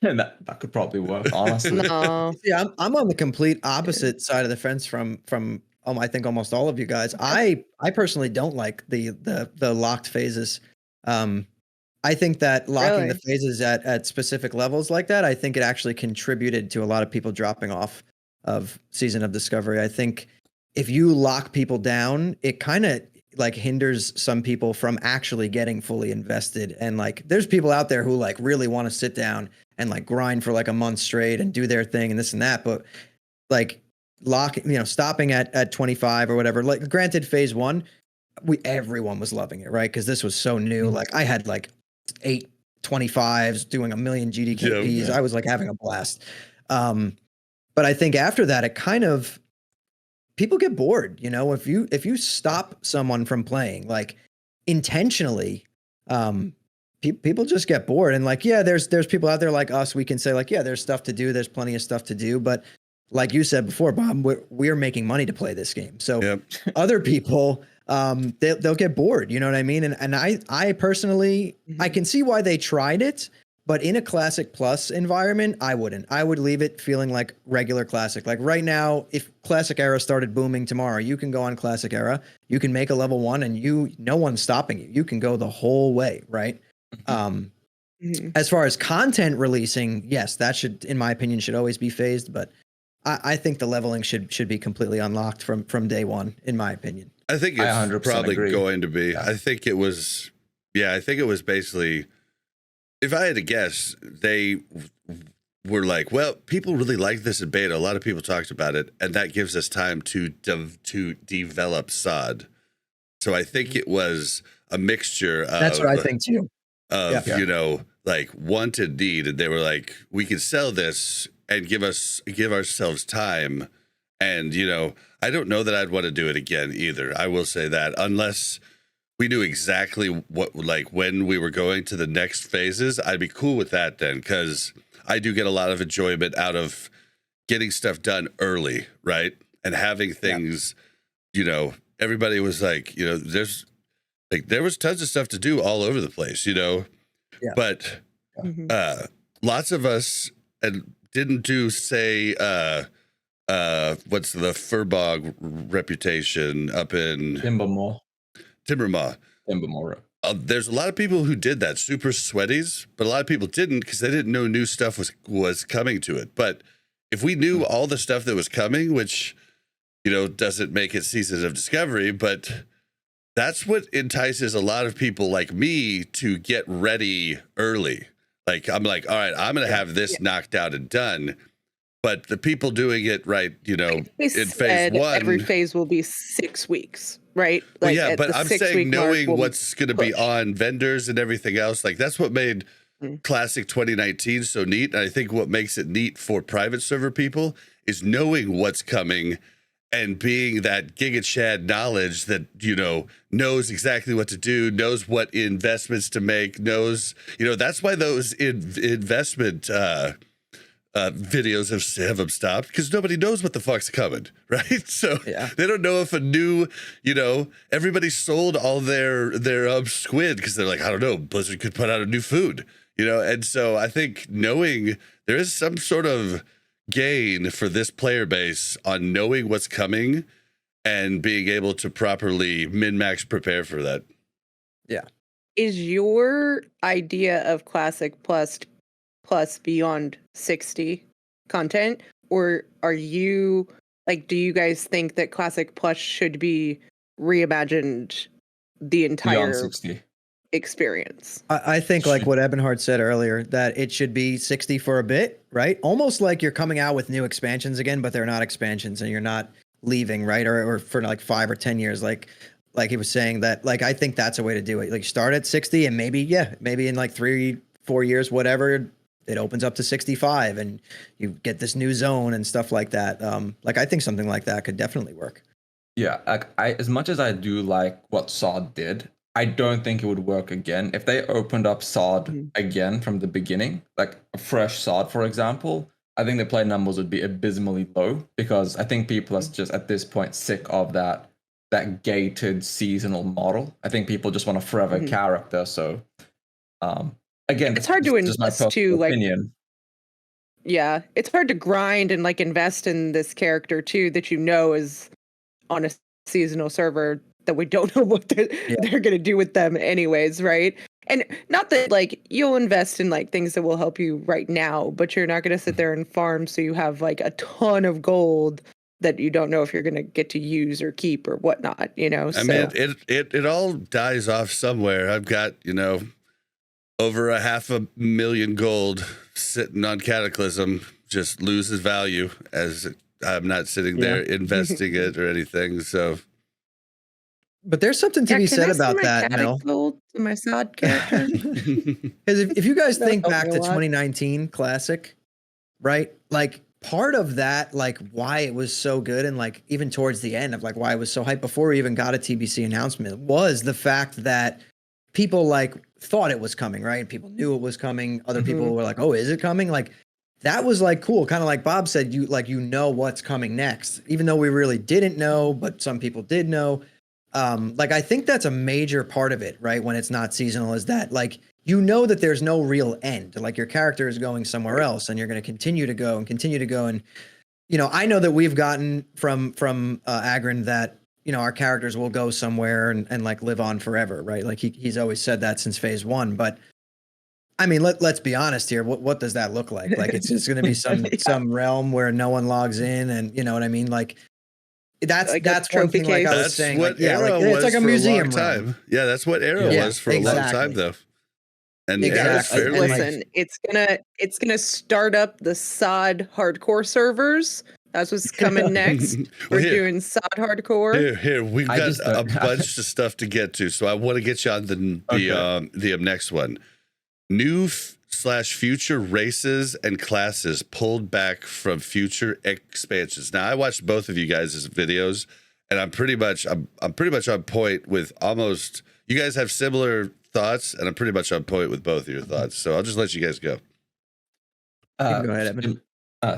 that could probably work, honestly. No. See, I'm on the complete opposite side of the fence from I think almost all of you guys. I personally don't like the locked phases. I think that locking the phases at specific levels like that, I think it actually contributed to a lot of people dropping off of Season of Discovery. I think if you lock people down, it kind of like hinders some people from actually getting fully invested. And like, there's people out there who like really want to sit down and like grind for like a month straight and do their thing and this and that. But like stopping at 25 or whatever, like granted phase 1, everyone was loving it, right? Because this was so new. Like I had like 8 25s doing 1 million GDKPs. I was like having a blast. But I think after that, it kind of, people get bored, if you stop someone from playing like intentionally, people just get bored. And like, yeah, there's people out there like us, we can say like, yeah, there's stuff to do. There's plenty of stuff to do. But like you said before, Bob, we're making money to play this game. So other people, they'll get bored. You know what I mean? And I personally, I can see why they tried it, but in a Classic Plus environment, I wouldn't. I would leave it feeling like regular Classic. Like right now, if Classic Era started booming tomorrow, you can go on Classic Era, you can make a level 1 and no one's stopping you. You can go the whole way, right? As far as content releasing, yes, that should, in my opinion, should always be phased, but I think the leveling should be completely unlocked from day one, in my opinion. I think it's probably agree. going to be. Yeah. I think it was basically, if I had to guess, they were like, well, people really like this in beta. A lot of people talked about it, and that gives us time to develop SOD. So I think it was a mixture of... That's what I think too. Like want and need, and they were like, we can sell this and give ourselves time. And, I don't know that I'd want to do it again either. I will say that, unless we knew exactly what, like when we were going to the next phases, I'd be cool with that then, because I do get a lot of enjoyment out of getting stuff done early, right? And having things, everybody was like, there was tons of stuff to do all over the place, but lots of us didn't do, say, what's the Furbog reputation up in Timbermaw. There's a lot of people who did that, super sweaties, but a lot of people didn't because they didn't know new stuff was coming to it. But if we knew all the stuff that was coming, which, doesn't make it Seasons of Discovery, but that's what entices a lot of people like me to get ready early. Like, I'm like, all right, I'm going to have this knocked out and done. But the people doing it right, in phase 1, every phase will be 6 weeks, right? Like, well, yeah, but I'm saying knowing what's going to be on vendors and everything else, like that's what made Classic 2019 so neat. And I think what makes it neat for private server people is knowing what's coming and being that Giga Chad knowledge that, knows exactly what to do, knows what investments to make, knows, that's why those investment videos have stopped, because nobody knows what the fuck's coming, right? So they don't know if a new, everybody sold all their squid because they're like, I don't know, Blizzard could put out a new food, and so I think knowing there is some sort of gain for this player base on knowing what's coming and being able to properly min-max prepare for that. Yeah. Is your idea of Classic Plus beyond 60 content, or are you like, do you guys think that Classic Plus should be reimagined the entire 60 experience? I think like what EbonHardt said earlier, that it should be 60 for a bit, right? Almost like you're coming out with new expansions again, but they're not expansions and you're not leaving, right? Or for like 5 or 10 years, like he was saying that, like, I think that's a way to do it. Like start at 60 and maybe in like 3-4 years, whatever, it opens up to 65 and you get this new zone and stuff like that. Like I think something like that could definitely work. Yeah, like as much as I do like what SOD did, I don't think it would work again. If they opened up SOD again from the beginning, like a fresh SOD, for example, I think the play numbers would be abysmally low because I think people are just at this point sick of that gated seasonal model. I think people just want a forever character. So again, it's hard to just my invest personal too, like opinion. yeah, it's hard to grind and like invest in this character too that is on a seasonal server that we don't know what they're going to do with them anyways, right? And not that like you'll invest in like things that will help you right now, but you're not going to sit there and farm so you have like a ton of gold that you don't know if you're going to get to use or keep or whatnot, you know? I mean, it all dies off somewhere. I've got, over 500,000 gold sitting on Cataclysm, just loses value as I'm not sitting there investing it or anything. So, but there's something to be said about that, Mel. Gold to my side character. Because if you guys think back to 2019 Classic, right? Like part of that, like why it was so good, and like even towards the end of like why it was so hyped before we even got a TBC announcement, was the fact that people like thought it was coming, right? And people knew it was coming. Other people were like, "Oh, is it coming?" Like that was like cool. Kind of like Bob said, you know what's coming next, even though we really didn't know, but some people did know. Like I think that's a major part of it, right? When it's not seasonal, is that like that there's no real end. Like your character is going somewhere else, and you're going to continue to go and continue to go. And I know that we've gotten from Agrin that our characters will go somewhere and like live on forever, right? Like he's always said that since phase 1. But I mean, let's be honest here. What does that look like? Like it's just going to be some realm where no one logs in, and you know what I mean? Like that's one thing. Like I was saying, like, it's like a museum time. Yeah, that's what Arrow was for a long time, though. And listen, it's gonna start up the SOD hardcore servers. That's what's coming next. We're doing SOD hardcore. Here, we've got a bunch of stuff to get to, so I want to get you on the next one. New/future races and classes pulled back from future expansions. Now, I watched both of you guys' videos, and I'm pretty much on point with almost. You guys have similar thoughts, and I'm pretty much on point with both of your thoughts. So I'll just let you guys go. Go ahead, Evan.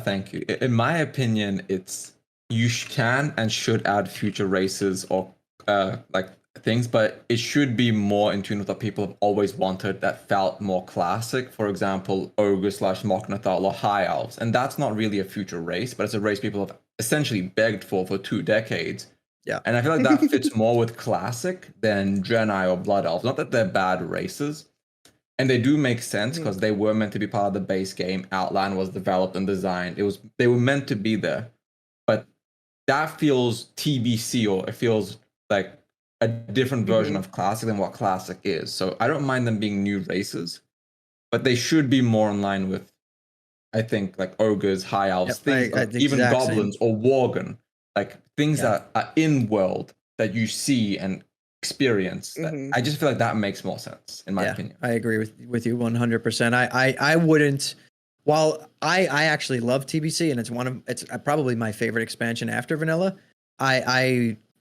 Thank you. In my opinion, you can and should add future races or like things, but it should be more in tune with what people have always wanted that felt more classic. For example, ogre/Moknathal or high elves, and that's not really a future race, but it's a race people have essentially begged for 2 decades. Yeah, and I feel like that fits more with classic than Draenei or blood elves. Not that they're bad races. And they do make sense because they were meant to be part of the base game. Outland was developed and designed. They were meant to be there. But that feels TBC, or it feels like a different version of Classic than what Classic is. So I don't mind them being new races, but they should be more in line with, I think, like ogres, high elves, things like even goblins or worgen, like things that are in world that you see and experience. I just feel like that makes more sense in my opinion. I agree with you 100%. I wouldn't. While I actually love TBC, and it's probably my favorite expansion after vanilla.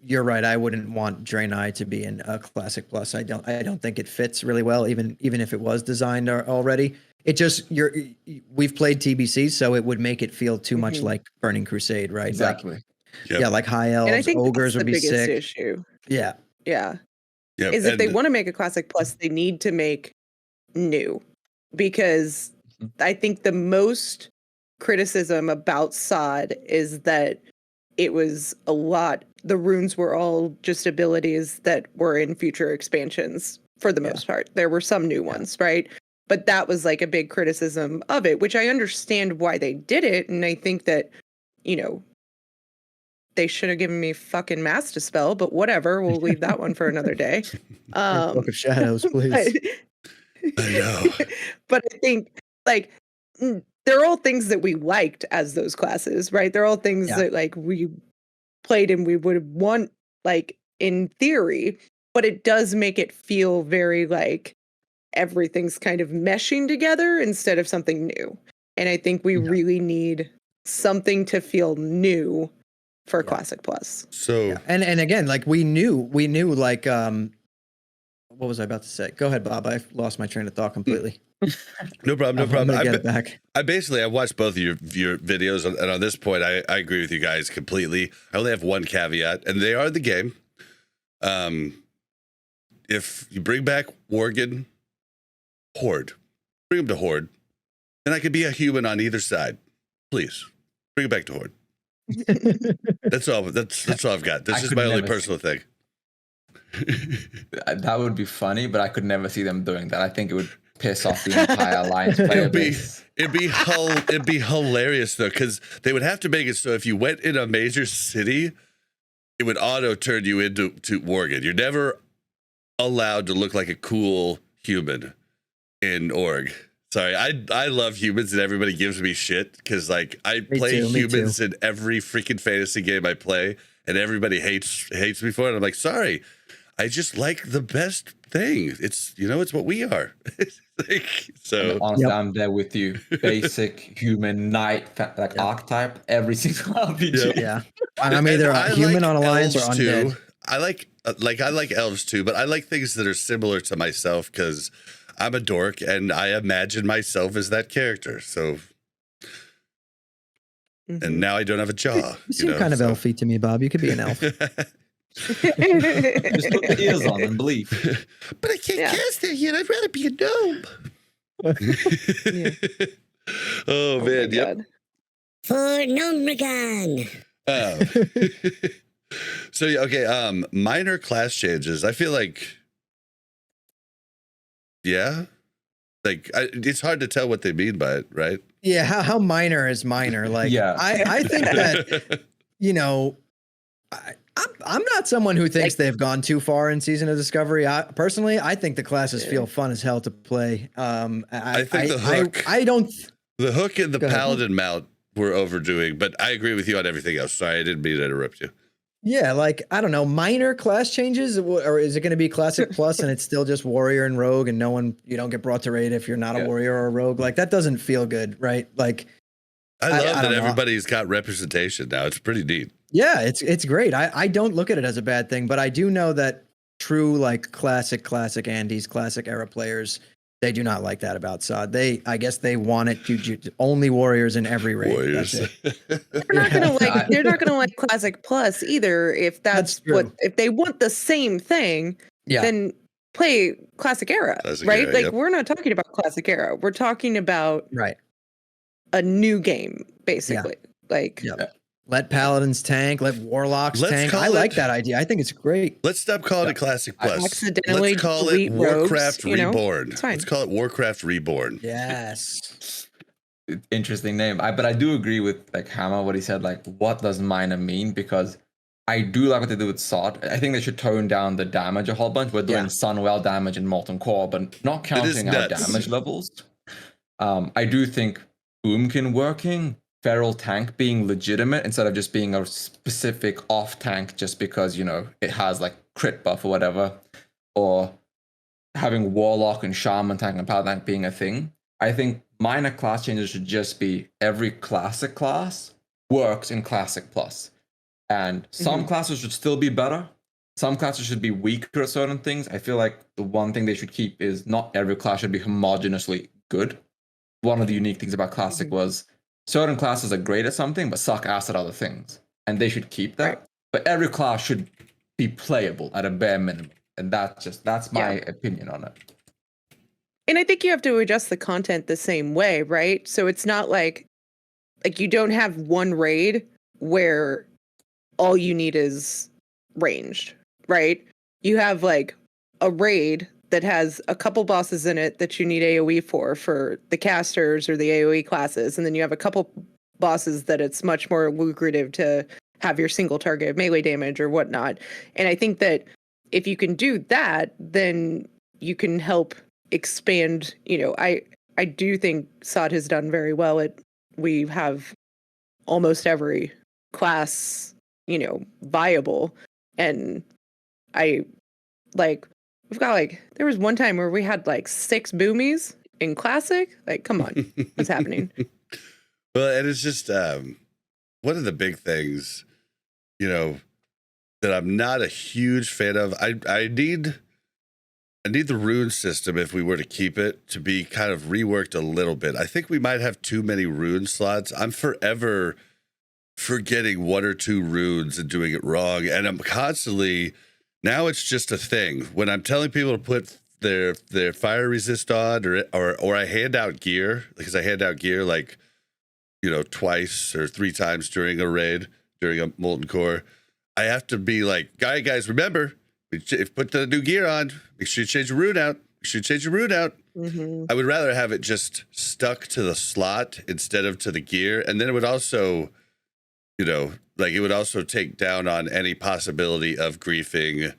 You're right. I wouldn't want Draenei to be in a Classic Plus. I don't think it fits really well, even if it was designed already. It just we've played TBC, so it would make it feel too much like Burning Crusade, right? Exactly. Like, yeah, like high elves, and I think ogres would be sick. Issue. Yeah. Is if they want to make a Classic Plus, they need to make new, because I think the most criticism about SOD is that it was a lot. The runes were all just abilities that were in future expansions for the most part. There were some new ones, right? But that was like a big criticism of it, which I understand why they did it. And I think that, they should have given me fucking Mass to spell, but whatever. We'll leave that one for another day. Book of Shadows, please. I know. But I think like they're all things that we liked as those classes, right? They're all things that like we played and we would want, like, in theory, but it does make it feel very like everything's kind of meshing together instead of something new. And I think we really need something to feel new for Classic Plus. So and again, like we knew like what was I about to say? Go ahead, Bob. I lost my train of thought completely. No problem. No I'm problem. gonna get it back. I watched both of your videos, and on this point, I agree with you guys completely. I only have one caveat, and they are the game. If you bring back Worgen, Horde, bring him to Horde, and I could be a human on either side. Please bring it back to Horde. That's all. That's all I've got. This is my only personal thing. That would be funny, but I could never see them doing that. I think it would piss off the entire Alliance player base. It'd be hilarious though, because they would have to make it so if you went in a major city, it would auto turn you into Worgen. You're never allowed to look like a cool human in org. Sorry, I love humans and everybody gives me shit because like I play humans in every freaking fantasy game I play and everybody hates me for it. I'm like, sorry, I just like the best thing. It's it's what we are. Like, so honestly, I'm there with you. Basic human knight archetype every single RPG. Yeah, I'm either a human on Alliance or undead. Too. I like elves too, but I like things that are similar to myself because I'm a dork and I imagine myself as that character. So, and now I don't have a jaw. You seem kind of elfy to me, Bob. You could be an elf. Just put the ears on and believe. But I can't cast it yet. I'd rather be a gnome. Oh man, yep. For Gnomeregan. So okay, minor class changes. I feel like, it's hard to tell what they mean by it, right? Yeah, how minor is minor? Like, I think that I'm not someone who thinks they've gone too far in Season of Discovery. Personally, I think the classes feel fun as hell to play. I think the hook. The hook and the paladin mount were overdoing, but I agree with you on everything else. Sorry, I didn't mean to interrupt you. Yeah, like, I don't know, minor class changes, or is it going to be Classic Plus and it's still just Warrior and Rogue and you don't get brought to raid if you're not a Warrior or a Rogue? Like, that doesn't feel good, right? Like, I love that everybody's got representation now. It's pretty neat. Yeah, it's great. I don't look at it as a bad thing, but I do know that true, like, classic Andes, classic era players, they do not like that about SOD. I guess they want it to only Warriors in every raid. Warriors. They're not gonna like Classic Plus either. If that's what, if they want the same thing, then play Classic Era, right? Era, like, we're not talking about Classic Era. We're talking about a new game, basically. Like, let Paladins tank, let Warlocks tank. I like that idea. I think it's great. Let's stop calling it Classic Plus. Accidentally Let's call it Warcraft Reborn. It's fine. Let's call it Warcraft Reborn. Yes. Interesting name. But I do agree with like Hammer what he said. Like, what does minor mean? Because I do like what they do with SOD. I think they should tone down the damage a whole bunch. We're doing Sunwell damage in Molten Core, but not counting our damage levels. I do think Boomkin working, Feral Tank being legitimate instead of just being a specific off tank just because, it has like crit buff or whatever, or having Warlock and Shaman tank and Paladin tank being a thing. I think minor class changes should just be every classic class works in Classic Plus. And some classes should still be better. Some classes should be weaker at certain things. I feel like the one thing they should keep is not every class should be homogeneously good. One of the unique things about Classic was certain classes are great at something, but suck ass at other things. And they should keep that. Right. But every class should be playable at a bare minimum. And that's my opinion on it. And I think you have to adjust the content the same way, right? So it's not like you don't have one raid where all you need is ranged, right? You have like a raid that has a couple bosses in it that you need AoE for the casters or the AoE classes. And then you have a couple bosses that it's much more lucrative to have your single target melee damage or whatnot. And I think that if you can do that, then you can help expand. I do think SOD has done very well we have almost every class, viable. And we've got there was one time where we had 6 boomies in Classic. Come on, what's happening? Well, and it's just one of the big things, that I'm not a huge fan of. I need I need the rune system, if we were to keep it, to be kind of reworked a little bit. I think we might have too many rune slots. I'm forever forgetting 1 or 2 runes and doing it wrong. And I'm constantly, now it's just a thing. When I'm telling people to put their fire resist on, or I hand out gear, because I hand out gear like, twice or 3 times during a raid, during a molten core, I have to be like, guys, remember, put the new gear on. Make sure you change your rune out. Mm-hmm. I would rather have it just stuck to the slot instead of to the gear. And then it would also, it would also take down on any possibility of griefing,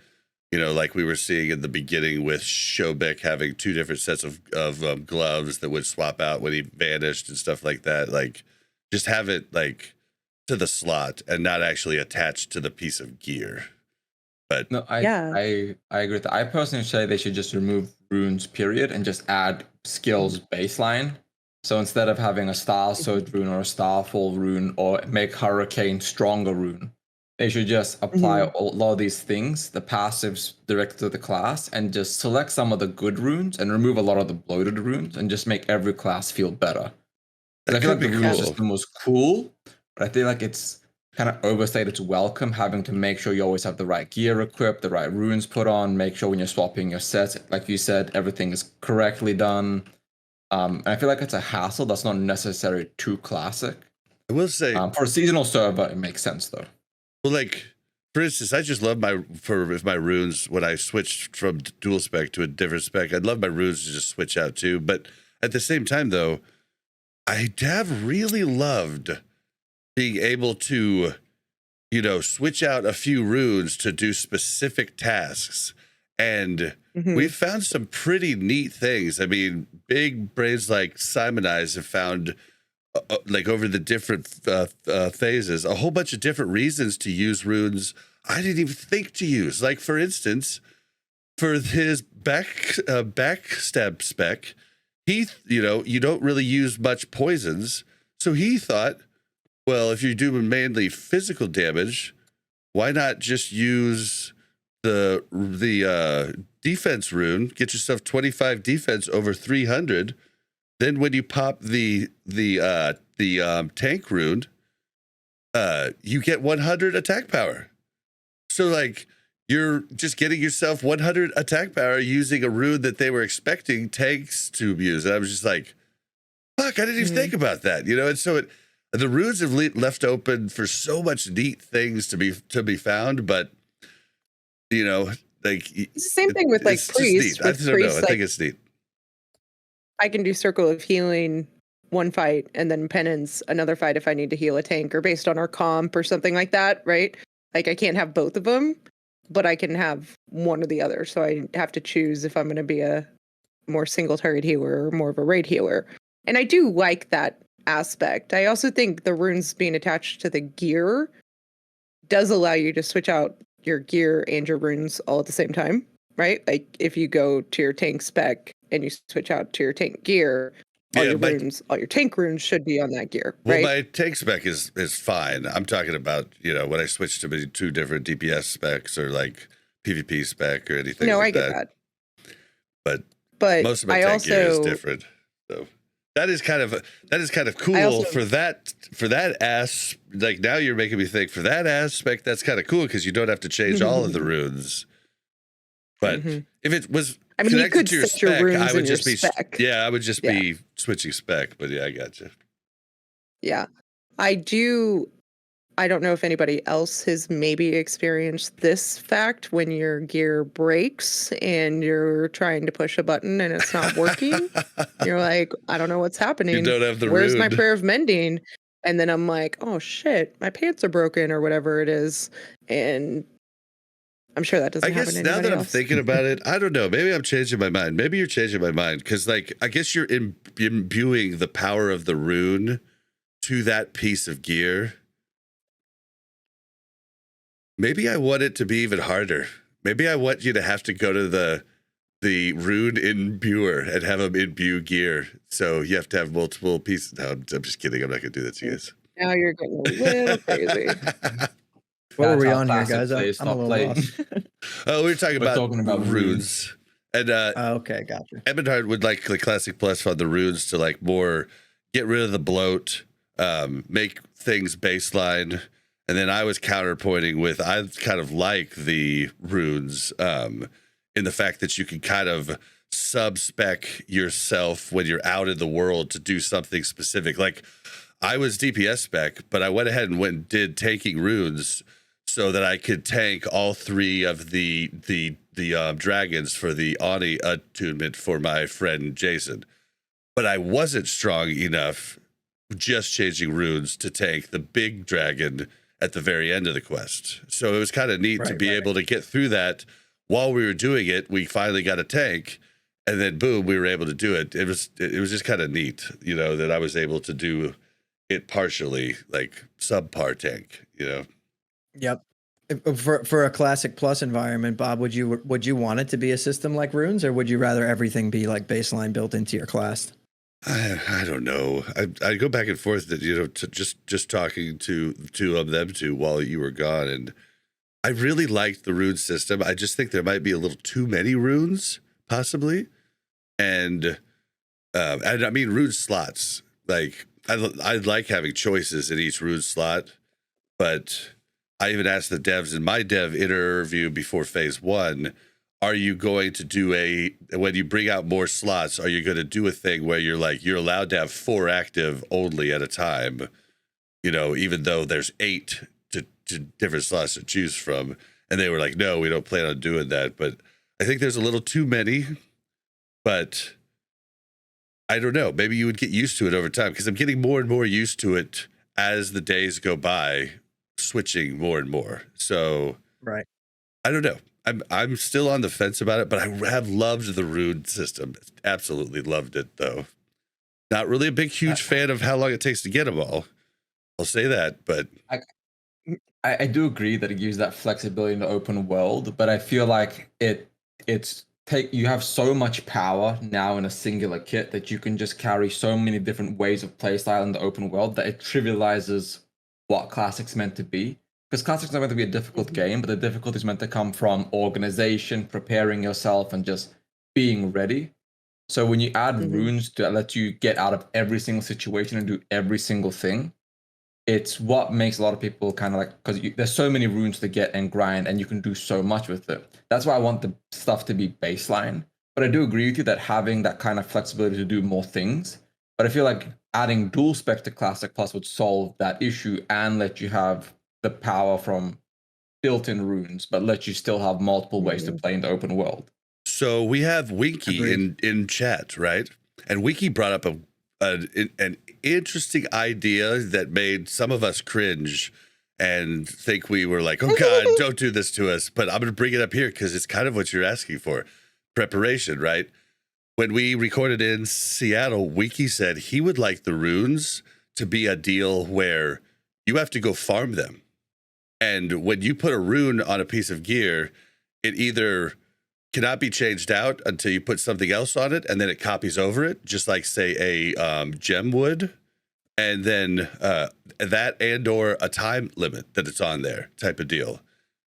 like we were seeing in the beginning with Shobek having 2 different sets of gloves that would swap out when he vanished and stuff like that. Like, just have it like to the slot and not actually attached to the piece of gear. But No, I agree with that. I personally say they should just remove runes, period, and just add skills baseline. So instead of having a Star Surge rune or a Starfall rune or make Hurricane stronger rune, they should just apply a lot of these things, the passives directed to the class, and just select some of the good runes and remove a lot of the bloated runes and just make every class feel better. I feel like the rune system was cool, but I feel like it's kind of overstayed its welcome, having to make sure you always have the right gear equipped, the right runes put on, make sure when you're swapping your sets, like you said, everything is correctly done. And I feel like it's a hassle that's not necessarily too classic. I will say, for a seasonal server, it makes sense though. Well, like, for instance, I just love my runes when I switched from dual spec to a different spec. I'd love my runes to just switch out too. But at the same time, though, I have really loved being able to, switch out a few runes to do specific tasks. And we've found some pretty neat things. I mean, big brains like Simon Eyes have found, like over the different phases, a whole bunch of different reasons to use runes I didn't even think to use. Like, for instance, for his backstab spec, he, you don't really use much poisons. So he thought, well, if you're doing mainly physical damage, why not just use the defense rune, get yourself 25 defense over 300. Then when you pop the tank rune, you get 100 attack power. So like you're just getting yourself 100 attack power using a rune that they were expecting tanks to use. And I was just like, fuck, I didn't even think about that, And so the runes have left open for so much neat things to be found, but like it's the same thing with like priests. I think it's neat. I can do Circle of Healing one fight and then Penance another fight if I need to heal a tank or based on our comp or something like that, right? Like I can't have both of them, but I can have one or the other. So I have to choose if I'm going to be a more single target healer or more of a raid healer. And I do like that aspect. I also think the runes being attached to the gear does allow you to switch out your gear and your runes all at the same time, right? Like if you go to your tank spec and you switch out to your tank gear, all your tank runes should be on that gear, right? Well, my tank spec is fine. I'm talking about, when I switch to 2 different DPS specs or like PvP spec or anything like that. No, I get that. But most of my tank gear is different. So that is kind of cool for that ass. Like now you're making me think for that aspect, that's kind of cool because you don't have to change all of the runes. But if it was connected to your spec, I would just be I would just be switching spec. But yeah, I gotcha. Yeah, I don't know if anybody else has maybe experienced this fact when your gear breaks and you're trying to push a button and it's not working. You're like, I don't know what's happening. You don't have the Where's rune. my prayer of mending? And then I'm like, oh shit, my pants are broken or whatever it is. And I'm sure that doesn't happen to anybody else. Now that I'm thinking about it, I don't know. Maybe I'm changing my mind. Maybe you're changing my mind because, like, I guess you're imbuing the power of the rune to that piece of gear. Maybe I want it to be even harder. Maybe I want you to have to go to the rune imbuer and have them imbue gear. So you have to have multiple pieces. No, I'm just kidding. I'm not going to do that to you guys. Now you're getting a little crazy. What are we on here, guys? I'm a little lost. Oh, we were talking about runes. And Okay, gotcha. EbonHardt would like the Classic Plus on the runes to like more get rid of the bloat, make things baseline. And then I was counterpointing with I kind of like the runes in the fact that you can kind of sub-spec yourself when you're out in the world to do something specific. Like I was DPS spec, but I went ahead and did tanking runes so that I could tank all 3 of the dragons for the Ani attunement for my friend Jason. But I wasn't strong enough just changing runes to tank the big dragon at the very end of the quest. So it was kind of neat to be able to get through that while we were doing it. We finally got a tank, and then boom, we were able to do it. It was just kind of neat, you know, that I was able to do it partially, like subpar tank, you know. Yep. For a Classic Plus environment, Bob, would you want it to be a system like runes, or would you rather everything be like baseline built into your class? I don't know. I go back and forth that, you know, to just talking to them two while you were gone, and I really liked the rune system. I just think there might be a little too many runes, possibly, and I mean rune slots. Like I like having choices in each rune slot, but I even asked the devs in my dev interview before phase 1. Are you going to do when you bring out more slots, are you going to do a thing where you're allowed to have 4 active only at a time, you know, even though there's 8 to different slots to choose from? And they were like, no, we don't plan on doing that. But I think there's a little too many, but I don't know. Maybe you would get used to it over time, because I'm getting more and more used to it as the days go by, switching more and more. So Right. I don't know. I'm still on the fence about it, but I have loved the rune system. Absolutely loved it, though. Not really a big, huge fan of how long it takes to get them all. I'll say that, but I do agree that it gives that flexibility in the open world, but I feel like you have so much power now in a singular kit that you can just carry so many different ways of playstyle in the open world that it trivializes what Classic's meant to be. Because Classic's not meant to be a difficult game, but the difficulty is meant to come from organization, preparing yourself, and just being ready. So when you add runes to let you get out of every single situation and do every single thing, it's what makes a lot of people kind of like, because there's so many runes to get and grind, and you can do so much with it. That's why I want the stuff to be baseline. But I do agree with you that having that kind of flexibility to do more things. But I feel like adding dual spec to Classic Plus would solve that issue and let you have the power from built-in runes, but let you still have multiple ways to play in the open world. So we have Winky in chat, right? And Winky brought up an interesting idea that made some of us cringe and think we were like, oh God, don't do this to us. But I'm going to bring it up here because it's kind of what you're asking for. Preparation, right? When we recorded in Seattle, Winky said he would like the runes to be a deal where you have to go farm them. And when you put a rune on a piece of gear, it either cannot be changed out until you put something else on it, and then it copies over it, just like, say, a gem would. And then that and or a time limit that it's on there type of deal.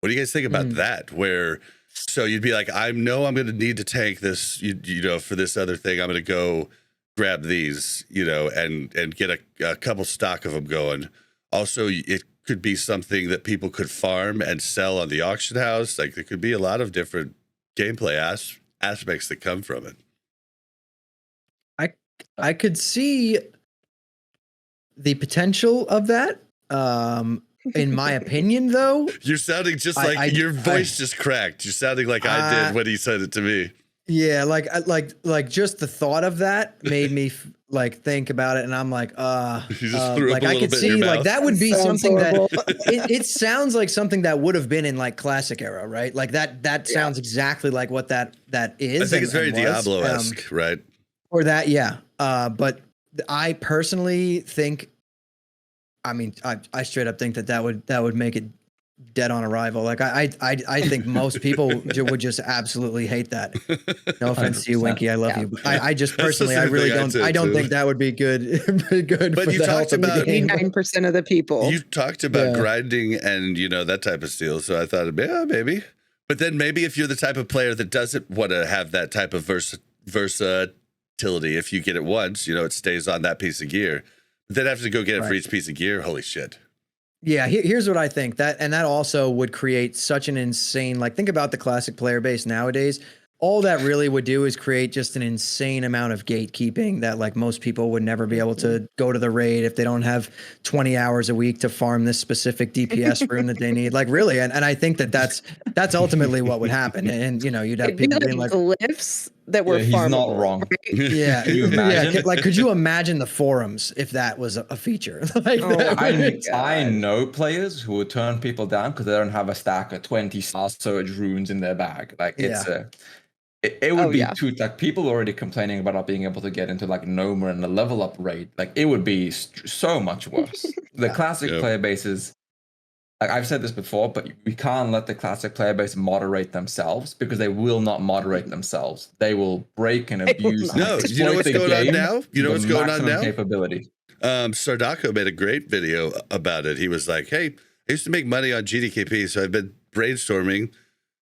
What do you guys think about that? Where, so you'd be like, I know I'm going to need to tank this, you know, for this other thing. I'm going to go grab these, you know, and get a couple stock of them going. Also, it could be something that people could farm and sell on the auction house. Like, there could be a lot of different gameplay aspects that come from it. I could see the potential of that. In my opinion, though, You're sounding just like your voice just cracked. You're sounding like I did when he said it to me. Yeah, like just the thought of that made me like think about it, and I'm like, You just threw like up a I little could bit in see your like mouth. that would be Sounds something horrible. that it sounds like something that would have been in like Classic era, right? Like that sounds exactly like what that is. I think it's very Diablo-esque, right? Or that, yeah. But I personally think, I mean, I straight up think that would make it dead on arrival. Like I think most people would just absolutely hate that. No offense to you, 100%. Winky, I love you. But I just That's the personally, I same really thing I don't. did, I don't too. think that would be good. good. But for you the talked health of the about- game. 89% of the people. You talked about Yeah. grinding and, you know, that type of steel. So I thought, yeah, maybe. But then maybe if you're the type of player that doesn't want to have that type of versatility, if you get it once, it stays on that piece of gear. But then have to go get it for each piece of gear. Holy shit. Yeah, here's what I think. That also would create such an insane, like, think about the classic player base nowadays. All that really would do is create just an insane amount of gatekeeping that, like, most people would never be able to go to the raid if they don't have 20 hours a week to farm this specific DPS rune that they need. Like, really, and I think that's ultimately what would happen. And you'd have people being like glyphs that were he's farmable, not wrong. right? Yeah, Can you imagine? yeah. Like, could you imagine the forums if that was a feature? Like, I know players who would turn people down because they don't have a stack of 20 star surge runes in their bag. Like, it would be too, like, people already complaining about not being able to get into like Noma and the level up raid. Like, it would be so much worse. The classic player bases, like I've said this before, but we can't let the classic player base moderate themselves because they will not moderate themselves. They will break and abuse. No, you know what's going on now? You know what's going on now? Capability. Sardako made a great video about it. He was like, hey, I used to make money on GDKP, so I've been brainstorming,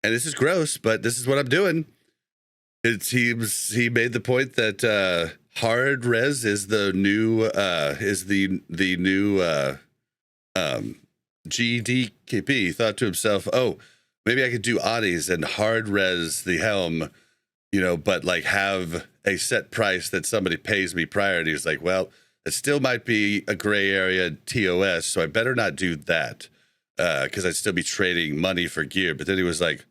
and this is gross, but this is what I'm doing. He made the point that hard res is the new GDKP. He thought to himself, oh, maybe I could do Anis and hard res the helm, but like have a set price that somebody pays me prior. And he was like, well, it still might be a gray area TOS, so I better not do that because I'd still be trading money for gear. But then he was like,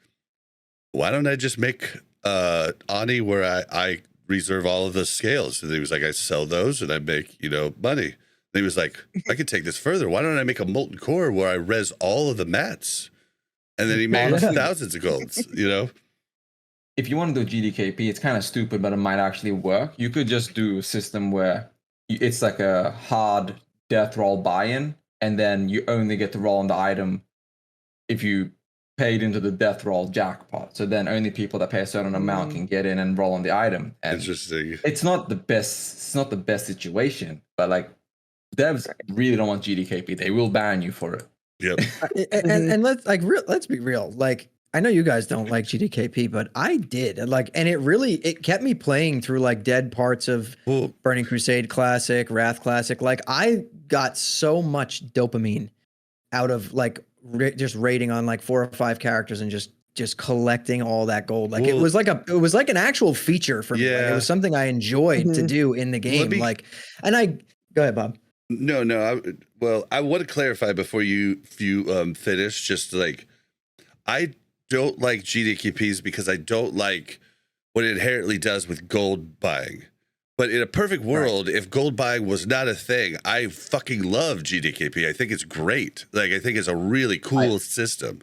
why don't I just make Ani where I reserve all of the scales? And he was like, I sell those and I make, money. And he was like, I could take this further. Why don't I make a molten core where I res all of the mats? And then he made thousands of golds, If you want to do GDKP, it's kind of stupid, but it might actually work. You could just do a system where it's like a hard death roll buy-in, and then you only get to roll on the item if you paid into the death roll jackpot. So then only people that pay a certain amount can get in and roll on the item. And interesting. It's not the best situation, but like devs really don't want GDKP. They will ban you for it. Yep. and let's be real. Like, I know you guys don't like GDKP, but I did. Like, and it kept me playing through like dead parts of Burning Crusade Classic, Wrath Classic. Like, I got so much dopamine out of like just raiding on like 4 or 5 characters and just collecting all that gold. Like, it was like an actual feature for me. Yeah. Like, it was something I enjoyed to do in the game. Go ahead, Bob. No. I want to clarify before you finish. Just like, I don't like GDKPs because I don't like what it inherently does with gold buying. But in a perfect world, if gold buying was not a thing, I fucking love GDKP. I think it's great. Like, I think it's a really cool system.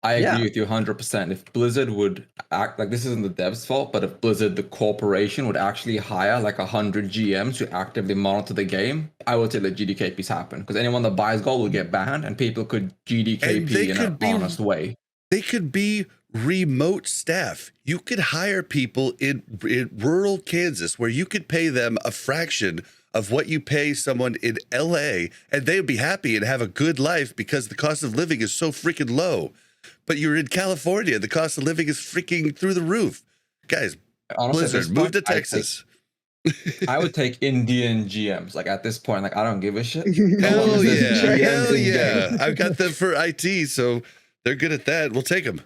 I agree with you 100%. If Blizzard would act like, this isn't the devs' fault, but if Blizzard, the corporation, would actually hire like 100 GMs to actively monitor the game, I would say that GDKPs happen. Because anyone that buys gold will get banned, and people could GDKP in an honest way. They could be remote staff. You could hire people in rural Kansas where you could pay them a fraction of what you pay someone in LA, and they would be happy and have a good life because the cost of living is so freaking low. But you're in California, the cost of living is freaking through the roof. Guys, honestly, Blizzard, move to Texas. I would take Indian GMs. Like, at this point, like, I don't give a shit. Hell yeah. I've got them for IT, so they're good at that. We'll take them.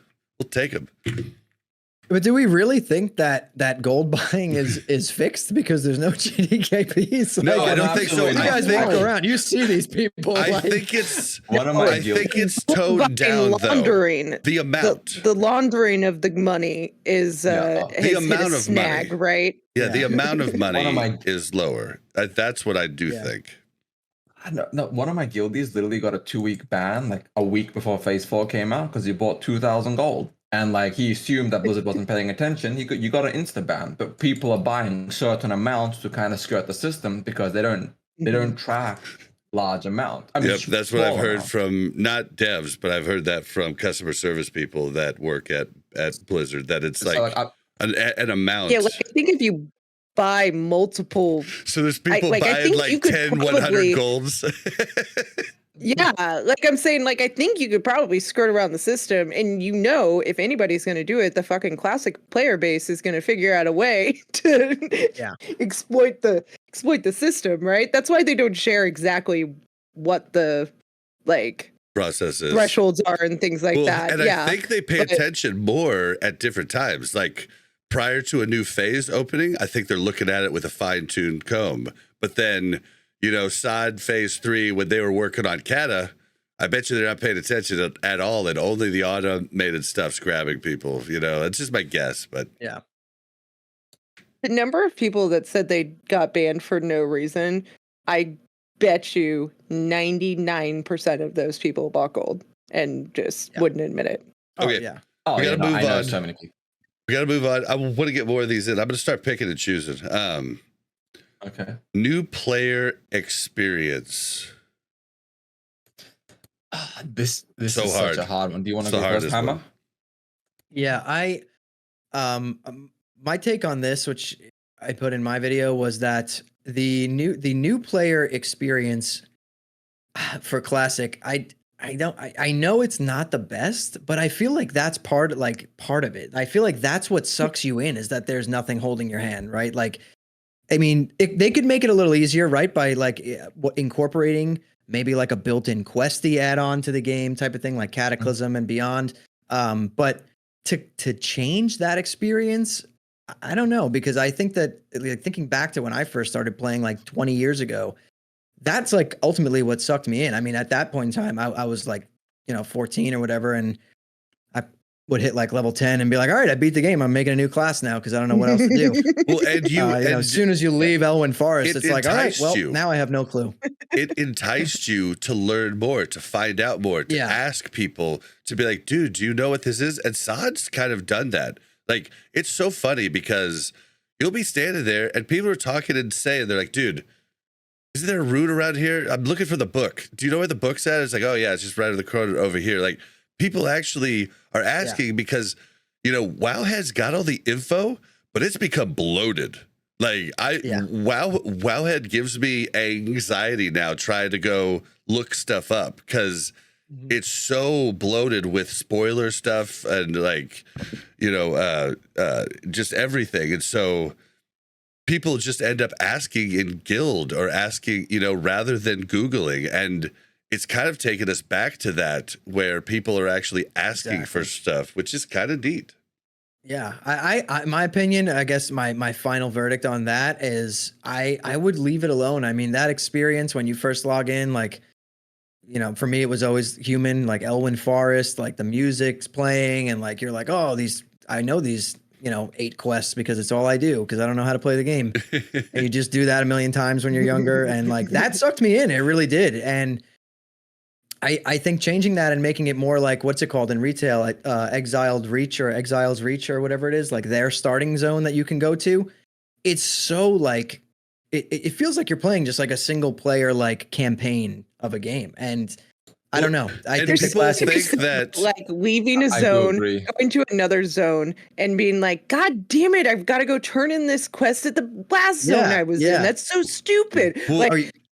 But do we really think that gold buying is fixed because there's no GDKPs? Like, No, I don't think so. You guys walk around, you see these people. I think it's Gold toned down, laundering, though. The amount. The laundering of the money is the amount of snag, money, right? Yeah, the amount of money is lower. That's what I do think. No, one of my guildies literally got a 2-week ban, like a week before Phase 4 came out, because he bought 2,000 gold. And like, he assumed that Blizzard wasn't paying attention. You got an insta ban, but people are buying certain amounts to kind of skirt the system because they don't track large amount. I mean, that's what I've heard from not devs, but I've heard that from customer service people that work at Blizzard, that it's like an amount. Yeah, like, I think if you buy multiple, so there's people buying like 10 100 golds. Yeah, like I'm saying, like I think you could probably skirt around the system, and if anybody's going to do it, the fucking classic player base is going to figure out a way to Yeah. exploit the system, right? That's why they don't share exactly what the like Processes. thresholds are and things like that. And yeah, I think they pay attention more at different times. Like prior to a new phase opening, I think they're looking at it with a fine-tuned comb. But then, SOD phase 3, when they were working on Kata, I bet you they're not paying attention at all, and only the automated stuff's grabbing people. That's just my guess. But Yeah. the number of people that said they got banned for no reason, I bet you 99% of those people buckled and just wouldn't admit it. Okay. Oh, yeah. Oh, We yeah, gotta move I know on. so many people. we got to move on. I want to get more of these in. I'm going to start picking and choosing. Okay. New player experience. This So is hard. such a hard one. Do you want to It's the go first, hardest Hammer? one. Yeah, my take on this, which I put in my video, was that the new player experience for Classic, I know it's not the best, but I feel like that's part of it. I feel like that's what sucks you in, is that there's nothing holding your hand, right? Like, I mean, they could make it a little easier, right? By incorporating maybe like a built-in questy add-on to the game type of thing, like Cataclysm and beyond. But to change that experience, I don't know, because I think that, like, thinking back to when I first started playing like 20 years ago, that's like ultimately what sucked me in. I mean, at that point in time, I was like, 14 or whatever, and I would hit like level 10 and be like, all right, I beat the game. I'm making a new class now because I don't know what else to do. Well, and As soon as you leave Elwyn Forest, it it's like, all right, enticed well, you. now I have no clue. It enticed you to learn more, to find out more, to ask people, to be like, dude, do you know what this is? And Sod's kind of done that. Like, it's so funny because you'll be standing there and people are talking and saying, they're like, dude, isn't there a rune around here? I'm looking for the book. Do you know where the book's at? It's like, oh yeah, it's just right in the corner over here. Like, people actually are asking because, WoW has got all the info, but it's become bloated. Like, Wowhead gives me anxiety now trying to go look stuff up because it's so bloated with spoiler stuff and just everything. And so people just end up asking in guild or asking, rather than Googling. And it's kind of taken us back to that where people are actually asking for stuff, which is kind of neat. Yeah, I my opinion, I guess my final verdict on that is I would leave it alone. I mean, that experience when you first log in, like, for me, it was always human, like Elwyn Forest, like the music's playing and like, you're like, oh, I know these, 8 quests because it's all I do because I don't know how to play the game. And you just do that a million times when you're younger. And like, that sucked me in. It really did. And I think changing that and making it more like, what's it called in retail, Exiles Reach or whatever it is, like their starting zone that you can go to. It's so like, it feels like you're playing just like a single player like campaign of a game. And I don't know. I think people the classic think that like leaving a zone, going to another zone, and being like, God damn it, I've got to go turn in this quest at the last zone I was in. That's so stupid. Well,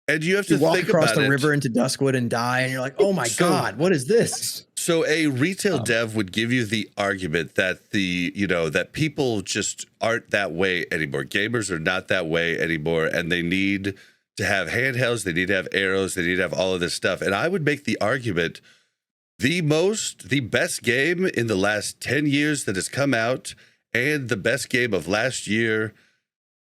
and you have to walk think across about the it. river into Duskwood and die, and you're like, oh my God, what is this? So a retail dev would give you the argument that that people just aren't that way anymore. Gamers are not that way anymore, and they need to have handhelds, they need to have arrows, they need to have all of this stuff. And I would make the argument the best game in the last 10 years that has come out and the best game of last year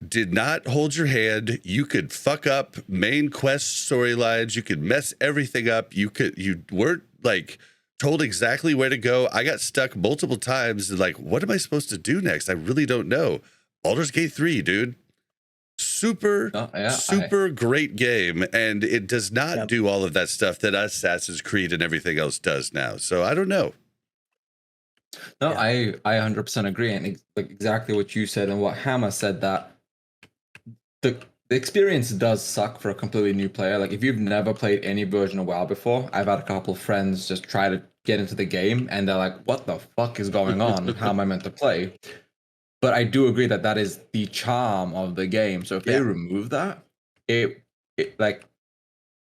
did not hold your hand. You could fuck up main quest storylines. You could mess everything up. You weren't like told exactly where to go. I got stuck multiple times and like, what am I supposed to do next? I really don't know. Baldur's Gate 3, dude. Super great game. And it does not do all of that stuff that Assassin's Creed and everything else does now. So I don't know. No, I 100% agree. And exactly what you said and what Hammer said, that the experience does suck for a completely new player. Like, if you've never played any version of WoW before, I've had a couple of friends just try to get into the game and they're like, what the fuck is going on? How am I meant to play? But I do agree that is the charm of the game. So if they remove that, it like,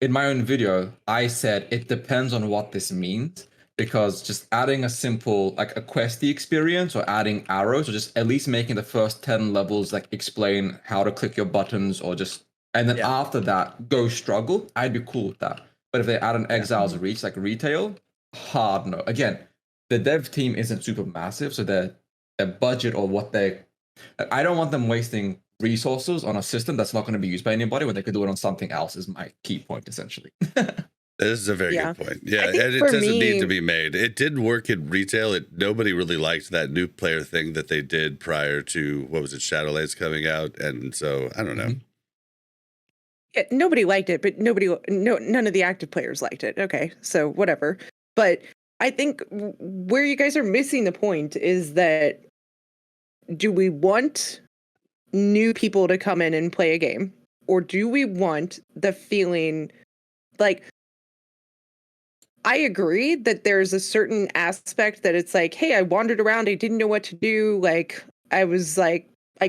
in my own video, I said it depends on what this means, because just adding a simple, like a questy experience, or adding arrows, or just at least making the first 10 levels like explain how to click your buttons, or just, and then after that go struggle, I'd be cool with that. But if they add an Exile's Reach like retail, hard no. Again, the dev team isn't super massive, so their budget, or what I don't want them wasting resources on a system that's not going to be used by anybody when they could do it on something else, is my key point essentially. This is a very good point. Yeah, think and it for doesn't me- need to be made. It didn't work in retail. Nobody really liked that new player thing that they did prior to, what was it, Shadowlands coming out, and so I don't know. Yeah, nobody liked it, but none of the active players liked it. Okay, so whatever. But I think where you guys are missing the point is that, do we want new people to come in and play a game, or do we want the feeling like, I agree that there's a certain aspect that it's like, hey, I wandered around, I didn't know what to do, like I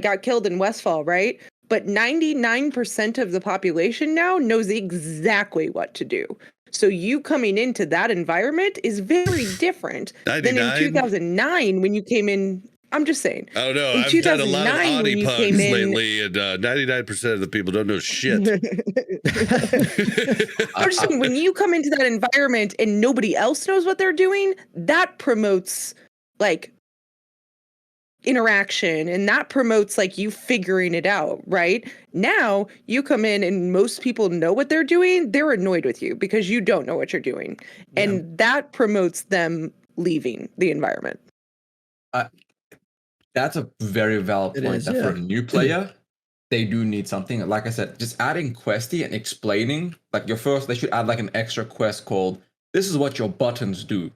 got killed in Westfall, right? But 99% of the population now knows exactly what to do. So you coming into that environment is very different than in 99? 2009 when you came in. I'm just saying. Oh no, In I've done a lot of 2009 when Audi you puns came in- lately, and 99% of the people don't know shit. I'm just saying, when you come into that environment and nobody else knows what they're doing, that promotes like interaction, and that promotes like you figuring it out, right? Now you come in and most people know what they're doing, they're annoyed with you because you don't know what you're doing. And that promotes them leaving the environment. That's a very valid It point. is, That yeah. for a new player, they do need something. Like I said, just adding questy and explaining, like they should add like an extra quest called, this is what your buttons do.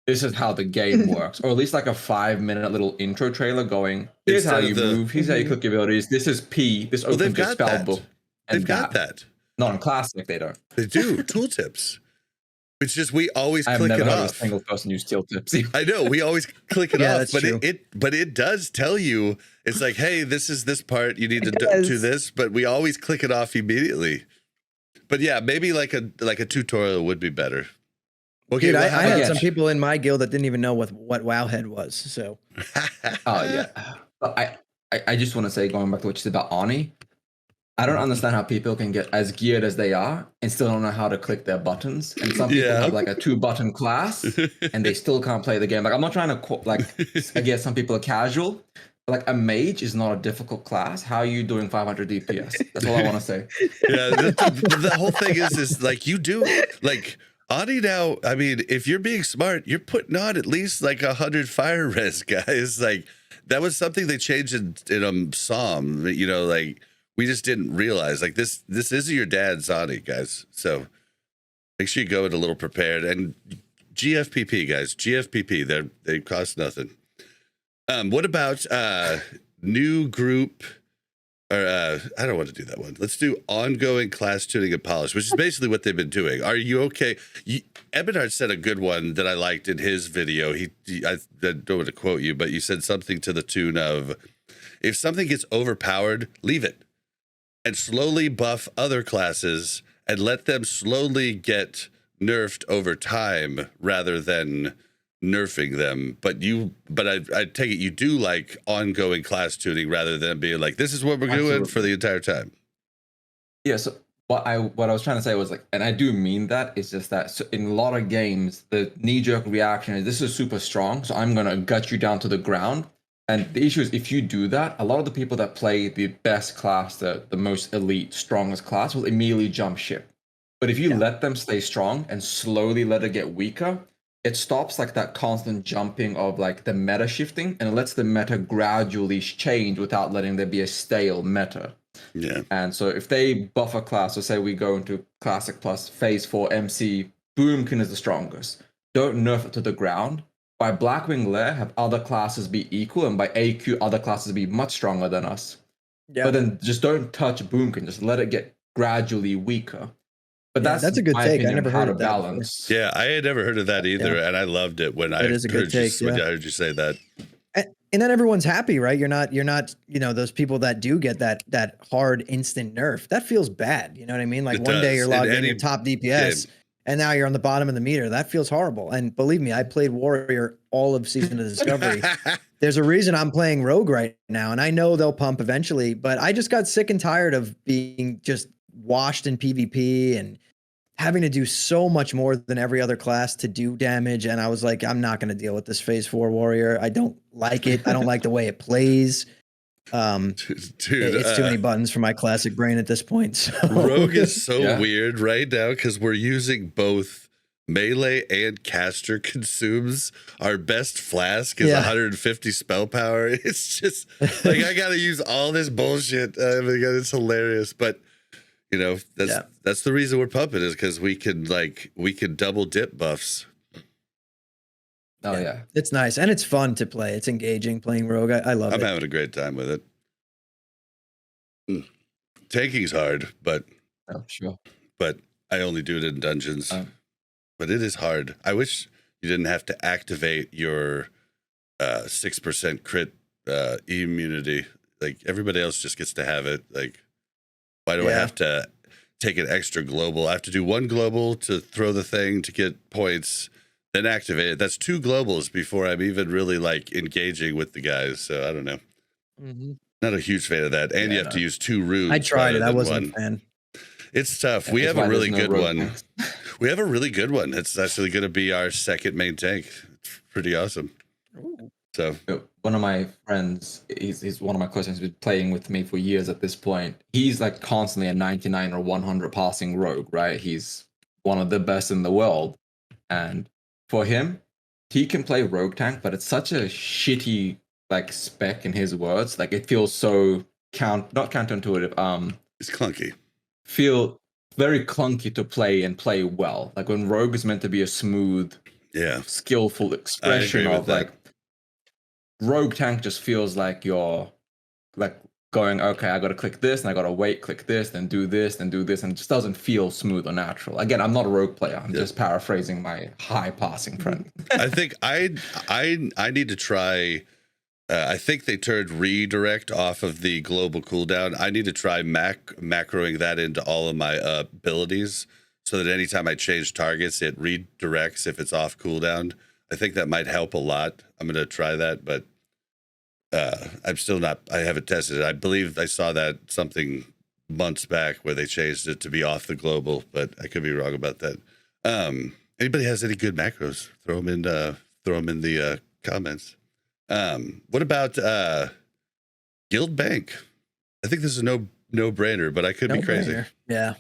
This is how the game works. Or at least like a 5-minute little intro trailer going, here's how Instead you of the- move, here's how you click your abilities, this is P, this Well, they've opens your got spell that. book. And They've got that. Not in Classic, they don't. They do. Tooltips. It's just we always I've click never it heard of a off. single person use steel tips. I know we always click it Yeah, off, that's but true. it does tell you. It's like, hey, this is this part you need to do does. this, but we always click it off immediately. But yeah, maybe like a tutorial would be better. Okay, Dude, well, I how had about- some people in my guild that didn't even know what Wowhead was. So Oh yeah. But I just want to say, going back to what you said about Ani, I don't understand how people can get as geared as they are and still don't know how to click their buttons. And some people Yeah. have like a 2-button class and they still can't play the game. Like, I'm not trying to I guess some people are casual, but like a mage is not a difficult class. How are you doing 500 DPS? That's all I want to say. Yeah, the whole thing is like you do like Ani now. I mean, if you're being smart, you're putting on at least like 100 fire res, guys. Like that was something they changed in Psalm. You know, like we just didn't realize. Like this is your dad's Ani, guys. So make sure you go in a little prepared. And GFPP, guys, GFPP. They cost nothing. What about new group? Or I don't want to do that one. Let's do ongoing class tuning and polish, which is basically what they've been doing. Are you okay? EbonHardt said a good one that I liked in his video. I don't want to quote you, but you said something to the tune of, if something gets overpowered, leave it and slowly buff other classes and let them slowly get nerfed over time rather than nerfing them. But I take it you do like ongoing class tuning rather than being like, this is what we're doing Absolutely. for the entire time. Yeah, so what I was trying to say was like, and I do mean that, it's just that in a lot of games, the knee-jerk reaction is, this is super strong, so I'm gonna gut you down to the ground. And the issue is, if you do that, a lot of the people that play the best class, the most elite, strongest class, will immediately jump ship. But if you let them stay strong and slowly let it get weaker, it stops like that constant jumping of like the meta shifting, and it lets the meta gradually change without letting there be a stale meta. Yeah. And so if they buff a class, so say we go into Classic Plus Phase 4 MC, Boomkin is the strongest. Don't nerf it to the ground. By Blackwing Lair, have other classes be equal, and by AQ, other classes be much stronger than us. yeah, But then just don't touch Boomkin, just let it get gradually weaker. But Yeah, that's that's a good my take. I opinion never on how heard to of that before. balance. Yeah, I had never heard of that either, and I loved it when I That is a good heard you, take, when yeah. I heard you say that. and then everyone's happy, right? You're not, those people that do get that hard instant nerf. That feels bad. You know what I mean? Like It one day does. you're In logged in any your top DPS, and now you're on the bottom of the meter. That feels horrible. And believe me, I played Warrior all of Season of Discovery. There's a reason I'm playing Rogue right now, and I know they'll pump eventually. But I just got sick and tired of being just washed in PvP and having to do so much more than every other class to do damage. And I was like, I'm not going to deal with this Phase 4 Warrior. I don't like it. I don't like the way it plays. Dude, It's too many buttons for my classic brain at this point. So. Rogue is so Yeah. weird right now because we're using both melee and caster consumes. Our best flask is 150 spell power. It's just like I gotta use all this bullshit. Oh my God, it's hilarious. But that's the reason we're pumping is because we can double dip buffs. Oh yeah. It's nice and it's fun to play. It's engaging playing Rogue. I love I'm it. having a great time with it. Tanking's hard, but Oh, sure. I only do it in dungeons. But it is hard. I wish you didn't have to activate your 6% crit immunity. Like everybody else just gets to have it. Like, why do I have to take an extra global? I have to do one global to throw the thing to get points, then activate it. That's 2 globals before I'm even really like engaging with the guys. So I don't know. Mm-hmm. Not a huge fan of that. And you have to use 2 runes. I tried it. I rather than wasn't one. a fan. It's tough. Yeah, We that's have a why really there's no good rogue one. tanks. We have a really good one. It's actually going to be our second main tank. It's pretty awesome. So One of my friends, he's one of my closest, he's been playing with me for years at this point. He's like constantly a 99 or 100 passing rogue, right? He's one of the best in the world. And for him, he can play rogue tank, but it's such a shitty like spec in his words. Like it feels so not counterintuitive. it's clunky. Feel very clunky to play well. Like when rogue is meant to be a smooth, Yeah. skillful expression with of that. like rogue tank just feels like you're like going, okay, I gotta click this and I gotta wait, click this, then do this, then do this, and it just doesn't feel smooth or natural. Again, I'm not a rogue player. I'm just paraphrasing my high passing friend. I think I need to try. I think they turned redirect off of the global cooldown. I need to try macroing that into all of my abilities so that anytime I change targets, it redirects if it's off cooldown. I think that might help a lot. I'm going to try that, but I'm still not. I haven't tested it. I believe I saw that something months back where they changed it to be off the global, but I could be wrong about that. Anybody has any good macros? Throw them in the comments. What about Guild Bank? I think this is a no brainer, but I could be crazy. Brainer. Yeah,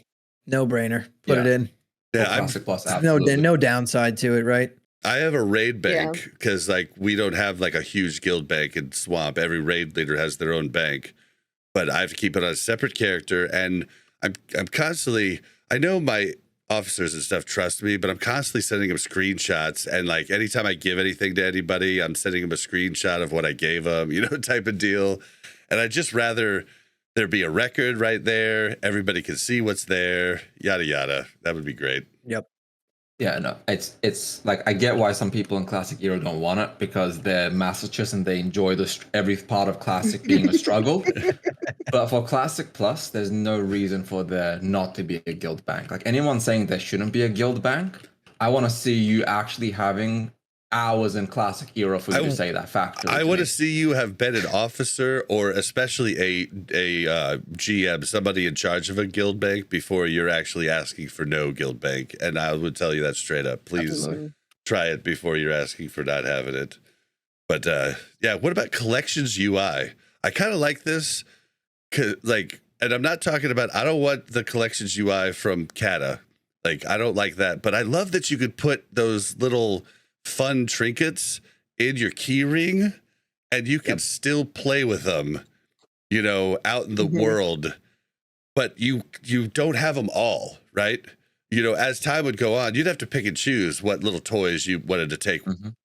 no brainer. Put it in. Yeah, Classic plus, No, absolutely. no downside to it, right? I have a raid bank because like we don't have like a huge guild bank in Swamp. Every raid leader has their own bank, but I have to keep it on a separate character. And I'm constantly. I know my officers and stuff trust me, but I'm constantly sending them screenshots. And like anytime I give anything to anybody, I'm sending them a screenshot of what I gave them, type of deal. And I'd just rather there be a record right there. Everybody can see what's there. Yada yada. That would be great. Yep. Yeah, no, it's like I get why some people in Classic Era don't want it because they're masochists and they enjoy every part of Classic being a struggle. But for Classic Plus, there's no reason for there not to be a guild bank. Like anyone saying there shouldn't be a guild bank, I want to see you actually having hours in Classic Era for you to say that factor. I want to see you have been an officer or especially a GM, somebody in charge of a guild bank before you're actually asking for no guild bank. And I would tell you that straight up. Please try it before you're asking for not having it. But yeah, what about collections UI? I kind of like this. Like, and I'm not talking about, I don't want the collections UI from Kata. Like, I don't like that. But I love that you could put those little fun trinkets in your key ring and you can still play with them, out in the world, but you don't have them all, right? As time would go on, you'd have to pick and choose what little toys you wanted to take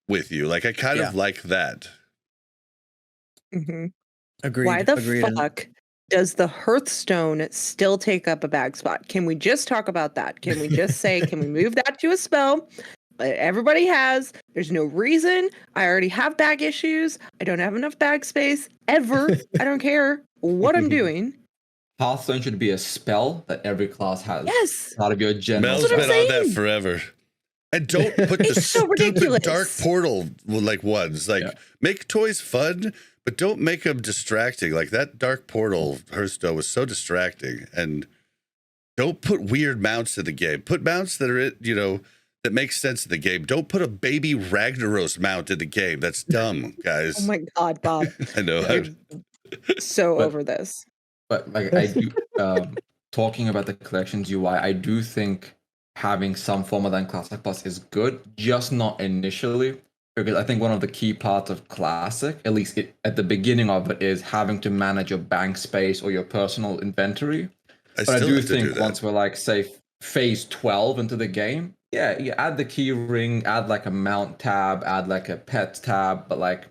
with you. Like, I kind of like that. Agreed. Why the Agreed. fuck does the Hearthstone still take up a bag spot? Can we just talk about that? Can we just say, can we move that to a spell? Everybody has. There's no reason. I already have bag issues. I don't have enough bag space ever. I don't care what I'm doing. Hearthstone should be a spell that every class has. Yes. Out of your general. Mel's what I'm been on that saying. forever. And don't put the It's so stupid ridiculous. dark portal like ones. Like, Yeah. make toys fun, but don't make them distracting. Like that dark portal Hearthstone was so distracting. And don't put weird mounts in the game. Put mounts that are, that make sense in the game. Don't put a baby Ragnaros mount in the game. That's dumb, guys. Oh my God, Bob. I know. You're so But- over this. But like I do, talking about the collections UI, I do think having some form of that in Classic Plus is good, just not initially. Because I think one of the key parts of Classic, at least at the beginning of it, is having to manage your bank space or your personal inventory. But I do have to think that. once we're like, say, phase 12 into the game, yeah, you add the key ring, add like a mount tab, add like a pet tab, but like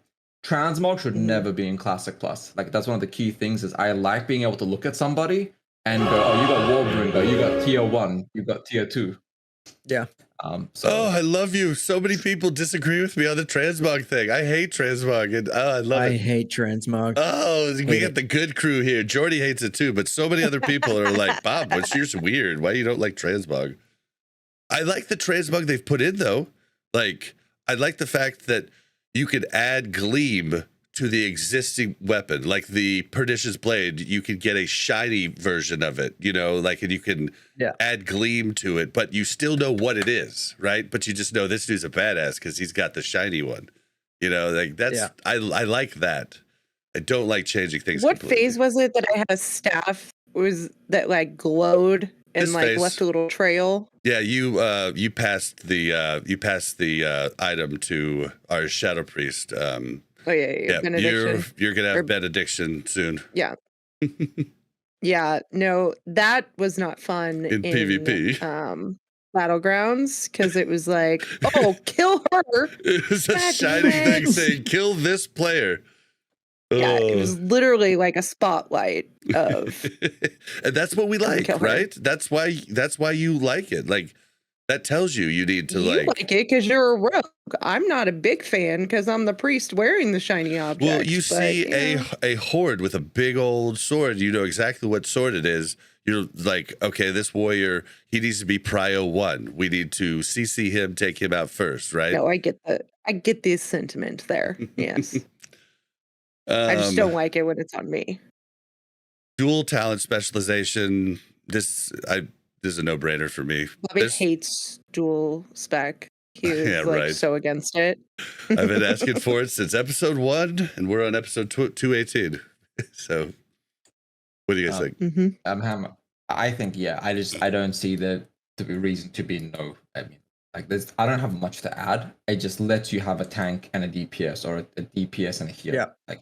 transmog should never be in Classic Plus. Like that's one of the key things is I like being able to look at somebody and go, oh, you got Warbringer, you got tier 1, you got tier 2. Yeah. So Oh, I love you. So many people disagree with me on the transmog thing. I hate transmog, and I love I it. hate transmog. Oh, we Hate got it. the good crew here. Jordy hates it too, but so many other people are like, Bob, what's yours weird? Why you don't like transmog? I like the transmog they've put in though. Like, I like the fact that you could add gleam to the existing weapon, like the Pernicious Blade. You could get a shiny version of it, and you can add gleam to it, but you still know what it is, right? But you just know this dude's a badass because he's got the shiny one. Like that's I like that. I don't like changing things. What completely. phase was it that I had a staff that like glowed and This like phase. left a little trail? Yeah, you passed the item to our Shadow Priest. Oh yeah, benediction. You're gonna have Or- benediction soon Yeah. Yeah, no, that was not fun in PvP. Battlegrounds because it was like, oh, kill her. It was a God shiny damn thing it. saying "kill this player." Yeah, it Oh. was literally like a spotlight of And that's what we Don't like, kill her. right? That's why you like it. Like that tells you need to you like. like it because you're a rogue. I'm not a big fan because I'm the priest wearing the shiny object. Well, you but, see you know. a horde with a big old sword. You know exactly what sword it is. You're like, okay, this warrior, he needs to be prio 1. We need to CC him, take him out first, right? No, I get the sentiment there. Yes. I just don't like it when it's on me. Dual talent specialization. This is a no-brainer for me. Bobby There's- hates dual spec. He is Yeah, like right. so against it. I've been asking for it since episode 1, and we're on episode 218. So, what do you guys think? Hmm. Hammer. I think I don't see the reason to be no. I mean, like I don't have much to add. It just lets you have a tank and a DPS or a DPS and a healer. Yeah. Like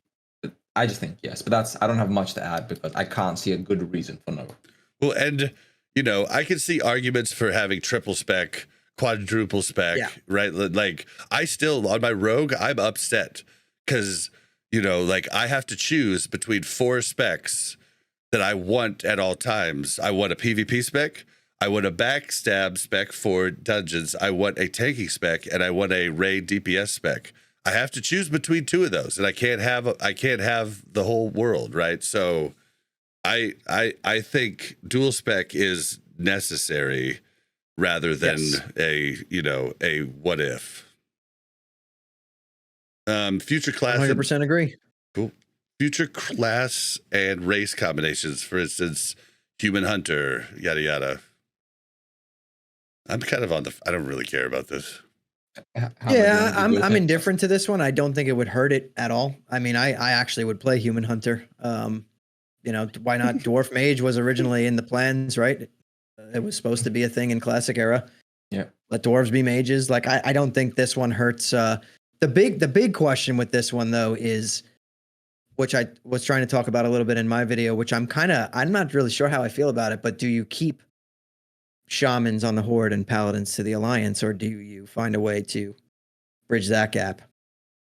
I just think yes, but I don't have much to add because I can't see a good reason for no. Well, and I can see arguments for having triple spec, quadruple spec, right? Like I still on my rogue, I'm upset because like I have to choose between 4 specs that I want at all times. I want a PvP spec, I want a backstab spec for dungeons, I want a tanking spec, and I want a raid DPS spec. I have to choose between 2 of those, and I can't have the whole world, right? So I think dual spec is necessary rather than a what if. Future class 100% agree. cool. Future class and race combinations, for instance, human hunter, yada yada. I'm kind of I don't really care about this. Yeah, I'm indifferent to this one. I don't think it would hurt it at all. I mean, I actually would play Human Hunter. Why not? Dwarf Mage was originally in the plans, right? It was supposed to be a thing in Classic era. Yeah. Let dwarves be mages. Like I don't think this one hurts. The big question with this one though is, which I was trying to talk about a little bit in my video, which I'm not really sure how I feel about it, but do you keep shamans on the horde and paladins to the alliance, or do you find a way to bridge that gap?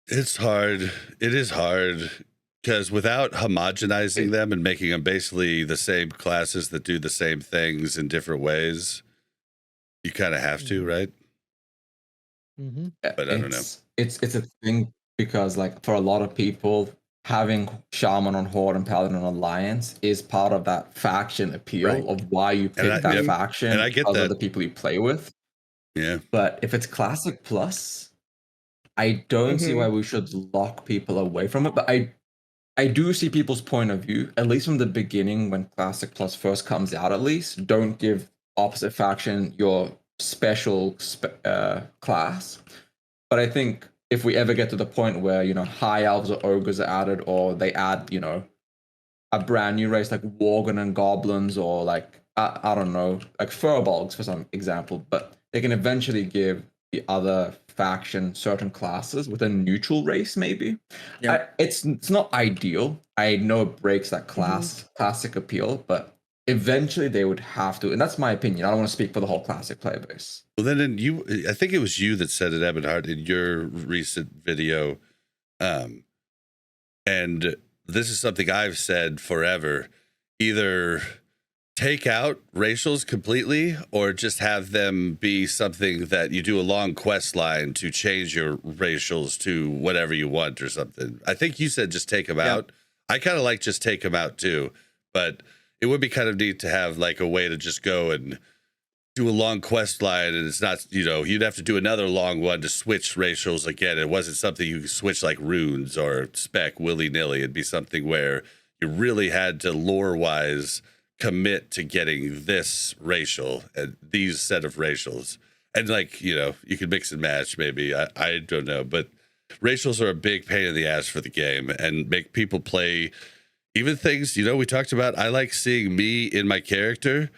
It's hard. It is hard because without homogenizing them and making them basically the same classes that do the same things in different ways, you kind of have to, right? Mm-hmm. But I don't know. It's a thing because like for a lot of people, having Shaman on Horde and Paladin on Alliance is part of that faction appeal Right. of why you pick that faction and I get because that. of the people you play with. Yeah. But if it's Classic Plus, I don't see why we should lock people away from it. But I do see people's point of view, at least from the beginning when Classic Plus first comes out, at least. Don't give opposite faction your special class. But I think if we ever get to the point where, you know, high elves or ogres are added, or they add, you know, a brand new race like Worgen and Goblins, or like, I don't know, like Furbolgs for some example, but they can eventually give the other faction certain classes with a neutral race, maybe. Yeah. It's not ideal. I know it breaks that classic appeal, but eventually they would have to, and that's my opinion. I don't want to speak for the whole classic player base. Well, then I think it was you that said it, EbonHardt, in your recent video. And this is something I've said forever. Either take out racials completely or just have them be something that you do a long quest line to change your racials to whatever you want or something. I think you said just take them out. I kind of like just take them out too, but it would be kind of neat to have like a way to just go and do a long quest line, and it's not, you know, you'd have to do another long one to switch racials again. It wasn't something you could switch like runes or spec willy-nilly. It'd be something where you really had to lore-wise commit to getting this racial and these set of racials. And like, you know, you could mix and match maybe. I don't know, but racials are a big pain in the ass for the game and make people play even things, you know, we talked about, I like seeing me in my character.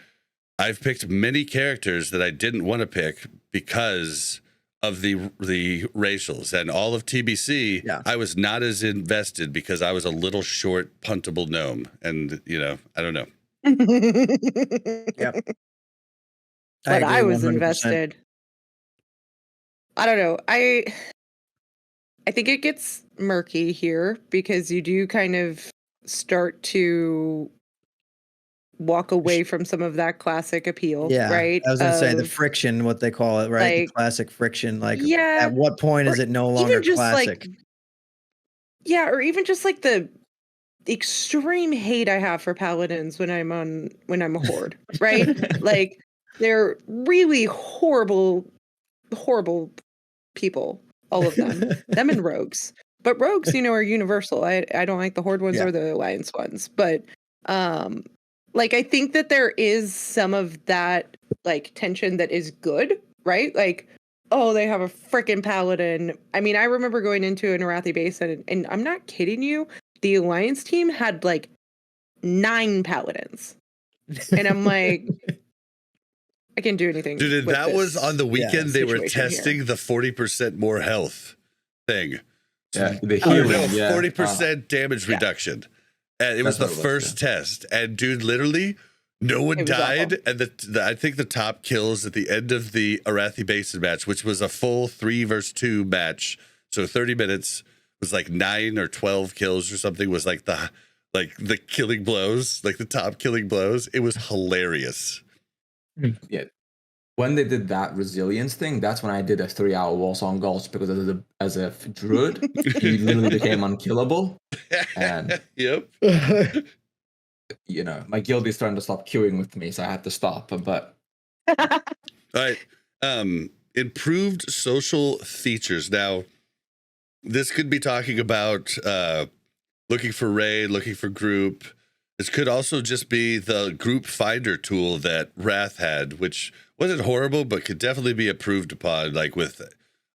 I've picked many characters that I didn't want to pick because of the racials, and all of TBC. Yeah. I was not as invested because I was a little short, puntable gnome, and you know, I don't know. Yep. But I was 100%. invested. I don't know. I think it gets murky here because you do kind of start to walk away from some of that classic appeal, right? I was gonna say the friction, what they call it, right? Like, the classic friction. Like, yeah, at what point is it no longer classic? Like, or even just like the extreme hate I have for paladins when I'm a horde, right? Like, they're really horrible people, all of them and rogues. But rogues, you know, are universal. I don't like the horde ones or the alliance ones, but like, I think that there is some of that, like, tension that is good, right? Like, oh, they have a freaking paladin. I mean, I remember going into an Arathi base, and I'm not kidding you, the Alliance team had, like, 9 paladins. And I'm like, I can't do anything. Dude, that was on the weekend they were testing here. the 40% more health thing. Yeah, the healing, 40% damage reduction. And it was the first test, and dude, literally, no one died. Awful. And I think the top kills at the end of the Arathi Basin match, which was a full 3 versus 2 match, so 30 minutes, was like 9 or 12 kills or something. Was like the killing blows, like the top killing blows. It was hilarious. Yeah. When they did that resilience thing, that's when I did a 3-hour Warsong Gulch, because as a druid, he literally became unkillable. And yep, you know, my guild is trying to stop queuing with me, so I had to stop. But all right, improved social features. Now, this could be talking about looking for raid, looking for group. This could also just be the group finder tool that Wrath had, which wasn't horrible, but could definitely be improved upon. Like with,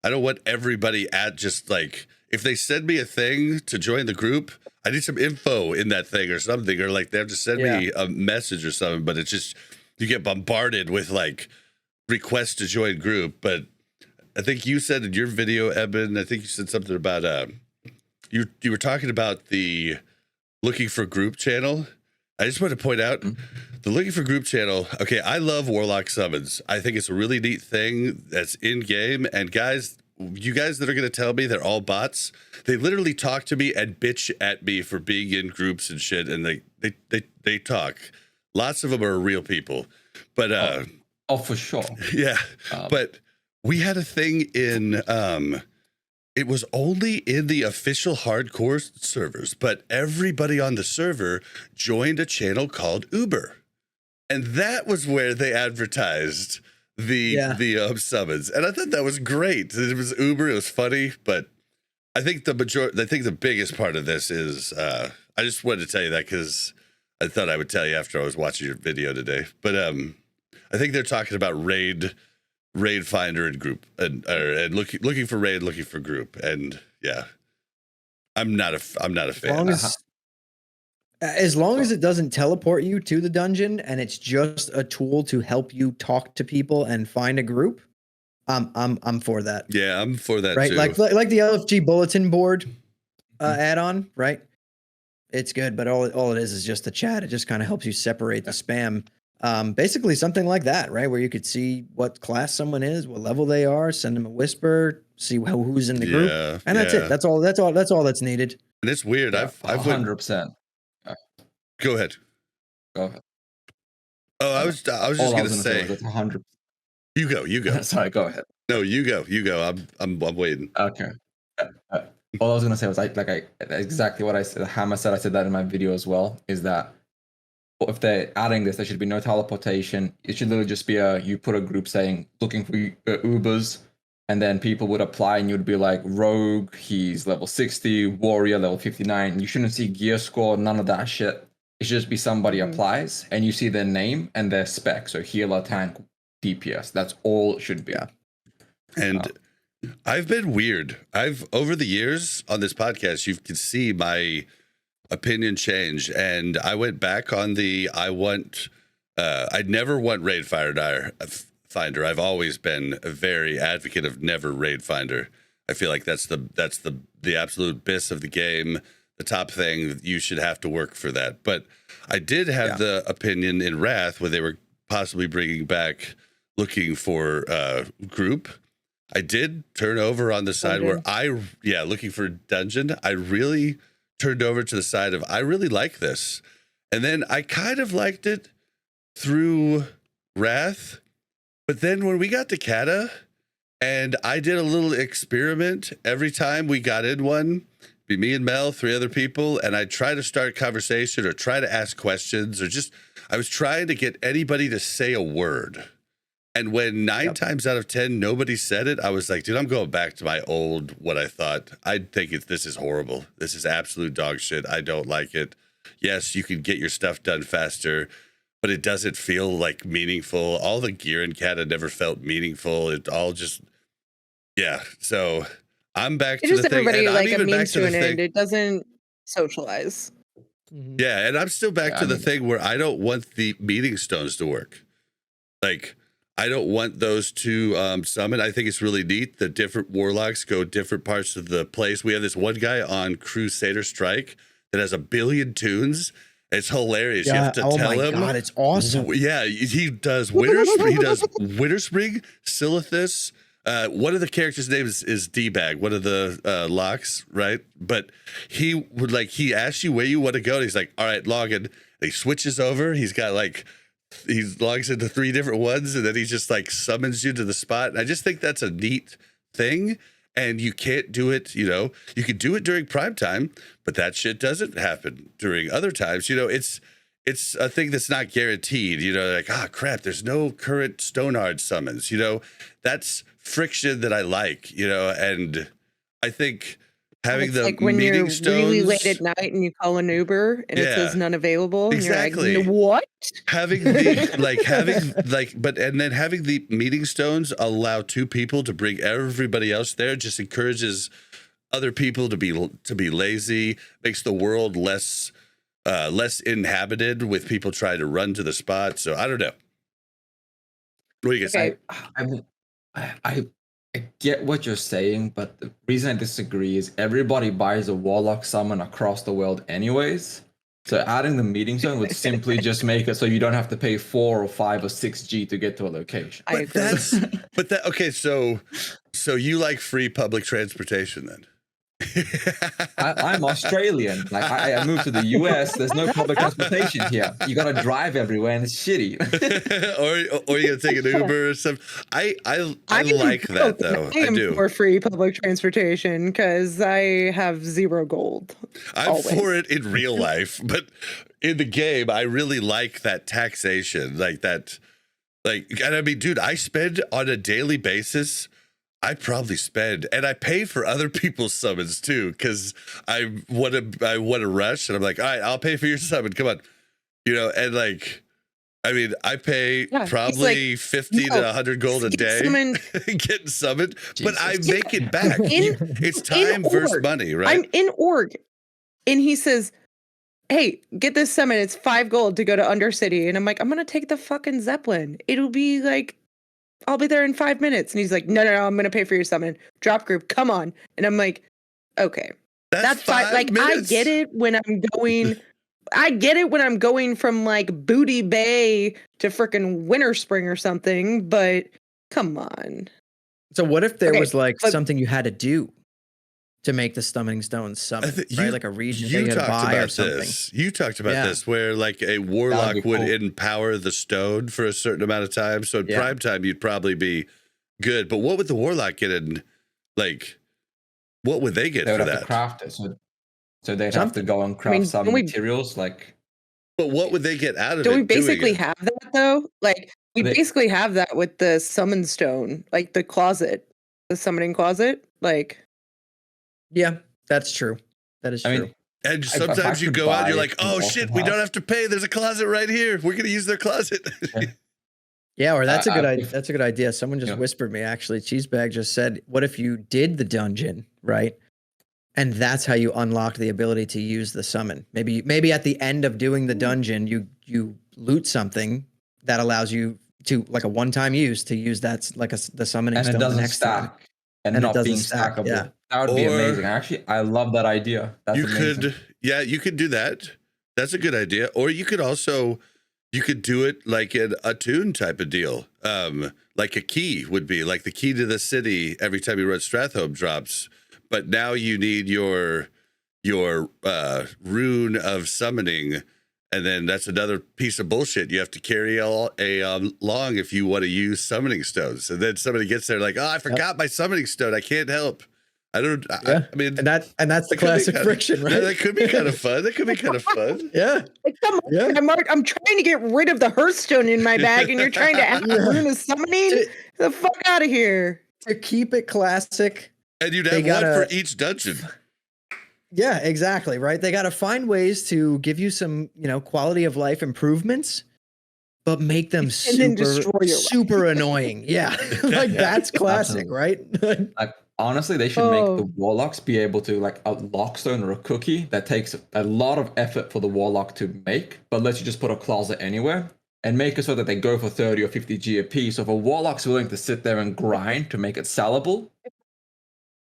I don't want everybody at just like, if they send me a thing to join the group, I need some info in that thing or something, or like they have to send me a message or something, but it's just, you get bombarded with like requests to join group. But I think you said in your video, Eben, I think you said something about, you were talking about the looking for group channel. I just want to point out the looking for group channel. Okay, I love Warlock summons. I think it's a really neat thing that's in game. And guys, you guys that are going to tell me they're all bots, they literally talk to me and bitch at me for being in groups and shit. And they talk. Lots of them are real people. But oh, for sure. Yeah. But we had a thing in it was only in the official hardcore servers, but everybody on the server joined a channel called Uber. And that was where they advertised the summons. And I thought that was great. It was Uber, it was funny, but I think the biggest part of this is I just wanted to tell you that because I thought I would tell you after I was watching your video today. But I think they're talking about raid finder and group and looking for raid, looking for group. And yeah, I'm not a fan. As long as it doesn't teleport you to the dungeon and it's just a tool to help you talk to people and find a group, I'm for that. Yeah, I'm for that right? too. Like the LFG bulletin board add-on, right? It's good, but all it is just the chat. It just kind of helps you separate the spam. Basically something like that, right? Where you could see what class someone is, what level they are, send them a whisper, see who's in the group, and that's it. That's all that's needed. And it's weird. Yeah, I've 100%. Go ahead. Go ahead. Oh, I was just gonna say. 100. You go. Sorry, go ahead. No, you go. I'm waiting. Okay. All I was gonna say was exactly what I said. Hammer said. I said that in my video as well. Is that if they're adding this, there should be no teleportation. It should literally just be you put a group saying looking for Ubers, and then people would apply, and you'd be like Rogue, he's level 60, Warrior level 59. You shouldn't see gear score, none of that shit. It should just be somebody applies, and you see their name and their spec. So healer, tank, DPS. That's all it should be. Yeah. And I've been weird. Over the years on this podcast, you can see my opinion change, and I went back on I'd never want raid finder. I've always been a very advocate of never raid finder. I feel like that's the absolute bis of the game, the top thing. You should have to work for that. But I did have the opinion in Wrath where they were possibly bringing back looking for group. I did turn over on the side where looking for dungeon. I really turned over to the side of I really like this. And then I kind of liked it through Wrath. But then when we got to Kata and I did a little experiment every time we got in one, be me and Mel, 3 other people, and I'd try to start conversation or try to ask questions or just I was trying to get anybody to say a word. And when 9 times out of 10 nobody said it, I was like, dude, I'm going back to my old what I thought. I think this is horrible. This is absolute dog shit. I don't like it. Yes, you can get your stuff done faster, but it doesn't feel like meaningful. All the gear in Kata never felt meaningful. It all just So I'm back to the thing. Everybody And like I'm a even back means to to the an thing. end. It doesn't socialize. Yeah, and I'm still back to the thing where I don't want the meeting stones to work. Like, I don't want those to summon. I think it's really neat that different warlocks go different parts of the place. We have this one guy on Crusader Strike that has 1 billion tunes. It's hilarious. You have to tell him. Oh my God, it's awesome. Yeah, he does Winterspring. He does Winterspring, Silithus. One of the characters' names is D-Bag, one of the locks, right? But he asks you where you want to go. And he's like, all right, log in. And he switches over. He logs into 3 different ones, and then he just like summons you to the spot. And I just think that's a neat thing. And you can't do it, you can do it during prime time, but that shit doesn't happen during other times. It's a thing that's not guaranteed, like, crap, there's no current Stonehard summons, that's friction that I like, and I think having the like when meeting you're stones really late at night and you call an Uber and it says none available. Exactly. And you're like, what? Having the having the meeting stones allow 2 people to bring everybody else there just encourages other people to be lazy, makes the world less inhabited with people trying to run to the spot. So I don't know. What do you guys say? I get what you're saying, but the reason I disagree is everybody buys a warlock summon across the world anyways. So adding the meeting zone would simply just make it so you don't have to pay 4 or 5 or 6 G to get to a location. I agree. Okay, so you like free public transportation then? I'm Australian. Like I moved to the US. There's no public transportation here. You gotta drive everywhere, and it's shitty. or you gotta take an Uber or something. I like that though. I am do. for free public transportation because I have 0 gold. I'm always. for it in real life, but in the game, I really like that taxation, like that. Like, and I mean, dude, I spend on a daily basis. I probably spend, and I pay for other people's summons too, because I want to rush, and I'm like, all right, I'll pay for your summon. Come on, and like, I mean, I pay probably like, 50 to 100 gold a day getting summoned, but I make it back. It's time versus money, right? I'm in org, and he says, hey, get this summon. It's 5 gold to go to Undercity. And I'm like, I'm going to take the fucking Zeppelin. It'll be like, I'll be there in 5 minutes. And he's like, no, I'm going to pay for your summon. Drop group, come on. And I'm like, okay. That's fine. Like, minutes. I get it when I'm going from like Booty Bay to freaking Winter Spring or something, but come on. So what if there was like something you had to do to make the summoning stones summon, right? Like a region you had to buy or something. You talked about this, where like a warlock would empower the stone for a certain amount of time. So in prime time, you'd probably be good. But what would the warlock get in? Like, what would they get for that? To craft it. So they'd have to go and craft some materials. Like, but what would they get out of it? Do we basically have that though? Like, we basically have that with the summon stone, like the closet, the summoning closet, like. Yeah, that's true. That is true. I mean, and sometimes you go out, you're like, oh shit, we don't have to pay. There's a closet right here. We're gonna use their closet. Yeah, or that's a good idea. That's a good idea. Someone just whispered me, actually. Cheesebag just said, what if you did the dungeon, right? And that's how you unlocked the ability to use the summon. Maybe at the end of doing the dungeon, you loot something that allows you to, like a one-time use, to use that like the summoning stone the next time. And not being stackable. Yeah. That would be amazing. Actually, I love that idea. That's amazing. You could do that. That's a good idea. Or you could also, you could do it like an attune type of deal. Like a key would be like the key to the city every time you run Stratholme drops. But now you need your rune of summoning. And then that's another piece of bullshit you have to carry along if you want to use summoning stones. And then somebody gets there like, oh, I forgot my summoning stone. I can't help. I mean, and that's the classic friction, right? Yeah, that could be kind of fun. Yeah. Like, come on, I'm trying to get rid of the Hearthstone in my bag, and you're trying to add the rune of summoning? Get the fuck out of here. To keep it classic. And you'd have one for each dungeon. Yeah, exactly. Right. They got to find ways to give you some, quality of life improvements, but make them super annoying. Yeah. Like that's classic, right? Like, honestly, they should make the warlocks be able to, like a lockstone or a cookie that takes a lot of effort for the warlock to make, but lets you just put a closet anywhere and make it so that they go for 30 or 50 G a piece. So if a warlock's willing to sit there and grind to make it sellable,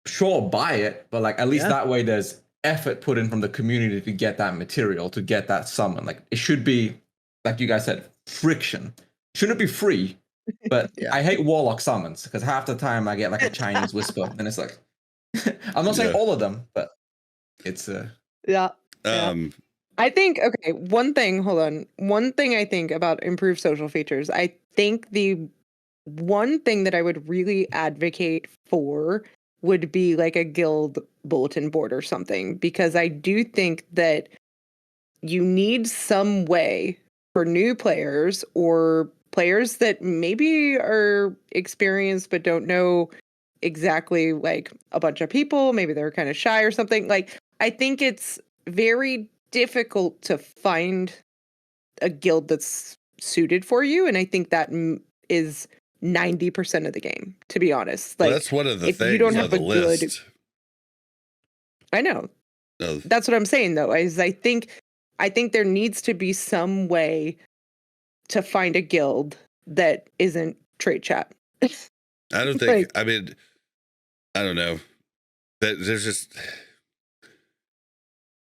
sure, buy it, but like at least that way there's effort put in from the community to get that material, to get that summon. Like it should be, like you guys said, friction. Shouldn't be free, but I hate warlock summons because half the time I get like a Chinese whisper and it's like, I'm not saying all of them, but it's I think, okay, one thing I think about improved social features, I think the one thing that I would really advocate for would be like a guild bulletin board or something, because I do think that you need some way for new players or players that maybe are experienced but don't know exactly like a bunch of people, maybe they're kind of shy or something. Like, I think it's very difficult to find a guild that's suited for you, and I think that is 90% of the game, to be honest. Like, that's one of the if things you don't on have the a list. good, I know. That's what I'm saying though, is I think there needs to be some way to find a guild that isn't trade chat. I don't think, I mean, I don't know. There's just,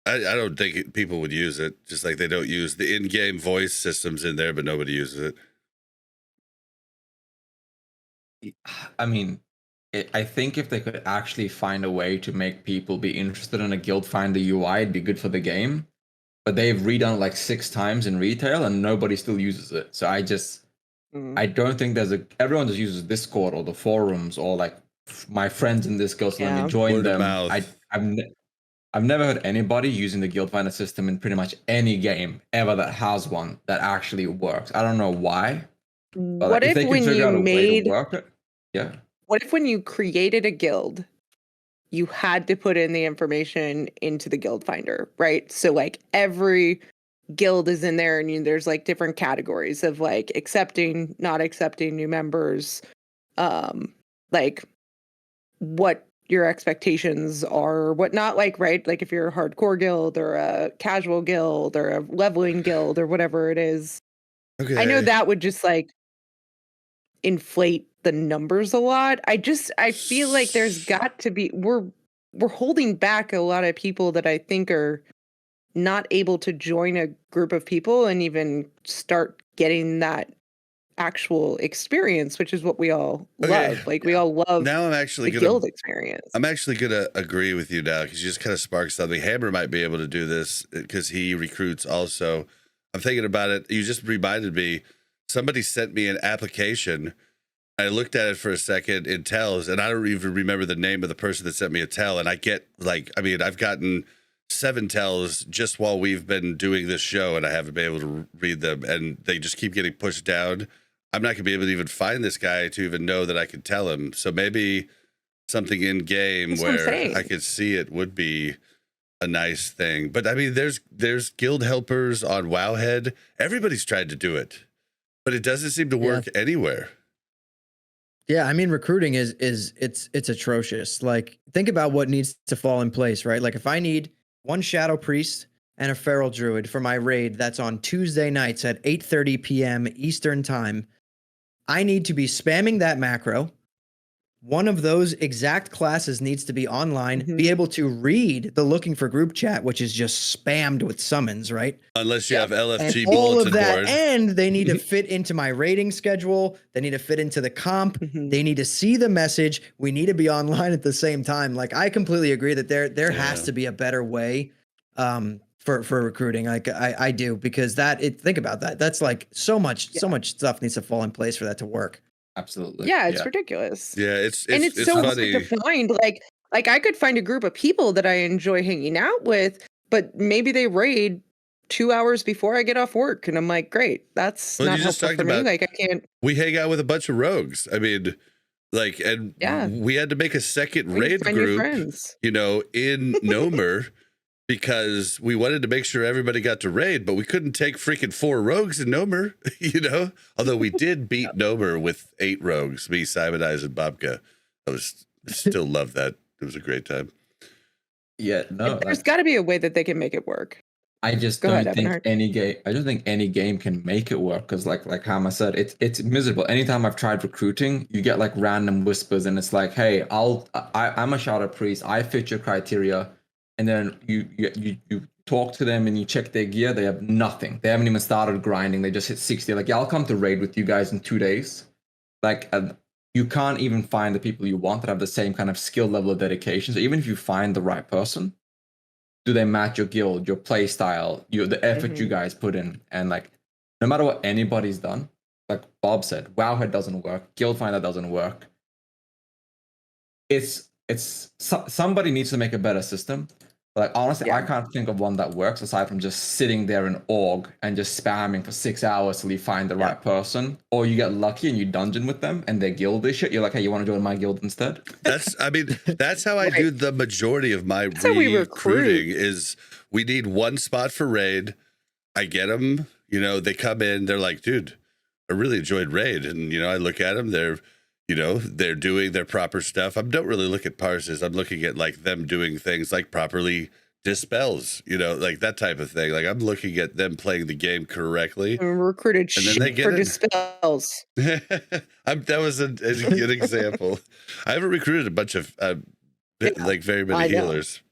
I don't think people would use it, just like they don't use the in-game voice systems in there, but nobody uses it. I mean, I think if they could actually find a way to make people be interested in a guild finder UI, it'd be good for the game. But they've redone it like 6 times in retail and nobody still uses it. So I don't think everyone just uses Discord or the forums or like my friends in this guild, so let me join Word of them. mouth. I've never heard anybody using the guild finder system in pretty much any game ever that has one that actually works. I don't know why. But What if if they can when figure you out a way made, to work it, yeah. what if when you created a guild, you had to put in the information into the guild finder, right? So like every guild is in there and there's like different categories of like accepting, not accepting new members, like what your expectations are or whatnot, like, right? Like if you're a hardcore guild or a casual guild or a leveling guild or whatever it is. Okay. I know that would just like inflate the numbers a lot. I feel like there's got to be, we're holding back a lot of people that I think are not able to join a group of people and even start getting that actual experience, which is what we all Okay, love. Like we all love Now I'm actually the gonna guild experience. I'm actually gonna agree with you now because you just kind of sparked something. Hammer might be able to do this because he recruits also. I'm thinking about it. You just reminded me. Somebody sent me an application. I looked at it for a second in tells, and I don't even remember the name of the person that sent me a tell. And I get like, I mean, I've gotten 7 tells just while we've been doing this show, and I haven't been able to read them, and they just keep getting pushed down. I'm not gonna be able to even find this guy to even know that I could tell him. So maybe something in game That's what I'm where saying. I could see it would be a nice thing. But I mean, there's guild helpers on Wowhead. Everybody's tried to do it, but it doesn't seem to work anywhere. Yeah, I mean, recruiting it's atrocious. Like, think about what needs to fall in place, right? Like, if I need 1 shadow priest and a feral druid for my raid that's on Tuesday nights at 8:30 p.m. Eastern time, I need to be spamming that macro. One of those exact classes needs to be online, be able to read the looking for group chat, which is just spammed with summons, right? Unless you have LFG And all bulletin of that, board. and they need to fit into my rating schedule. They need to fit into the comp. Mhm. They need to see the message. We need to be online at the same time. Like, I completely agree that there has Yeah. to be a better way for recruiting. Like, I do, because think about that. That's like so much stuff needs to fall in place for that to work. Absolutely. Yeah, it's ridiculous. Yeah, it's And it's so funny. hard to find. Like I could find a group of people that I enjoy hanging out with, but maybe they raid 2 hours before I get off work, and I'm like, great, that's Well, not you just helpful talked for me. about- Like I can't. We hang out with a bunch of rogues. I mean, like, and Yeah. we had to make a second where you raid find new group, friends. you know, in Nomer because we wanted to make sure everybody got to raid, but we couldn't take freaking 4 rogues in Nomer, you know? Although we did beat Nomer with 8 rogues, me, Simon Eyes, and Bobka. I still love that. It was a great time. Yeah, no. There's got to be a way that they can make it work. I just Go don't ahead, think EbonHardt. any game. I don't think any game can make it work because, like Hammer said, it's miserable. Anytime I've tried recruiting, you get like random whispers, and it's like, "Hey, I'm a shadow priest. I fit your criteria," and then you talk to them and you check their gear. They have nothing. They haven't even started grinding. They just hit 60. Like, yeah, I'll come to raid with you guys in 2 days. Like, you can't even find the people you want that have the same kind of skill level of dedication. So even if you find the right person, do they match your guild, your play style, the effort you guys put in? And like, no matter what anybody's done, like Bob said, Wowhead doesn't work, Guild Finder doesn't work. Somebody needs to make a better system. Like, honestly, I can't think of one that works aside from just sitting there in org and just spamming for 6 hours till you find the right person, or you get lucky and you dungeon with them and their guild is shit. You're like, hey, you want to join my guild instead? That's how I do the majority of my how we recruiting is we need 1 spot for raid. I get them, you know, they come in, they're like, dude, I really enjoyed raid. And, you know, I look at them, they're doing their proper stuff. I don't really look at parses. I'm looking at like them doing things like properly dispels, you know, like that type of thing. Like, I'm looking at them playing the game correctly. Recruited And then they get for in. dispels. That was a good example. I haven't recruited a bunch of like very many I know. healers,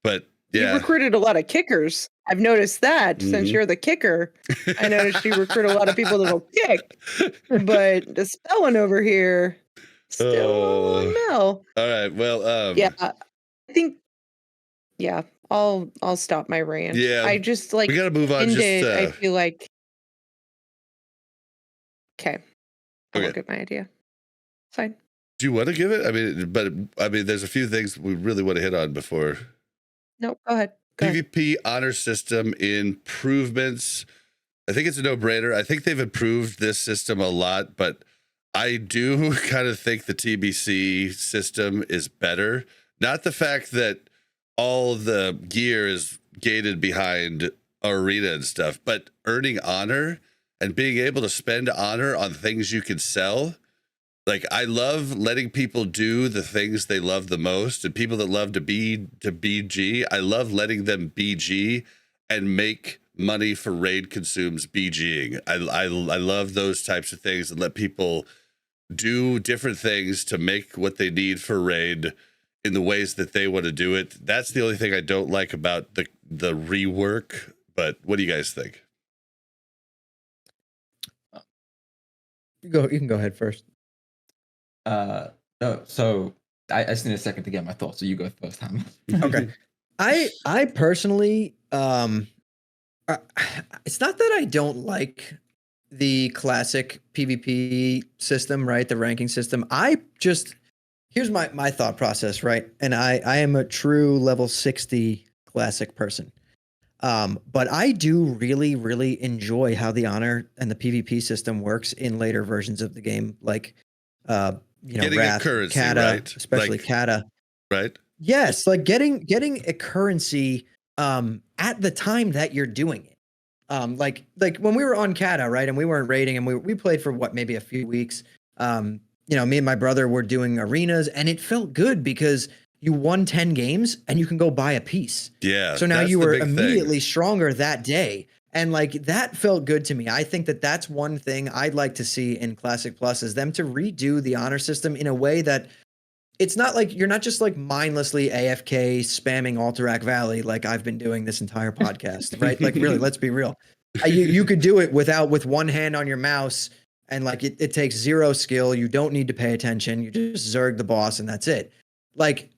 but You yeah, recruited a lot of kickers. I've noticed that since Mhm. you're the kicker. I noticed you recruit a lot of people that'll kick. But the spelling over here, Still no. All right. Well, Yeah, I think. Yeah, I'll stop my rant. Yeah, I just like we got to move on. ended. I feel like. Okay, I won't Okay. give my idea. Fine. Do you want to give it? I mean, there's a few things we really want to hit on before. No, go ahead. Go ahead. PvP honor system improvements. I think it's a no-brainer. I think they've improved this system a lot, but I do kind of think the TBC system is better. Not the fact that all the gear is gated behind arena and stuff, but earning honor and being able to spend honor on things you can sell. Like, I love letting people do the things they love the most, and people that love to BG, I love letting them BG and make money for raid consumes BGing. I love those types of things and let people do different things to make what they need for raid in the ways that they want to do it. That's the only thing I don't like about the rework. But what do you guys think? You can go ahead first. No, so I just need a second to get my thoughts. So you go first, Ham. Okay. I personally, it's not that I don't like the classic PvP system, right? The ranking system. Here's my thought process, right? And I am a true level 60 classic person. But I do really, really enjoy how the honor and the PvP system works in later versions of the game. Like, Getting Wrath, a currency, Kata, right? especially Like, Kata. right? Yes, like getting a currency at the time that you're doing it. Like when we were on Kata, right, and we weren't raiding, and we played for maybe a few weeks. Me and my brother were doing arenas, and it felt good because you won 10 games and you can go buy a piece. Yeah. So now that's you the were big thing. immediately stronger that day. And like that felt good to me. I think that's one thing I'd like to see in Classic Plus is them to redo the honor system in a way that it's not like you're not just like mindlessly AFK spamming Alterac Valley like I've been doing this entire podcast, right? Like really, let's be real. You could do it with one hand on your mouse and like it takes zero skill. You don't need to pay attention. You just zerg the boss and that's it. Like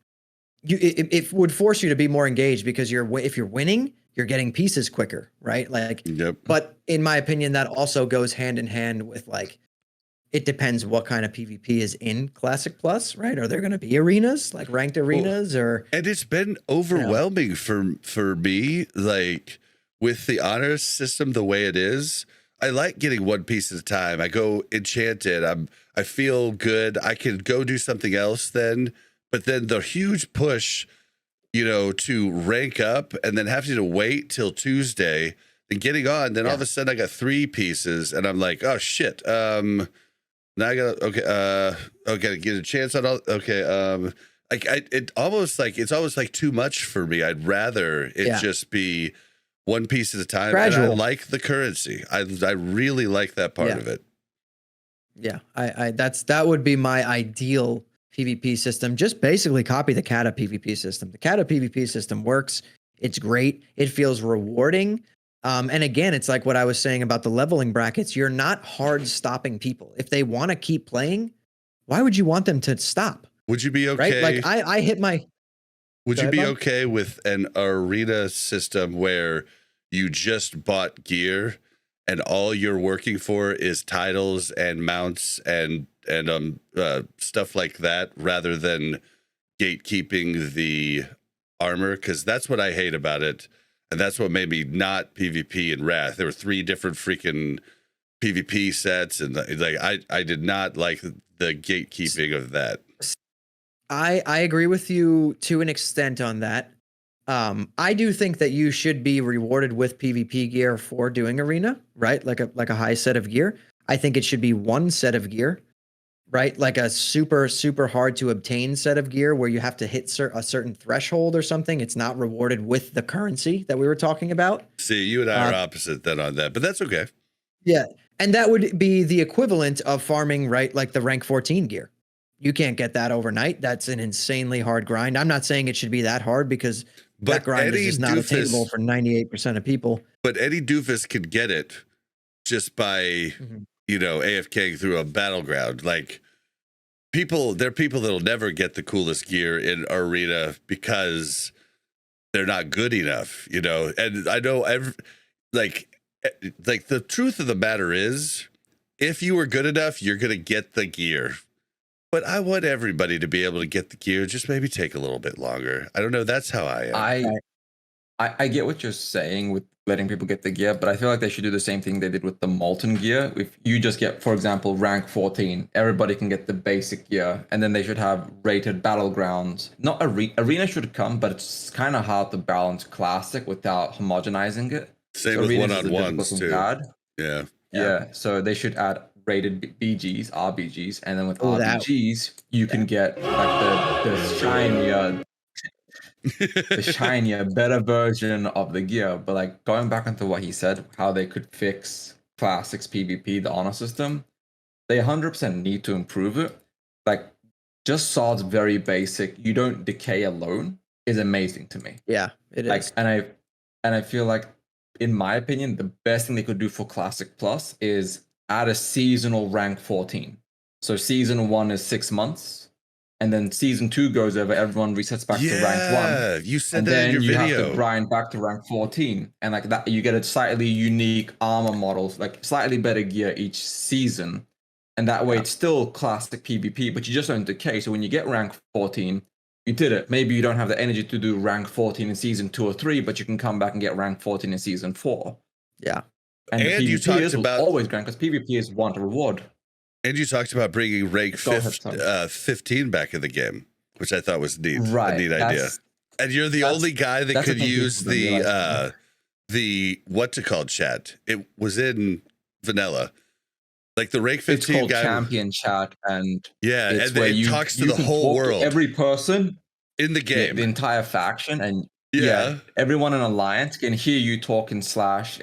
it would force you to be more engaged because if you're winning, you're getting pieces quicker, right? Like, Yep. But in my opinion, that also goes hand in hand with like, it depends what kind of PvP is in Classic Plus, right? Are there going to be arenas, like ranked arenas, or? And it's been overwhelming for me, like with the honor system the way it is. I like getting one piece at a time. I go enchanted. I feel good. I can go do something else then. But then the huge push, to rank up and then having to wait till Tuesday and getting on. Then all of a sudden I got 3 pieces and I'm like, oh shit. Now I gotta get a chance on all. Okay. It's almost like too much for me. I'd rather it just be one piece at a time. Gradual. And I like the currency. I really like that part of it. Yeah. That would be my ideal PvP system. Just basically copy the Kata PvP system. The Kata PvP system works. It's great. It feels rewarding. And again, it's like what I was saying about the leveling brackets. You're not hard stopping people. If they want to keep playing, why would you want them to stop? Would you be okay? Right? Like I hit my. Would you be okay with an arena system where you just bought gear and all you're working for is titles and mounts and stuff like that rather than gatekeeping the armor? Because that's what I hate about it. And that's what made me not PvP and Wrath. There were 3 different freaking PvP sets, and like I did not like the gatekeeping of that. I agree with you to an extent on that. I do think that you should be rewarded with PvP gear for doing arena, right? Like a high set of gear. I think it should be one set of gear, right? Like a super, super hard to obtain set of gear where you have to hit a certain threshold or something. It's not rewarded with the currency that we were talking about. See, you and I are opposite then on that, but that's okay. Yeah. And that would be the equivalent of farming, right? Like the rank 14 gear. You can't get that overnight. That's an insanely hard grind. I'm not saying it should be that hard because that grind is just not attainable for 98% of people. But any doofus could get it just by, AFKing through a battleground. Like, there are people that'll never get the coolest gear in Arena because they're not good enough, you know. And I know like the truth of the matter is, if you were good enough, you're gonna get the gear. But I want everybody to be able to get the gear. Just maybe take a little bit longer. I don't know. That's how I am. I get what you're saying with letting people get the gear, but I feel like they should do the same thing they did with the Molten gear. If you just get, for example, rank 14, everybody can get the basic gear, and then they should have rated battlegrounds. Not arena should come, but it's kind of hard to balance classic without homogenizing it. Same so with arenas is a one-on-ones difficult too. thing to add. Yeah. So they should add rated BGs, RBGs, and then with Oh, that- RBGs, you can get like the shinier, the shinier, better version of the gear. But like going back into what he said, how they could fix Classics PvP, the honor system, they 100% need to improve it. Like just swords, very basic. You don't decay alone is amazing to me. Yeah, it is. Like, and I feel like, in my opinion, the best thing they could do for Classic Plus is add a seasonal rank 14. So season 1 is 6 months, and then season 2 goes over, everyone resets back to rank 1. You said And that then in your you video. have to grind back to rank 14. And like that, you get a slightly unique armor models, like slightly better gear each season. And that way it's still classic PvP, but you just don't decay. So when you get rank 14, you did it. Maybe you don't have the energy to do rank 14 in season 2 or 3, but you can come back and get rank 14 in season 4. Yeah. And the And you PvP talked is about- always grind, because PvP is want a reward. And you talked about bringing rank Go ahead, Tom. 15 back in the game, which I thought was neat. Right. A neat idea. And you're the only guy that that's the could thing use people don't realize. the what to call chat. It was in vanilla. Like the rank 15 It's called guy. champion chat, and Yeah, it's and where it talks to the can whole talk to world every person in the the, game. the entire faction, and Yeah. everyone in Alliance can hear you talk in Slash.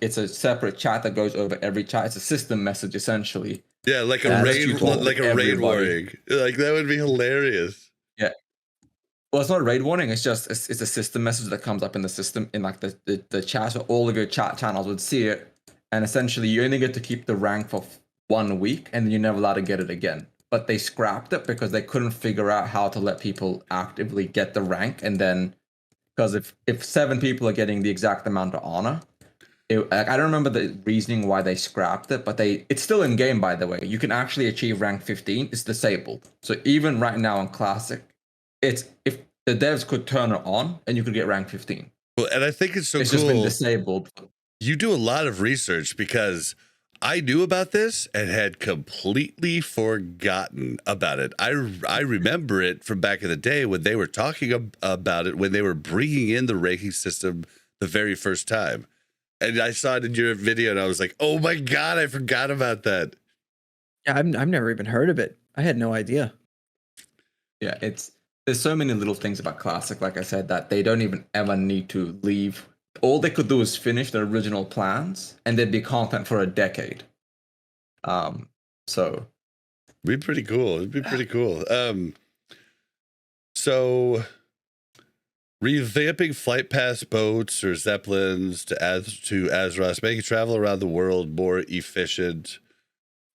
It's a separate chat that goes over every chat. It's a system message essentially. Yeah, like a Yeah, raid, you talk like with a raid everybody. warning. Like that would be hilarious. Well, it's not a raid warning. It's just it's a system message that comes up in the system in like the chat. So all of your chat channels would see it, and essentially you only get to keep the rank for 1 week, and then you're never allowed to get it again. But they scrapped it because they couldn't figure out how to let people actively get the rank, and then because if 7 people are getting the exact amount of honor, I don't remember the reasoning why they scrapped it, but it's still in game, by the way. You can actually achieve rank 15. It's disabled. So even right now in Classic, if the devs could turn it on, and you could get rank 15. Well, and I think it's so It's cool. just been disabled. You do a lot of research, because I knew about this and had completely forgotten about it. I remember it from back in the day when they were talking about it, when they were bringing in the ranking system the very first time. And I saw it in your video and I was like, oh my God, I forgot about that. Yeah, I've never even heard of it. I had no idea. Yeah, there's so many little things about Classic, like I said, that they don't even ever need to leave. All they could do is finish their original plans, and there'd be content for a decade. So It'd be pretty cool. It'd be pretty cool. So revamping flight pass boats or zeppelins to Azeroth, making travel around the world more efficient.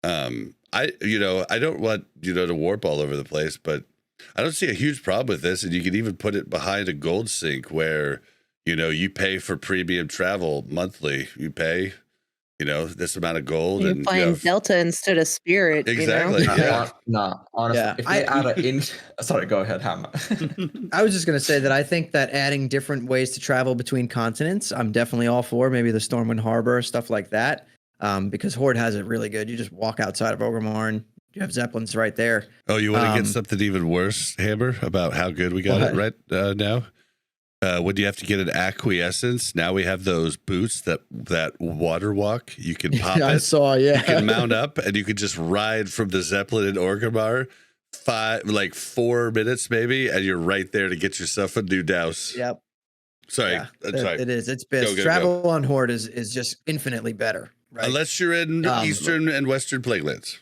I don't want, to warp all over the place, but I don't see a huge problem with this. And you can even put it behind a gold sink where, you pay for premium travel monthly. You pay, this amount of gold. You're and playing Delta instead of Spirit. Exactly, You know? yeah. Nah, honestly, Yeah, if they add sorry, go ahead, Hammer. I was just going to say that I think that adding different ways to travel between continents, I'm definitely all for. Maybe the Stormwind Harbor, stuff like that. Because Horde has it really good. You just walk outside of Orgrimmar and you have Zeppelins right there. Oh, you want to get something even worse, Hammer, about how good we got it right now? When you have to get an acquiescence, now we have those boots that water walk. You can pop it. I saw, yeah. You can mount up and you can just ride from the Zeppelin in Orgrimmar 4 minutes maybe, and you're right there to get yourself a new douse. Yep. Sorry, Yeah, sorry. it is. It's best. Go. Travel on Horde is just infinitely better. Right? Unless you're in Eastern and Western Plaguelands.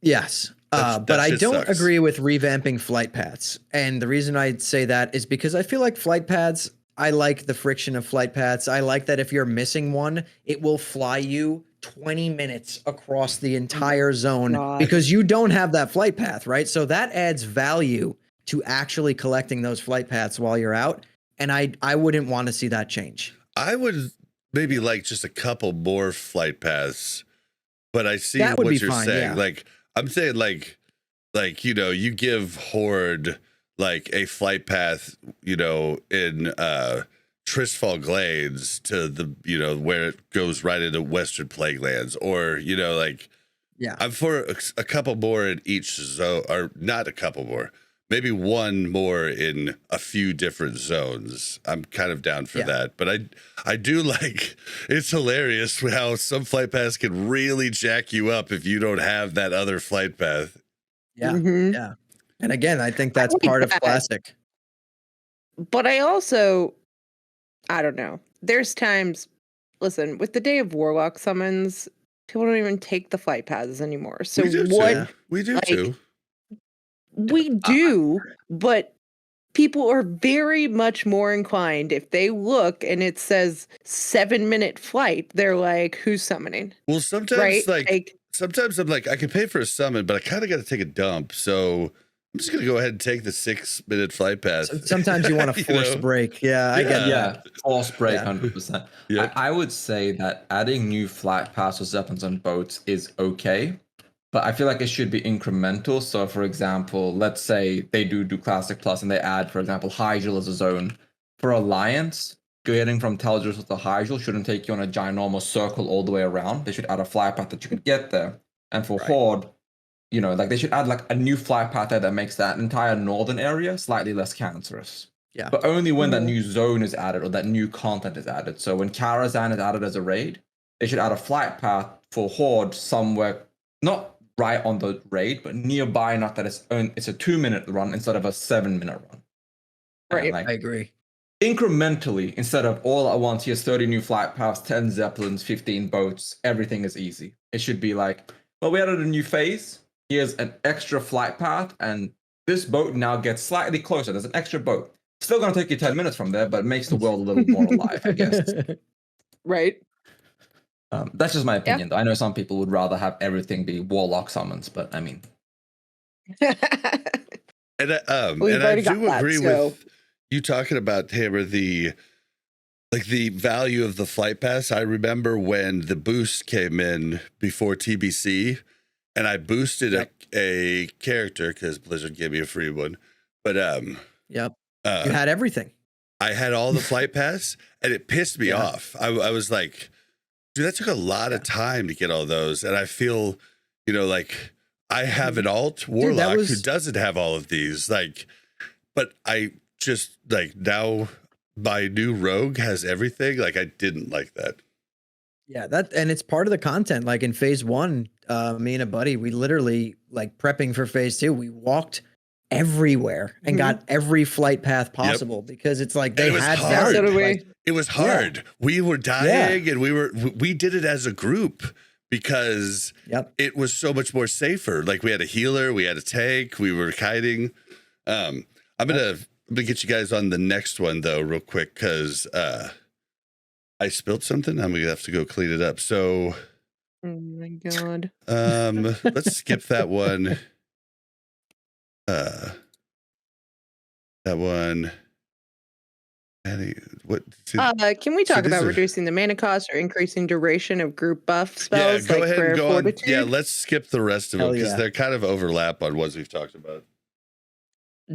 Yes. That But I shit don't sucks. agree with revamping flight paths. And the reason I'd say that is because I feel like flight paths, I like the friction of flight paths. I like that if you're missing one, it will fly you 20 minutes across the entire zone God. because you don't have that flight path, right? So that adds value to actually collecting those flight paths while you're out. And I wouldn't want to see that change. I would maybe like just a couple more flight paths, but I see That would what be you're fine, saying. yeah. Like I'm saying, you know, you give Horde like a flight path, you know, in Tristfall Glades to the, you know, where it goes right into Western Plaguelands, or, you know, like, Yeah. I'm for a couple more in each zone, or not a couple more, maybe one more in a few different zones. I'm kind of down for that. But I do like, it's hilarious how some flight paths can really jack you up if you don't have that other flight path. Yeah. Mhm. Yeah. And again, I think that's like part of that. classic. But I also, I don't know. There's times, listen, with the Day of Warlock summons, people don't even take the flight paths anymore. So We do what too. We do like, too. we do, but people are very much more inclined if they look and it says 7-minute flight, they're like, who's summoning? Well, sometimes Right? sometimes I'm like, I can pay for a summon, but I kind of got to take a dump. So I'm just going to go ahead and take the 6-minute flight path. Sometimes you want to You force know? break. Yeah, I get that. Yeah, force break, Yeah. 100%. Yeah. I would say that adding new flight paths or zeppelins on boats is okay, but I feel like it should be incremental. So, for example, let's say they do Classic Plus and they add, for example, Hyjal as a zone. For Alliance, getting from Teldrassil to Hyjal shouldn't take you on a ginormous circle all the way around. They should add a flight path that you can get there. And for Horde, you know, like they should add like a new flight path there that makes that entire northern area slightly less cancerous. Yeah. But only when that new zone is added or that new content is added. So when Karazhan is added as a raid, they should add a flight path for Horde somewhere, not right on the raid, but nearby enough that it's a 2-minute run instead of a 7-minute run. Right. And like I agree. incrementally, instead of all at once, here's 30 new flight paths, 10 zeppelins, 15 boats, everything is easy. It should be like, well, we added a new phase. Here's an extra flight path, and this boat now gets slightly closer. There's an extra boat. Still going to take you 10 minutes from there, but it makes the world a little more alive, I guess. Right. That's just my opinion, though. I know some people would rather have everything be Warlock summons, but I mean... And We've and I already got do that, agree so- with you talking about, Hammer, the value of the flight pass. I remember when the boost came in before TBC, and I boosted a character because Blizzard gave me a free one. But Yep. You had everything. I had all the flight pass, and it pissed me off. I was like, dude, that took a lot of time to get all those, and I feel, you know, like I have an alt warlock who doesn't have all of these, like, but I just like now my new rogue has everything. Like I didn't like that. Yeah, and it's part of the content. Like in phase 1, me and a buddy, we literally like prepping for phase 2. We walked everywhere and got every flight path possible because it's like they had hard. value. So do we. Like, It was hard. We were dying, and we did it as a group because it was so much more safer. Like we had a healer, we had a tank, we were kiting. I'm gonna get you guys on the next one though, real quick, because I spilled something. I'm gonna have to go clean it up. So, Oh my God. let's skip that one. That one. Can we talk about reducing the mana cost or increasing duration of group buff spells? Yeah, go like ahead and Prayer go on. Fortitude? Yeah, let's skip the rest of them because yeah. they're kind of overlap on ones we've talked about.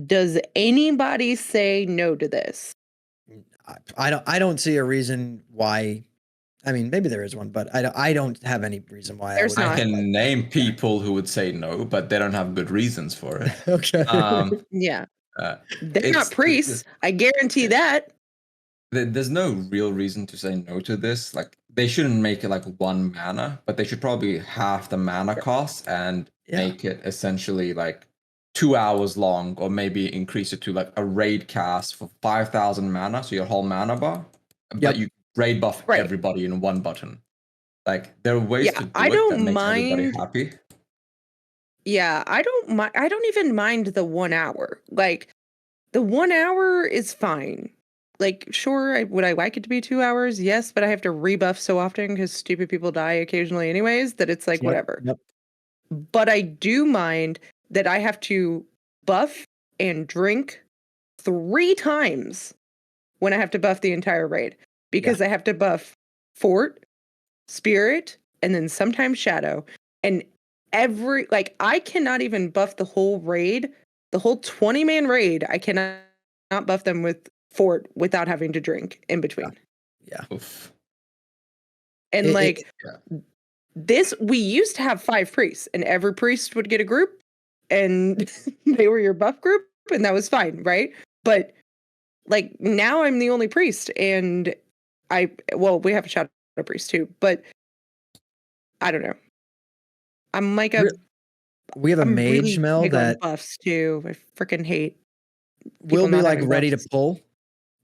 Does anybody say no to this? I don't see a reason why. I mean, maybe there is one, but I don't have any reason why. There's I not. can name people who would say no, but they don't have good reasons for it. Okay. Yeah. They're it's- not priests. I guarantee that. There's no real reason to say no to this. Like they shouldn't make it like 1 mana, but they should probably half the mana cost and make it essentially like 2 hours long, or maybe increase it to like a raid cast for 5,000 mana, so your whole mana bar. But you raid buff everybody in 1 button. Like there are ways to do I it don't that makes everybody mind- happy. Yeah, I don't even mind the 1 hour. Like the 1 hour is fine. like, sure, would I like it to be 2 hours? Yes, but I have to rebuff so often because stupid people die occasionally anyways that it's like, Yep, whatever. yep. But I do mind that I have to buff and drink 3 times when I have to buff the entire raid because I have to buff Fort, Spirit, and then sometimes Shadow. And I cannot even buff the whole raid, the whole 20-man raid. I cannot not buff them with Fort without having to drink in between. Yeah. Oof. And Yeah. this, we used to have 5 priests, and every priest would get a group, and they were your buff group, and that was fine, right? But like now I'm the only priest, and we have a shadow priest too, but I don't know. I'm like We have a I'm mage, really Mel, big on that buffs too. I freaking hate will people be not like having ready to buffs. pull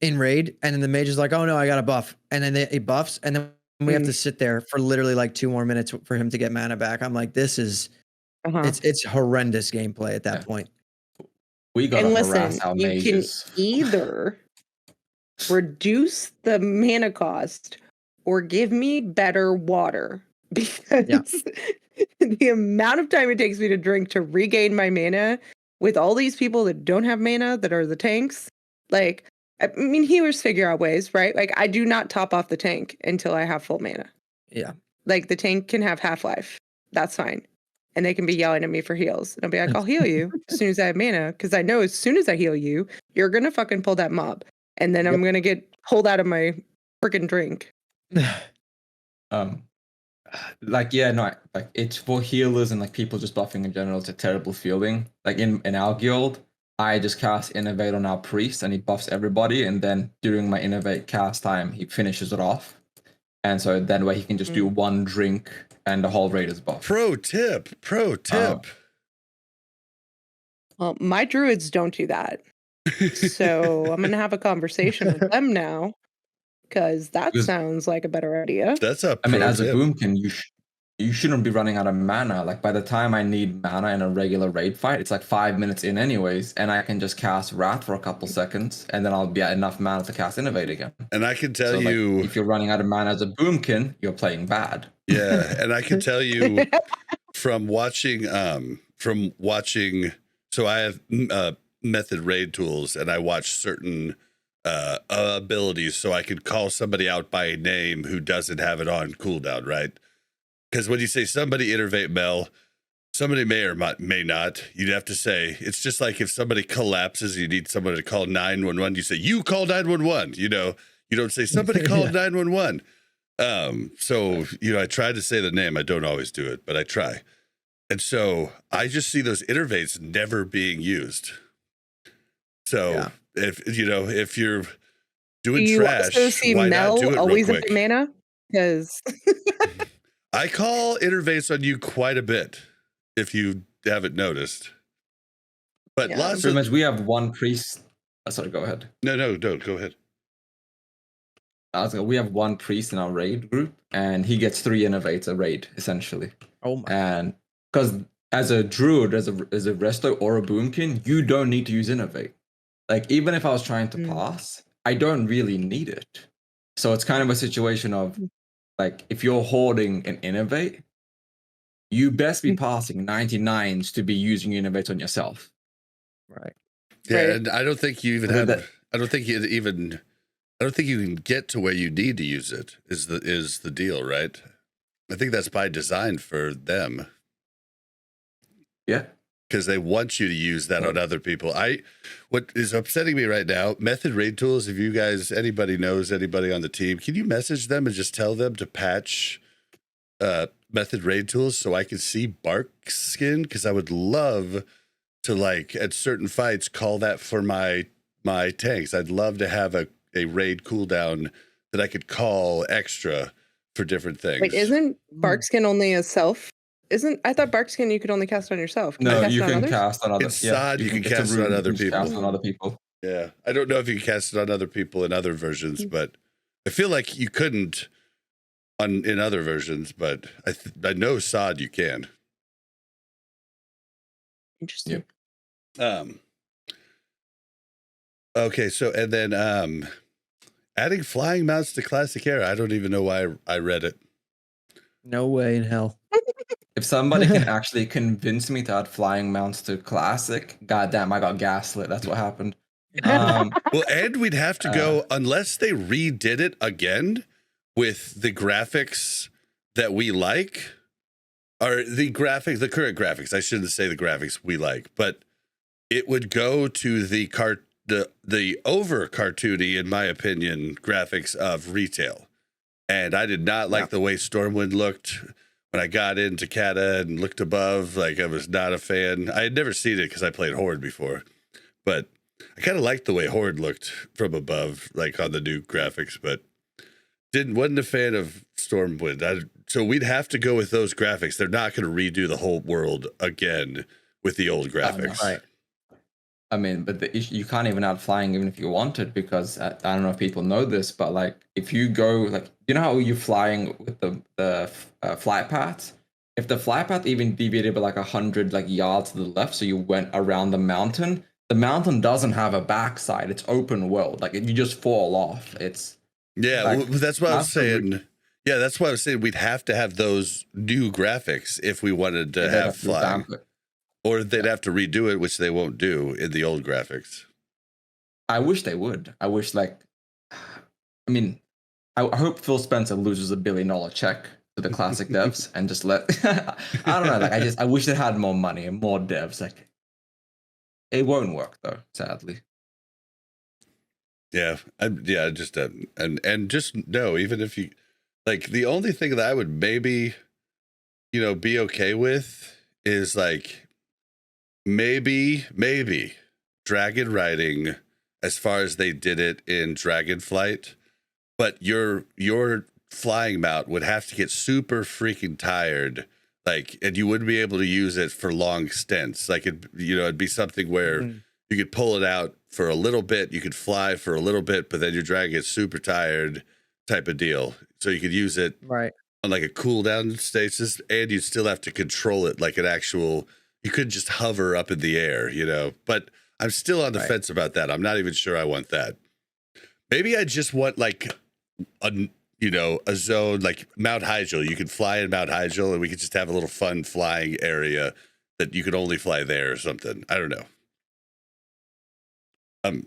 in raid, and then the mage is like, "Oh no, I got a buff," and then he buffs, and then we have to sit there for literally like 2 more minutes for him to get mana back. I'm like, this is it's horrendous gameplay at that point. We gotta And harass listen, our you can mages. either reduce the mana cost or give me better water because the amount of time it takes me to drink to regain my mana with all these people that don't have mana that are the tanks, like, I mean, healers figure out ways, right? Like, I do not top off the tank until I have full mana. Yeah. Like, the tank can have half-life. That's fine. And they can be yelling at me for heals. And I'll be like, I'll heal you as soon as I have mana, because I know as soon as I heal you, you're going to fucking pull that mob. And then I'm going to get pulled out of my freaking drink. Like it's for healers and like people just buffing in general. It's a terrible feeling. Like in our guild, I just cast Innovate on our priest and he buffs everybody, and then during my Innovate cast time, he finishes it off, and so then way he can just do one drink and the whole raid is buffed. Pro tip. Well, my druids don't do that. So I'm going to have a conversation with them now, because that sounds like a better idea. That's a pro I mean, as tip. a boomkin, you shouldn't be running out of mana. Like by the time I need mana in a regular raid fight, it's like 5 minutes in anyways, and I can just cast Wrath for a couple seconds, and then I'll be at enough mana to cast Innovate again. And I can tell you, if you're running out of mana as a boomkin, you're playing bad. Yeah, and I can tell you from watching. So I have method raid tools, and I watch certain abilities, so I could call somebody out by name who doesn't have it on cooldown, right? Because when you say somebody innervate Mel, somebody may or may not. You'd have to say, it's just like if somebody collapses, you need someone to call 911. You say, you call 911. You know, you don't say somebody called 911. So, I try to say the name. I don't always do it, but I try. And so I just see those innervates never being used. So if you're doing trash, also see why Mel not do it always real at quick? the mana? Because I call innervates on you quite a bit, if you haven't noticed. But lots pretty of much we have one priest. Sorry, go ahead. No, don't go ahead. We have one priest in our raid group, and he gets 3 innovates a raid essentially. Oh my! And because as a druid, as a resto or a boomkin, you don't need to use innovate. Like even if I was trying to pass, I don't really need it. So it's kind of a situation of like if you're hoarding an innovate, you best be passing 99s to be using innovate on yourself. Right. Yeah, Right. and I don't think you even I think have. that- I don't think you can get to where you need to use it. Is the deal, right? I think that's by design for them. Yeah. Because they want you to use that on other people. What is upsetting me right now, method raid tools, if you guys, anybody knows anybody on the team, can you message them and just tell them to patch method raid tools so I can see bark skin? Because I would love to, like, at certain fights, call that for my tanks. I'd love to have a raid cooldown that I could call extra for different things. wait, isn't Barkskin only a self? I thought Barkskin you could only cast on yourself. No, cast you on can others? cast on other. It's sod, you can it's a cast it rune, on you other can just people. Cast on other people. Yeah, I don't know if you can cast it on other people in other versions, but I feel like you couldn't in other versions. But I know sod you can. Interesting. Okay, so and then Adding flying mounts to classic era. I don't even know why I read it. No way in hell. If somebody can actually convince me to add flying mounts to classic, goddamn, I got gaslit. That's what happened. Well, and we'd have to go, unless they redid it again with the graphics that we like, or the current graphics. I shouldn't say the graphics we like, but it would go to the over cartoony, in my opinion, graphics of retail. And I did not like the way Stormwind looked when I got into Kata and looked above. Like, I was not a fan. I had never seen it because I played Horde before, but I kind of liked the way Horde looked from above, like on the new graphics, but wasn't a fan of Stormwind. So we'd have to go with those graphics. They're not going to redo the whole world again with the old graphics. Right. I mean, but the issue, you can't even add flying even if you wanted, because I don't know if people know this, but like if you go, like, you know how you're flying with the flight path? If the flight path even deviated by like 100 like yards to the left, so you went around the mountain doesn't have a backside. It's open world. Like, you just fall off. It's well, that's what I was saying. Yeah, that's why I was saying we'd have to have those new graphics if we wanted to have flying. Or they'd have to redo it, which they won't do in the old graphics. I wish they would. I wish, like, I mean, I hope Phil Spencer loses $1 billion check to the classic devs and just let, I don't know, like, I wish they had more money and more devs. Like, it won't work though, sadly. Yeah, just and just no. Even if you like, the only thing that I would maybe, be okay with is like maybe dragon riding as far as they did it in Dragonflight, but your flying mount would have to get super freaking tired. Like, and you wouldn't be able to use it for long stints. Like, it'd be something where you could pull it out for a little bit, you could fly for a little bit, but then your dragon gets super tired, type of deal. So you could use it on like a cooldown stasis, and you'd still have to control it like an actual. You couldn't just hover up in the air, But I'm still on the fence about that. I'm not even sure I want that. Maybe I just want like a zone like Mount Hyjal. You could fly in Mount Hyjal, and we could just have a little fun flying area that you could only fly there or something. I don't know.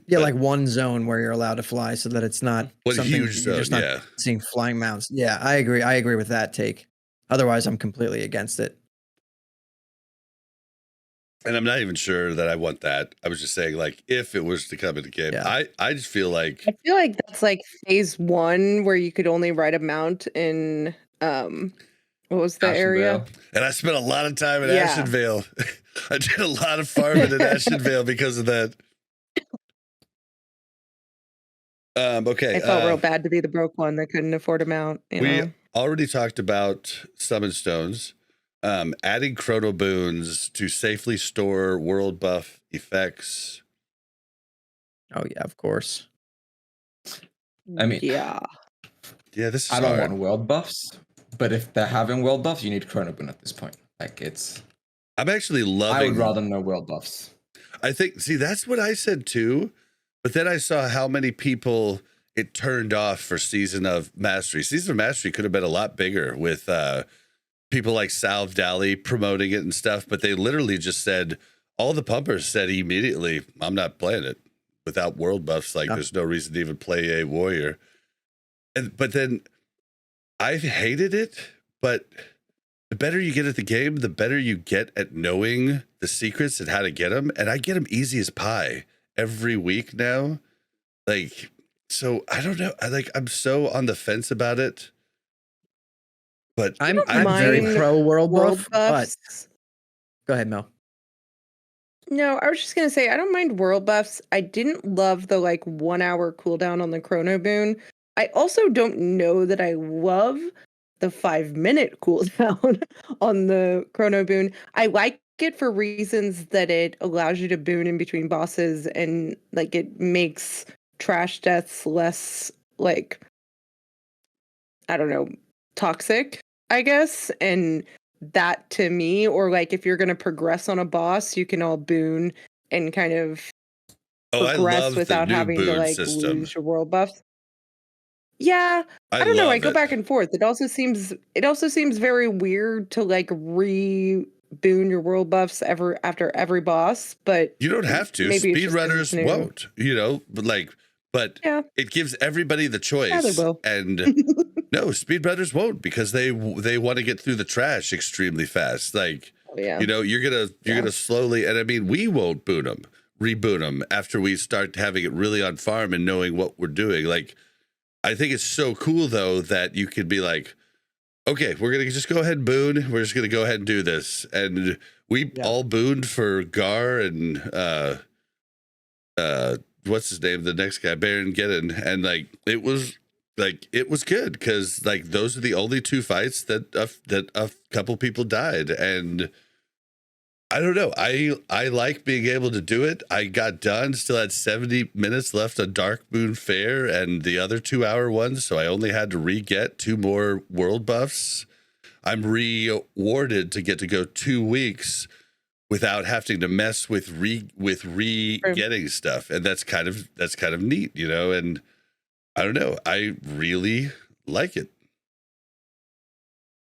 Like one zone where you're allowed to fly, so that it's not one huge zone. Just not seeing flying mounts. Yeah, I agree. I agree with that take. Otherwise, I'm completely against it. And I'm not even sure that I want that. I was just saying, like, if it was to come into game, I just feel like that's like phase 1 where you could only ride a mount in what was the area? And I spent a lot of time in Ashenvale. I did a lot of farming in Ashenvale because of that. Okay. I felt real bad to be the broke one that couldn't afford a mount. We already talked about summon stones. Adding chrono boons to safely store world buff effects. Oh yeah, of course. I mean, this is I don't want world buffs, but if they're having world buffs, you need chrono boon at this point. Like, I'm actually loving. I would rather no world buffs. I think. See, that's what I said too, but then I saw how many people it turned off for Season of Mastery. Season of Mastery could have been a lot bigger with. People like Salve Dally promoting it and stuff, but they literally just said, all the pumpers said immediately, I'm not playing it without world buffs. Like, there's no reason to even play a warrior. But then I hated it, but the better you get at the game, the better you get at knowing the secrets and how to get them. And I get them easy as pie every week now. Like, so I don't know. I'm so on the fence about it. But I'm very pro world buff. But go ahead, Mel. No, I was just gonna say I don't mind world buffs. I didn't love the 1 hour cooldown on the chrono boon. I also don't know that I love the 5-minute cooldown on the chrono boon. I like it for reasons that it allows you to boon in between bosses, and it makes trash deaths less I don't know, toxic, I guess. And that to me, or if you're going to progress on a boss, you can all boon and kind of progress without having to lose your world buffs. Yeah, I don't know. I love go it. back and forth. It also seems very weird to like boon your world buffs after every boss, but You don't have to. maybe it's just 'cause it's Speedrunners new. won't, but Yeah, it gives everybody the yeah, they choice. will. And no, speedrunners won't because they want to get through the trash extremely fast. Like, Oh, yeah. you're gonna slowly, and I mean, we won't reboot them after we start having it really on farm and knowing what we're doing. Like, I think it's so cool though that you could be like, okay, we're gonna just go ahead and boon. We're just gonna go ahead and do this, and we all booned for Gar and what's his name, the next guy, Baron Geddon, and like it was good because like those are the only two fights that a couple people died, and I don't know. I like being able to do it. I got done, still had 70 minutes left on Dark Moon Fair and the other 2-hour ones, so I only had to re-get 2 more world buffs. I'm rewarded to get to go 2 weeks without having to mess with getting stuff, and that's kind of neat, and I don't know. I really like it.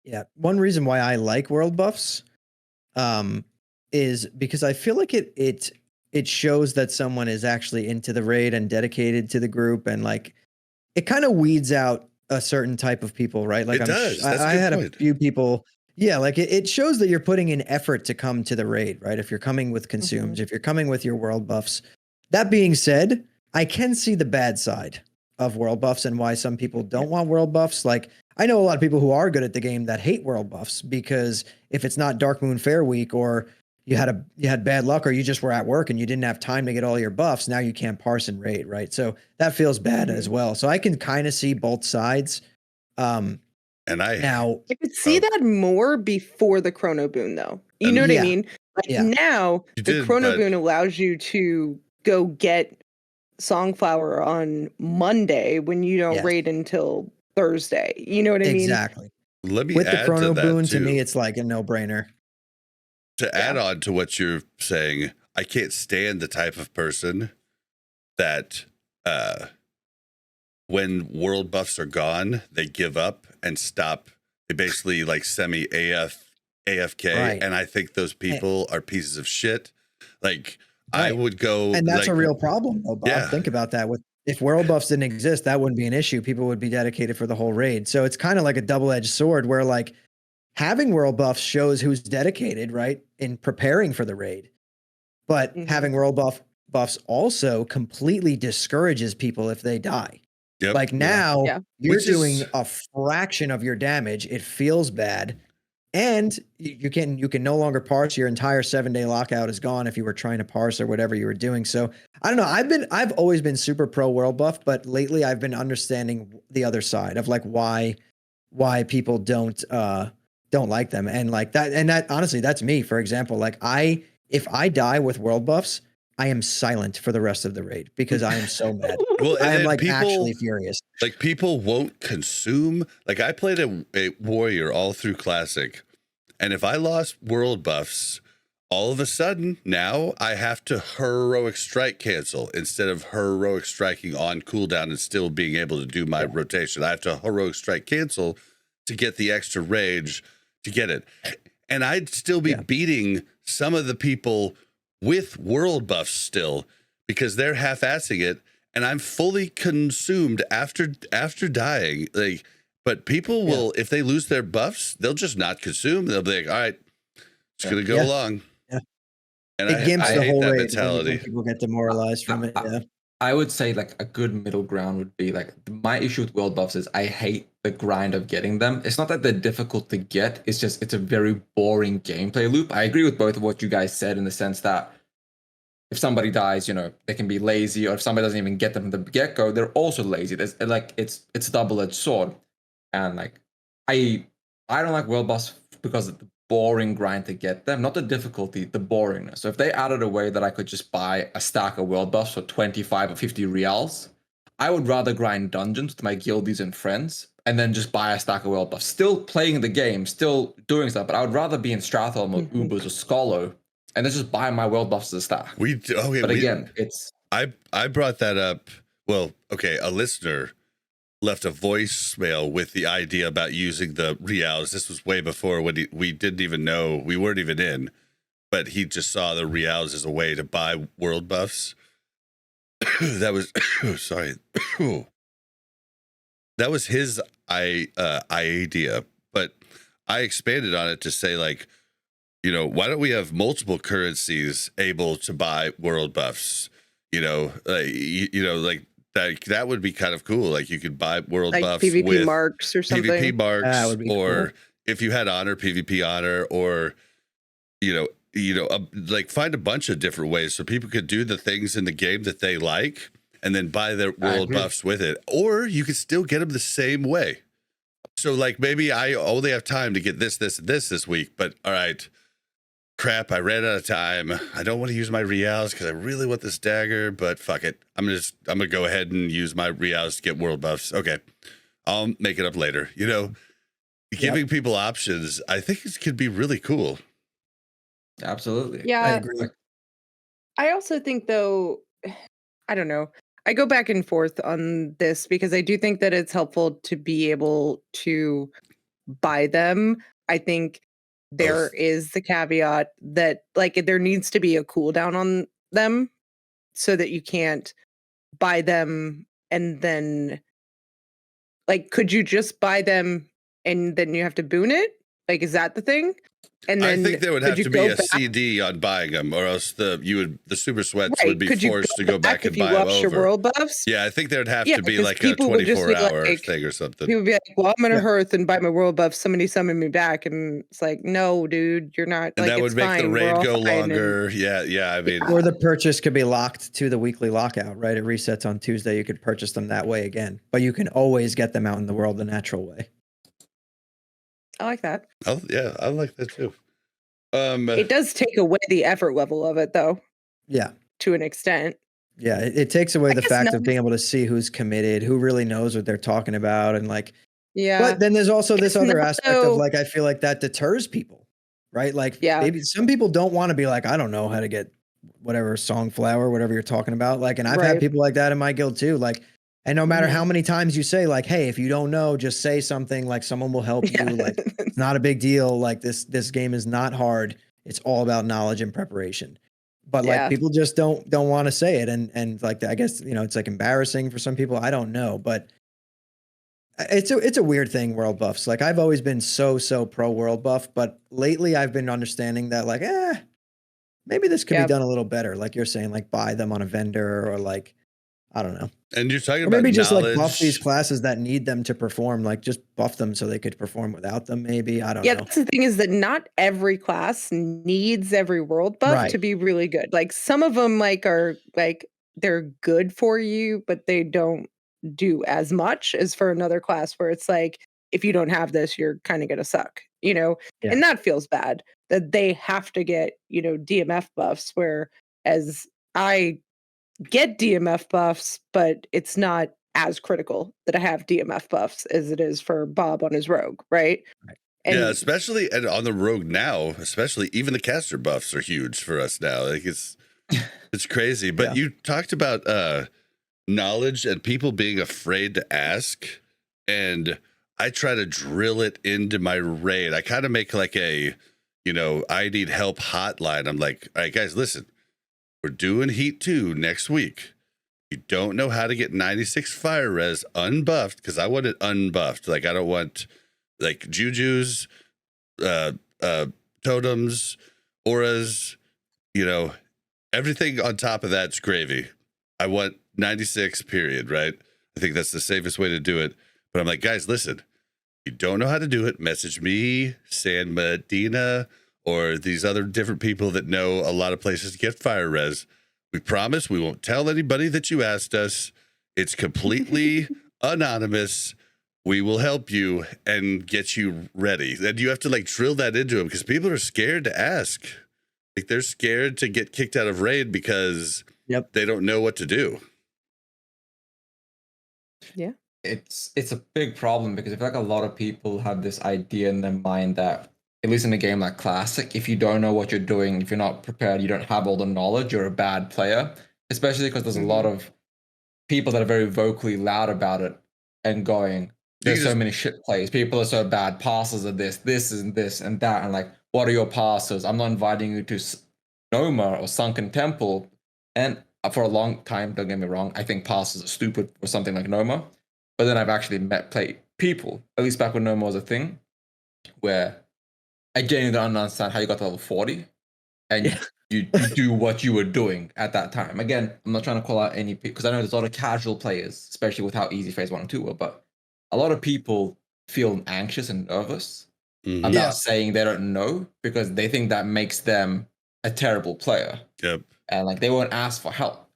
Yeah. One reason why I like world buffs is because I feel like it shows that someone is actually into the raid and dedicated to the group, and like it kind of weeds out a certain type of people, right? Like It does. That's a I good had point. a few people. Yeah, like it shows that you're putting in effort to come to the raid, right? If you're coming with consumes, if you're coming with your world buffs. That being said, I can see the bad side of world buffs and why some people don't want world buffs. Like I know a lot of people who are good at the game that hate world buffs because if it's not Dark Moon Fair week, or you had bad luck, or you just were at work and you didn't have time to get all your buffs, now you can't parse and raid, right? So that feels bad as well. So I can kind of see both sides. And I could see that more before the Chrono Boon, though. You know what I mean? Like now, the Chrono Boon allows you to go get Songflower on Monday when you don't raid until Thursday. You know what I mean? Exactly. Let me with the add Chrono to that Boon, too. to me, it's like a no-brainer. To add on to what you're saying, I can't stand the type of person that when world buffs are gone, they give up and stop. They basically like AFK. Right. And I think those people are pieces of shit. Like I would go, and that's like, a real problem, though, Bob. Yeah. Think about that. If world buffs didn't exist, that wouldn't be an issue. People would be dedicated for the whole raid. So it's kind of like a double-edged sword where like having world buffs shows who's dedicated, right, in preparing for the raid. But having world buffs also completely discourages people if they die. Yep. Like now you're Which doing is- a fraction of your damage. It feels bad. And you can no longer parse. Your entire 7-day lockout is gone if you were trying to parse or whatever you were doing. So I don't know. I've always been super pro world buff, but lately I've been understanding the other side of like why people don't like them. And like that, and that honestly, that's me. For example, like if I die with world buffs, I am silent for the rest of the raid because I am so mad. Well, and I am then like people- actually furious. Like people won't consume. Like I played a warrior all through classic, and if I lost world buffs, all of a sudden now I have to heroic strike cancel instead of heroic striking on cooldown and still being able to do my rotation. I have to heroic strike cancel to get the extra rage to get it, and I'd still be beating some of the people with world buffs still because they're half-assing it. And I'm fully consumed after dying. Like, but people will, if they lose their buffs, they'll just not consume. They'll be like, all right, just gonna go along. Yeah. And It gimps I the hate whole that raid mentality. when people get demoralized from it. Yeah. I would say like a good middle ground would be like my issue with world buffs is I hate the grind of getting them. It's not that they're difficult to get. It's just it's a very boring gameplay loop. I agree with both of what you guys said in the sense that if somebody dies, they can be lazy, or if somebody doesn't even get them from the get-go, they're also lazy. There's like it's a double-edged sword. And like I don't like world buffs because of the boring grind to get them, not the difficulty, the boringness. So if they added a way that I could just buy a stack of world buffs for 25 or 50 reals, I would rather grind dungeons with my guildies and friends and then just buy a stack of world buffs. Still playing the game, still doing stuff, but I would rather be in Stratholme or Ubers or Skolo and then just buy my world buffs as a stack. Again, it's... I brought that up. Well, okay, a listener left a voicemail with the idea about using the reals. This was way before when we didn't even know, we weren't even in, but he just saw the reals as a way to buy world buffs. That was sorry. That was his idea, but I expanded on it to say, like, you know, why don't we have multiple currencies able to buy world buffs? You know, like that would be kind of cool. Like you could buy world Like buffs PvP with marks or something. PvP marks, That would be or cool. if you had honor, PvP honor, or like find a bunch of different ways so people could do the things in the game that they like, and then buy their world buffs with it. Or you could still get them the same way. So like maybe I only have time to get this week, but all right. Crap, I ran out of time. I don't want to use my reals because I really want this dagger, but fuck it. I'm gonna go ahead and use my reals to get world buffs. Okay. I'll make it up later. You know, giving people options, I think it could be really cool. Absolutely. I Yeah. agree. I also think, though, I don't know. I go back and forth on this because I do think that it's helpful to be able to buy them. I think there Both. is the caveat that, like, there needs to be a cooldown on them so that you can't buy them and then, like, could you just buy them and then you have to boon it? Like, is that the thing? And then I think there would could have you to be go a back- CD on buying them, or else the super sweats Right, would be could you forced to go back and if you buy them lost your over. world buffs? Yeah, I think there would have Yeah, to be because like a people would just be 24-hour like- thing or something. People would be like, well, I'm gonna Yeah. hearth and buy my world buff. Somebody summon me back. And it's like, no, dude, you're not. And Like, that would it's make fine. the We're raid all go fine. And- longer. Yeah. I mean, Or the purchase could be locked to the weekly lockout, right? It resets on Tuesday. You could purchase them that way again, but you can always get them out in the world the natural way. I like that. I like that too. It does take away the effort level of it, though, Yeah. to an extent. Yeah. It takes away I the guess fact none- of being able to see who's committed, who really knows what they're talking about. And like, Yeah. but then there's also this It's other not aspect of so- like, I feel like that deters people, right? Like Yeah. maybe some people don't want to be like, I don't know how to get whatever songflower, whatever you're talking about. Like, and I've had Right. people like that in my guild too. Like, and no matter Mhm. how many times you say like, hey, if you don't know, just say something, like someone will help Yeah. you. Like it's not a big deal. Like this game is not hard. It's all about knowledge and preparation. But like Yeah. people just don't want to say it. And like I guess, it's like embarrassing for some people. I don't know, but it's a weird thing, world buffs. Like I've always been so pro world buff, but lately I've been understanding that like, maybe this could Yeah. be done a little better. Like you're saying, like buy them on a vendor or like, I don't know. and you're talking Or about maybe just knowledge. like buff these classes that need them to perform, like just buff them so they could perform without them. Maybe, I don't Yeah, know. that's the thing, is that not every class needs every world buff Right. to be really good. Like some of them are like they're good for you, but they don't do as much as for another class where it's like, if you don't have this, you're kind of gonna suck, Yeah. And that feels bad that they have to get, DMF buffs, where as I get DMF buffs, but it's not as critical that I have DMF buffs as it is for Bob on his rogue, right? Right. And Yeah, especially and on the rogue now, especially even the caster buffs are huge for us now. Like it's crazy. But Yeah. you talked about knowledge and people being afraid to ask, and I try to drill it into my raid. I kind of make like a, I need help hotline. I'm like, all right, guys, listen, we're doing Heat 2 next week. You don't know how to get 96 fire res unbuffed, because I want it unbuffed. Like I don't want like jujus, totems, auras, everything on top of that's gravy. I want 96 period, right? I think that's the safest way to do it. But I'm like, guys, listen, you don't know how to do it, message me, San Medina, or these other different people that know a lot of places to get fire res. We promise we won't tell anybody that you asked us. It's completely anonymous. We will help you and get you ready. And you have to like drill that into them, because people are scared to ask. Like they're scared to get kicked out of raid because they don't know what to do. It's a big problem, because I feel like a lot of people have this idea in their mind that, at least in a game like Classic, if you don't know what you're doing, if you're not prepared, you don't have all the knowledge, you're a bad player. Especially because there's a lot of people that are very vocally loud about it. and going, there's You so just- many shit plays. People are so bad. Passes are this and that. And like, what are your passes? I'm not inviting you to Noma or Sunken Temple. And for a long time, don't get me wrong, I think passes are stupid for something like Noma. But then I've actually played people, at least back when Noma was a thing, where I genuinely don't understand how you got to level 40 and you do what you were doing at that time. Again, I'm not trying to call out any people because I know there's a lot of casual players, especially with how easy phase 1 and 2 were, but a lot of people feel anxious and nervous about Yeah. saying they don't know because they think that makes them a terrible player. Yep. And like they won't ask for help.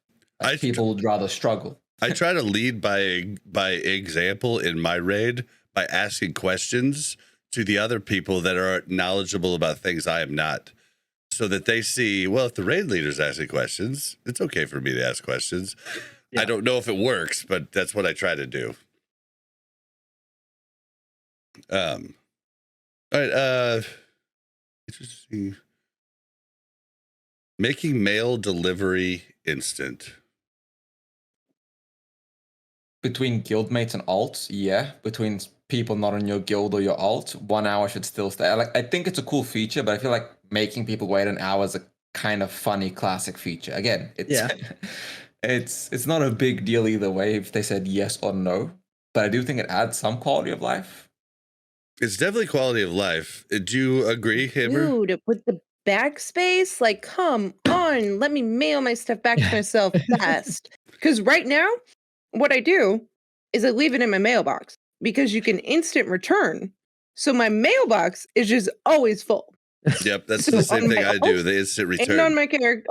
Like, people would rather struggle. I try to lead by example in my raid by asking questions to the other people that are knowledgeable about things I am not, so that they see, well, if the raid leader's asking questions, it's okay for me to ask questions. Yeah. I don't know if it works, but that's what I try to do. All right, interesting. Making mail delivery instant. Between guildmates and alts, yeah. Between people not in your guild or your alt, 1 hour should still stay. Like, I think it's a cool feature, but I feel like making people wait an hour is a kind of funny classic feature. Again, it's not a big deal either way if they said yes or no, but I do think it adds some quality of life. It's definitely quality of life. Do you agree, Hammer? Dude, with the backspace, like, come on, let me mail my stuff back to myself fast. Because right now, what I do is I leave it in my mailbox because you can instant return. So my mailbox is just always full. Yep, that's So the same on thing my I do. alt The instant and return. on my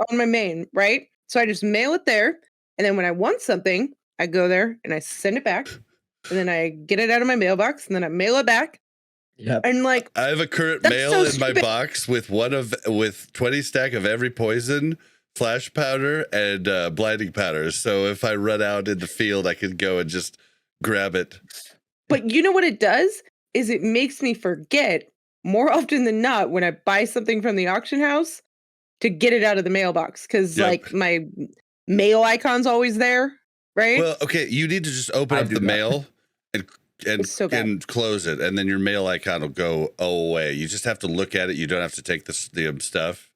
on my main, right? So I just mail it there, and then when I want something, I go there and I send it back, and then I get it out of my mailbox, and then I mail it back. Yep. And like, I have a current That's mail so in my stupid. box with 20 stack of every poison, flash powder, and blinding powder. So if I run out in the field, I can go and just grab it. but you know what it does is it makes me forget more often than not when I buy something from the auction house to get it out of the mailbox because Yep. like my mail icon's always there, right? Well, okay, you need to just open I up do the that. mail and It's so bad. and close it, and then your mail icon will go away. You just have to look at it. You don't have to take the stuff.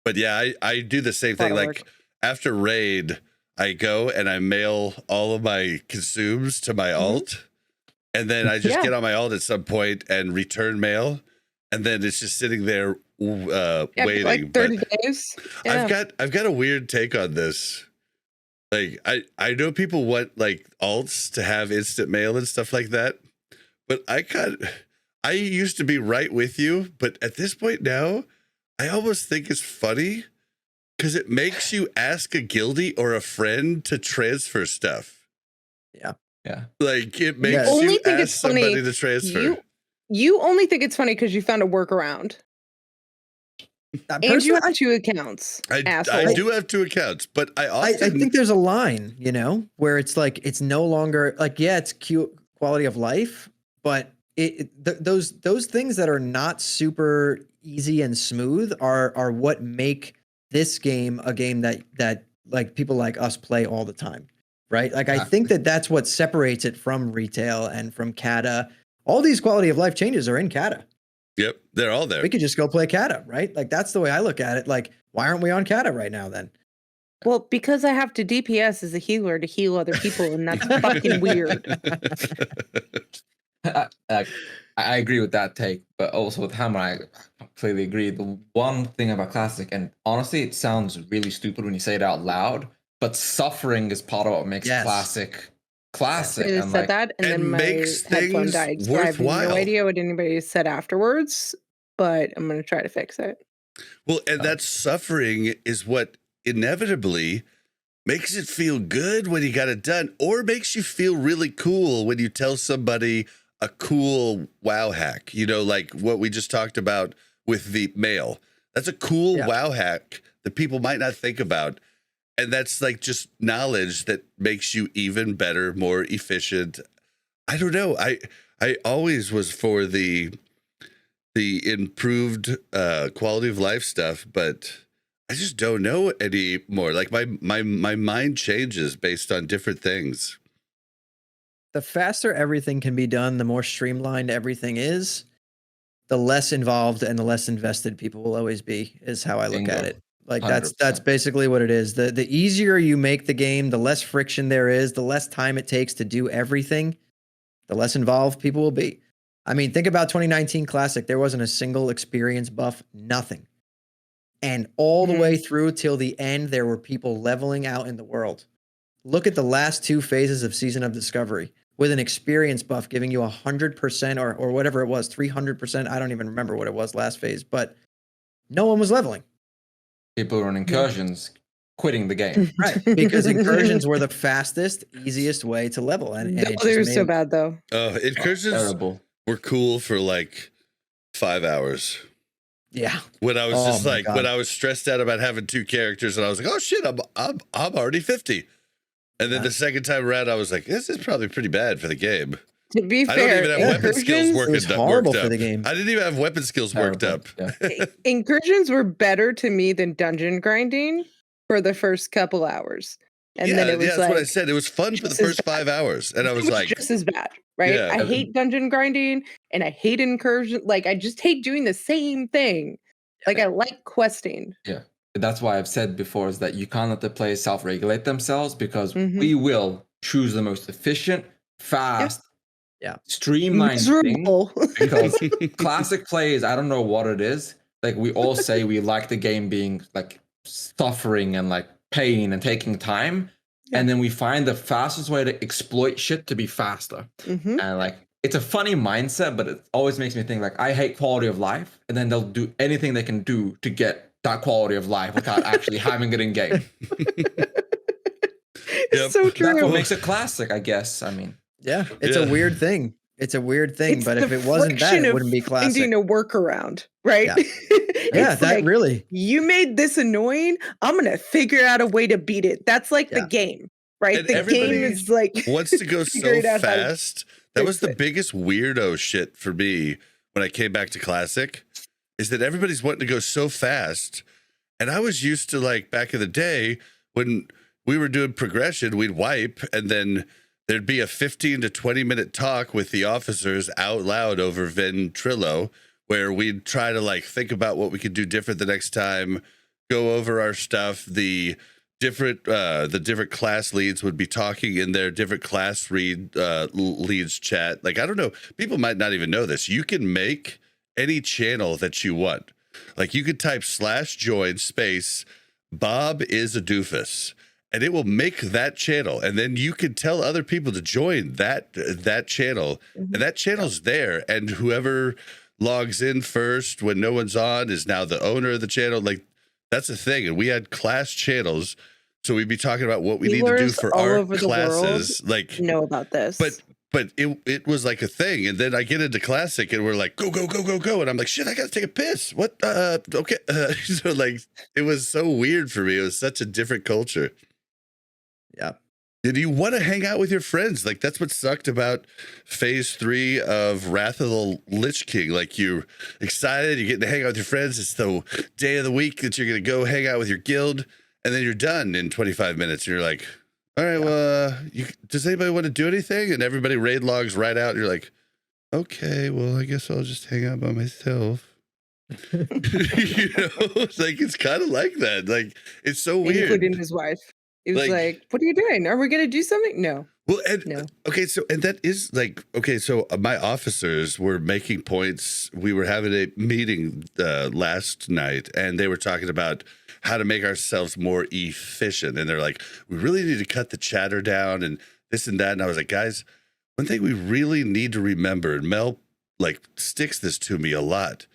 But yeah, I do the same thing. Lot of Like work. after raid, I go and I mail all of my consumes to my alt, and then I just Yeah. get on my alt at some point and return mail, and then it's just sitting there Yeah, waiting. like But 30 days. Yeah. I've got a weird take on this. Like I know people want like alts to have instant mail and stuff like that, but I used to be right with you, but at this point now, I almost think it's funny because it makes you ask a guildie or a friend to transfer stuff. Yeah. Like it makes Yes. Only you think ask it's funny, somebody to transfer. You only think it's funny because you found a workaround. And you Personally, have 2 accounts. I asshole. do have 2 accounts, but I I often think there's a line, where it's like it's no longer like, yeah, it's cute quality of life, but those things that are not super easy and smooth are what make this game a game that like people like us play all the time, right? Like I think that's what separates it from retail and from Kata. All these quality of life changes are in Kata. Yep, they're all there. We could just go play Kata, right? Like that's the way I look at it. Like, why aren't we on Kata right now then? Well, because I have to DPS as a healer to heal other people, and that's fucking weird. I agree with that take, but also with Hammer, I completely agree. The one thing about Classic, and honestly, it sounds really stupid when you say it out loud, but suffering is part of what makes Yes. Classic. I And said like, that, and and then my makes headphone things died. So I have worthwhile. no idea what anybody said afterwards, but I'm gonna try to fix it. Well, and that suffering is what inevitably makes it feel good when you got it done, or makes you feel really cool when you tell somebody a cool WoW hack. Like what we just talked about with the mail. That's a cool WoW hack that people might not think about. And that's like just knowledge that makes you even better, more efficient. I don't know. I always was for the improved quality of life stuff, but I just don't know anymore. Like my mind changes based on different things. the faster everything can be done, the more streamlined everything is, the less involved and the less invested people will always be, is how I look Bingo. at it. Like that's 100%. basically what it is. The easier you make the game, the less friction there is, the less time it takes to do everything, the less involved people will be. I mean, think about 2019 Classic. There wasn't a single experience buff, nothing. And all the way through till the end, there were people leveling out in the world. Look at the last 2 phases of Season of Discovery with an experience buff giving you 100% or whatever it was, 300%. I don't even remember what it was last phase, but no one was leveling. People were on incursions, quitting the game. Right. Because incursions were the fastest, easiest way to level. And it They were just so made, bad though. Incursions Terrible. were cool for like 5 hours. yeah. When I was Oh just my like, God. when I was stressed out about having 2 characters, and I was like, oh shit, I'm already 50. And then the second time around, I was like, this is probably pretty bad for the game. To be I fair, don't even have weapon skills incursions, It was worked horrible up. for the game. I didn't even have weapon skills worked up. Terrible. Yeah. incursions were better to me than dungeon grinding for the first couple hours. And then it was that's like, what I said. It was fun for the just as first 5 hours. And I was it like, just as bad, right? Yeah. I hate dungeon grinding and I hate incursion. Like, I just hate doing the same thing. Like, I like questing. Yeah. That's why I've said before is that you can't let the players self-regulate themselves because Mhm. we will choose the most efficient, fast, Yeah. streamlined thing. Miserable. Because classic plays, I don't know what it is. Like we all say we like the game being like suffering and like pain and taking time. Yeah. And then we find the fastest way to exploit shit to be faster. Mhm. And like it's a funny mindset, but it always makes me think like I hate quality of life, and then they'll do anything they can do to get that quality of life without actually having it in game. It's so That's what true. makes it classic, I guess. I mean, Yeah. It's Yeah. a weird thing. It's a weird thing, It's but if the it wasn't that, friction it of wouldn't be classic. finding a workaround, right? Yeah. Yeah, It's that like, really. you made this annoying. I'm gonna figure out a way to beat it. That's like the Yeah. game, right? And The game everybody is like wants to go figure so it out how to fast. That was fix the it. biggest weirdo shit for me when I came back to Classic, is that everybody's wanting to go so fast. And I was used to, like, back in the day when we were doing progression, we'd wipe and then there'd be a 15 to 20 minute talk with the officers out loud over Ventrilo, where we'd try to like think about what we could do different the next time, go over our stuff. The different class leads would be talking in their different class leads chat. Like, I don't know, people might not even know this. You can make any channel that you want. Like, you could type /join space Bob is a doofus, and it will make that channel. And then you can tell other people to join that channel, and that channel's there. And whoever logs in first when no one's on is now the owner of the channel. Like, that's a thing. And we had class channels, so we'd be talking about what we need to do Viewers for all our over the world classes. Like, know about this. but it was like a thing. And then I get into Classic and we're like, go, go, go, go, go. And I'm like, shit, I got to take a piss. What? Okay. So like, it was so weird for me. It was such a different culture. Yeah. Did you want to hang out with your friends? Like, that's what sucked about phase 3 of Wrath of the Lich King. Like, you're excited, you're getting to hang out with your friends. It's the day of the week that you're going to go hang out with your guild. And then you're done in 25 minutes. And you're like, all right, well, does anybody want to do anything? And everybody raid logs right out. And you're like, okay, well, I guess I'll just hang out by myself. You know, it's like, it's kind of like that. Like, it's so weird. Including his wife. He was like, what are you doing? Are we going to do something? No. Well, and No. okay, so and that is like, okay, so my officers were making points. We were having a meeting last night, and they were talking about how to make ourselves more efficient. And they're like, we really need to cut the chatter down and this and that. And I was like, guys, one thing we really need to remember, and Mel like sticks this to me a lot,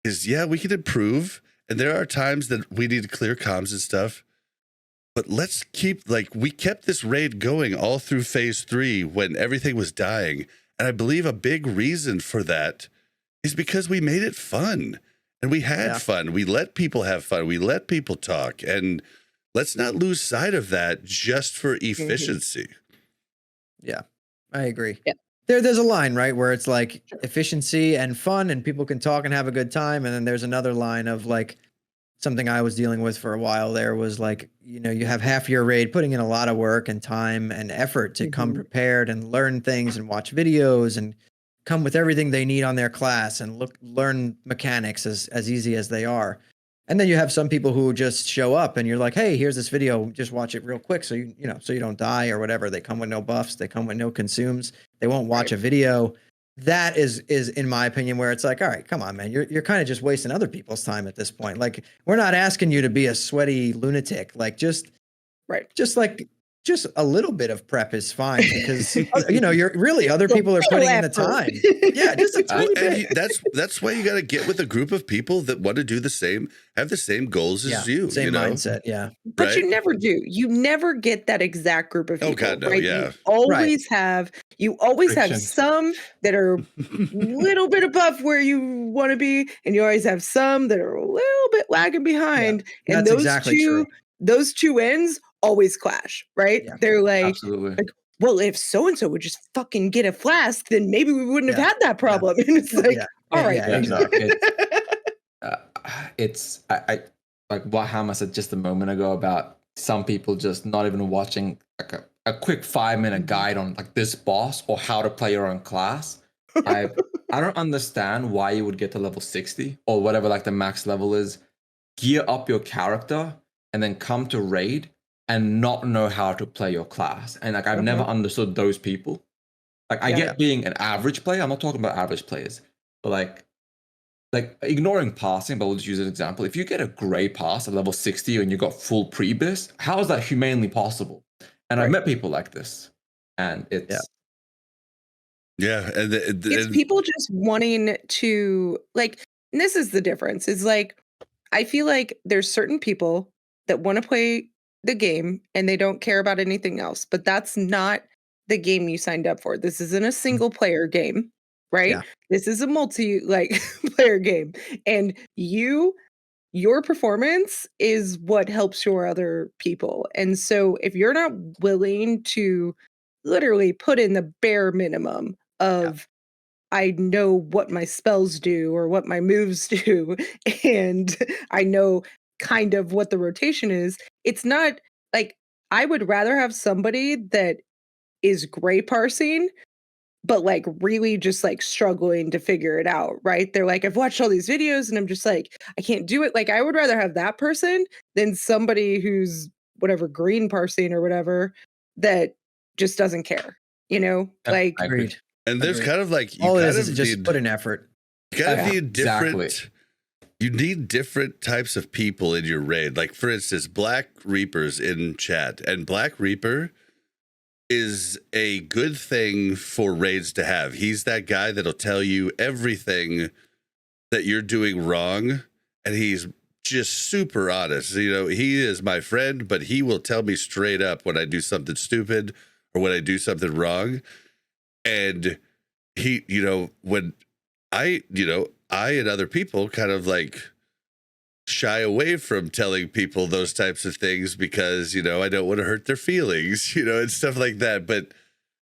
is we can improve. And there are times that we need to clear comms and stuff. But let's keep, like, we kept this raid going all through phase 3 when everything was dying. And I believe a big reason for that is because we made it fun. And we had fun. We let people have fun. We let people talk. And let's not lose sight of that just for efficiency. Yeah, I agree. Yeah. There's a line, right, where it's like efficiency and fun and people can talk and have a good time. And then there's another line of like, something I was dealing with for a while there was like, you have half your raid putting in a lot of work and time and effort to come prepared and learn things and watch videos and come with everything they need on their class and learn mechanics as easy as they are. And then you have some people who just show up and you're like, hey, here's this video, just watch it real quick so you don't die or whatever. They come with no buffs, they come with no consumes, they won't watch a video. That is in my opinion where it's like, all right, come on, man, you're kind of just wasting other people's time at this point. Like, we're not asking you to be a sweaty lunatic. Like, just a little bit of prep is fine because you're really other people are putting in the time. Yeah, just a tiny bit. That's why you got to get with a group of people that want to do the same, have the same goals as you. Same mindset. Yeah, but you never do. You never get that exact group of people. Oh God, no, right? yeah. You always have some that are a little bit above where you want to be, and you always have some that are a little bit lagging behind. Yeah, and that's exactly true. Those two ends always clash, right? Yeah. They're like, well, if so and so would just fucking get a flask, then maybe we wouldn't have had that problem. And it's like, all right, exactly. It's I like what Hammer said just a moment ago about some people just not even watching like a quick 5-minute guide on like this boss or how to play your own class. I don't understand why you would get to level 60 or whatever like the max level is, gear up your character, and then come to raid and not know how to play your class. And like I've never understood those people. Like I get being an average player. I'm not talking about average players, but like ignoring passing, but we'll just use an example. If you get a gray pass at level 60 and you got full pre-bis, how is that humanely possible? And I've met people like this, and it's and it's people just wanting to like. And this is the difference. Is like I feel like there's certain people that want to play the game and they don't care about anything else, but that's not the game you signed up for. This isn't a single player game, right? Yeah. This is a multi player game, and your performance is what helps your other people. And so if you're not willing to literally put in the bare minimum of I know what my spells do or what my moves do, and I know kind of what the rotation is. It's not like I would rather have somebody that is gray parsing, but like really just like struggling to figure it out, right? They're like, I've watched all these videos and I'm just like, I can't do it. Like, I would rather have that person than somebody who's whatever green parsing or whatever that just doesn't care, like. Agreed. And there's kind of like all it is just put in effort. You kind of need different. You need different types of people in your raid. Like, for instance, Black Reaper's in chat, and Black Reaper is a good thing for raids to have. He's that guy that'll tell you everything that you're doing wrong, and he's just super honest. He is my friend, but he will tell me straight up when I do something stupid or when I do something wrong. And he, when I and other people kind of like shy away from telling people those types of things because, I don't want to hurt their feelings, and stuff like that. But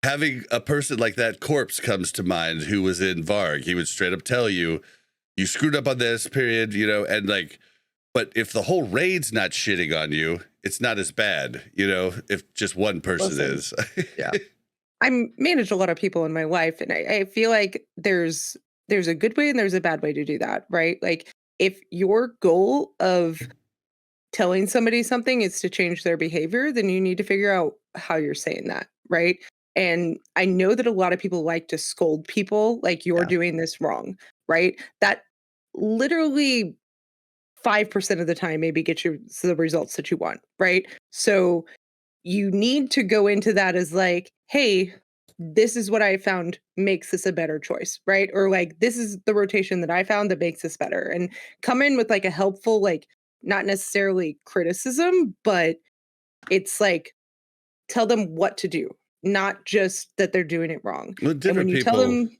having a person like that, Corpse comes to mind, who was in Varg, he would straight up tell you, you screwed up on this period, and like, but if the whole raid's not shitting on you, it's not as bad, if just one person is. Yeah. I manage a lot of people in my life, and I feel like there's a good way and there's a bad way to do that, right? Like, if your goal of telling somebody something is to change their behavior, then you need to figure out how you're saying that, right? And I know that a lot of people like to scold people like you're doing this wrong, right? That literally 5% of the time maybe gets you the results that you want, right? So you need to go into that as like, hey, this is what I found makes this a better choice, right? Or like, this is the rotation that I found that makes this better. And come in with like a helpful, like, not necessarily criticism, but it's like, tell them what to do, not just that they're doing it wrong. Well, and when you tell them,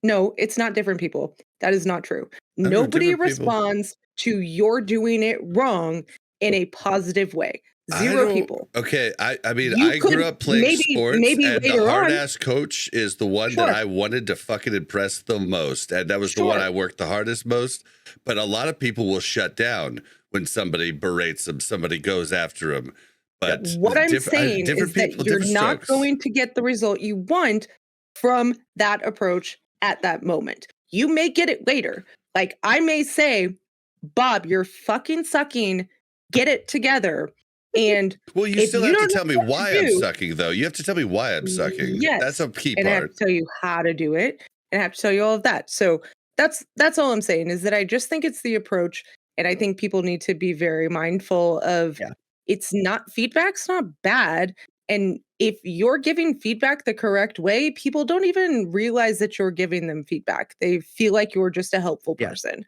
no, it's not different people. That is not true. Nobody responds to you're doing it wrong in a positive way. Zero don't- people. Okay, I mean, You I could- grew up playing sports, maybe and the later on. hard ass coach is the one that Sure. I wanted to fucking impress the most, and that was the one Sure. I worked the hardest most. But a lot of people will shut down when somebody berates them, somebody goes after them. But What I'm different- saying different is that people, you're different not strokes. going to get the result you want from that approach at that moment. You may get it later. Like I may say, Bob, you're fucking sucking. Get it together. And Well, you if still you have to don't tell know me what to why I'm do- sucking, though. You have to tell me why I'm sucking. Yes. That's a key and I have part. to tell you how to do it, and I have to tell you all of that. So that's all I'm saying is that I just think it's the approach, and I think people need to be very mindful of. Yeah. It's not feedback's not bad, and if you're giving feedback the correct way, people don't even realize that you're giving them feedback. They feel like you're just a helpful Yeah. person,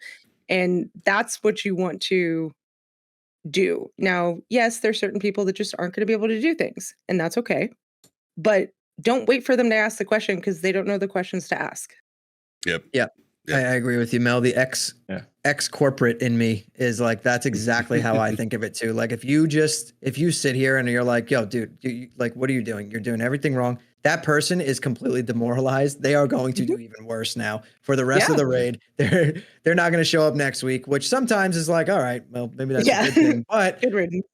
and that's what you want to do. Now, yes, there's certain people that just aren't going to be able to do things, and that's okay. But don't wait for them to ask the question because they don't know the questions to ask. Yep. Yeah. I agree with you, Mel. The ex corporate in me is like, that's exactly how I think of it too. Like if you sit here and you're like, yo, dude, like, what are you doing? You're doing everything wrong. That person is completely demoralized. They are going to do even worse now for the rest of the raid. They're not going to show up next week, which sometimes is like, all right, well, maybe that's a good thing. But Good riddance.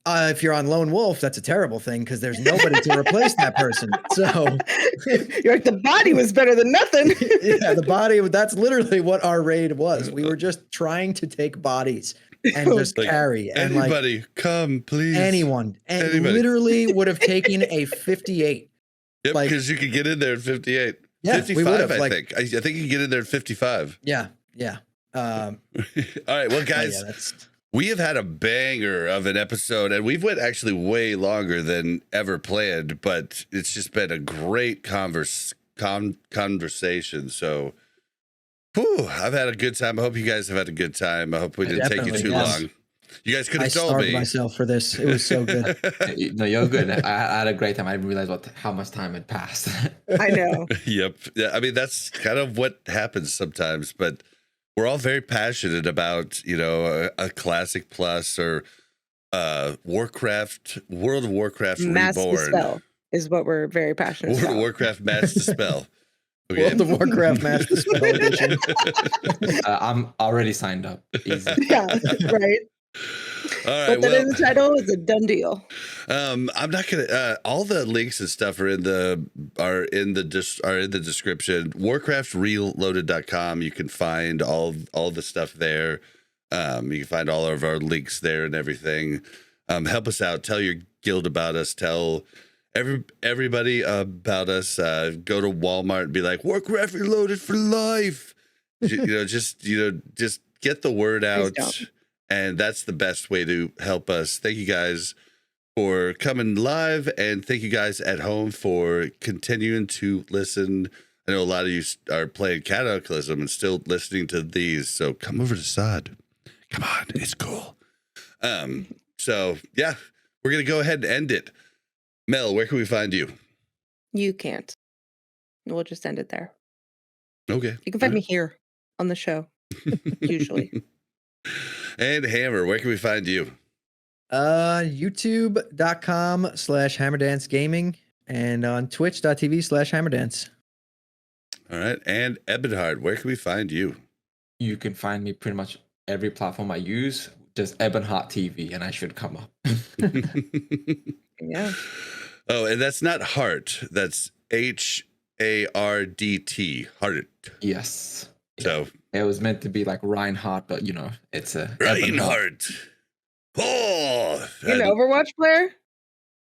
if you're on Lone Wolf, that's a terrible thing because there's nobody to replace that person. So You're like, the body was better than nothing. yeah, the body, that's literally what our raid was. We were just trying to take bodies and just Like, carry. And anybody, come, please. anyone. And Anybody. literally would have taken a 58. Yep, like- because you could get in there at 58. Yeah, 55, we would have, I like- think. I think you can get in there at 55. Yeah. All right, well, guys, we have had a banger of an episode, and we've went actually way longer than ever planned, but it's just been a great conversation. So, I've had a good time. I hope you guys have had a good time. I hope we didn't take you definitely too have. long. You guys could I have told starved me. myself for this. It was so good. No, you're good. I had a great time. I didn't realize how much time had passed. I know. Yep. Yeah, I mean, that's kind of what happens sometimes, but we're all very passionate about, a Classic Plus or Warcraft, World of Warcraft Mass Reborn. Dispel is what we're very passionate World of about. Warcraft Mass Dispel. Okay. World of Warcraft Mass Dispel Edition. I'm already signed up. Easy. Yeah, right. All right. Put that in the title is a done deal. I'm not gonna. All the links and stuff are in the description. WarcraftReloaded.com. You can find all the stuff there. You can find all of our links there and everything. Help us out. Tell your guild about us. Tell everybody about us. Go to Walmart and be like, Warcraft Reloaded for life. Just get the word out. And that's the best way to help us. Thank you guys for coming live, and thank you guys at home for continuing to listen. I know a lot of you are playing Cataclysm and still listening to these, so come over to Sod. Come on, it's cool. So yeah, we're gonna go ahead and end it. Mel, where can we find you? You can't. We'll just end it there. Okay. You can find me here on the show, usually. And Hammer, where can we find you? YouTube.com/HammerDance Gaming and on Twitch.tv/HammerDance. All right. And EbonHardt, where can we find you? You can find me pretty much every platform I use, just EbonHardt TV, and I should come up. Yeah. Oh, and that's not Heart. That's HARDT. Heart. Yes. So It was meant to be like Reinhardt, but it's a EbonHardt. Reinhardt. Oh, You an Overwatch player?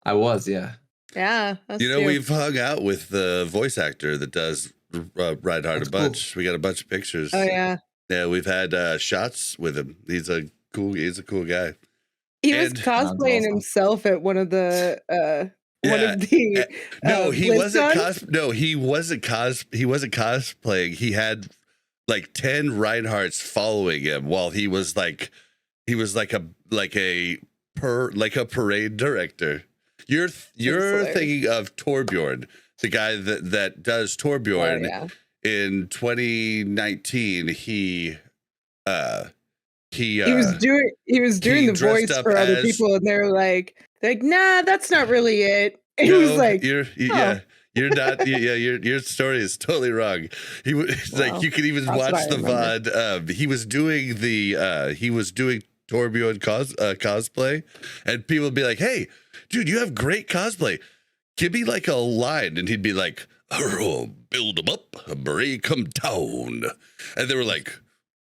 I was, yeah. Yeah. That's we've hung out with the voice actor that does Reinhardt That's a bunch. We got a bunch of pictures. Oh yeah. Yeah, we've had shots with him. He's a cool guy. He was And- cosplaying awesome. himself at one of the No, he wasn't BlizzCon. he wasn't cosplaying. He had like 10 Reinhardts following him while he was like a parade director. You're hilarious. thinking of Torbjorn, the guy that does Torbjorn. Oh, yeah. In 2019, he He was doing the dressed voice up for other as- people, and they're like, Like, nah, that's not really it. He was like, yeah, you're not. Yeah, your story is totally wrong. It's Well, like you can even that's what watch I the remember. VOD. He was doing Torbjorn cosplay, and people would be like, "Hey, dude, you have great cosplay. Give me like a line," and he'd be like, "Oh, build 'em up, break 'em down," and they were like,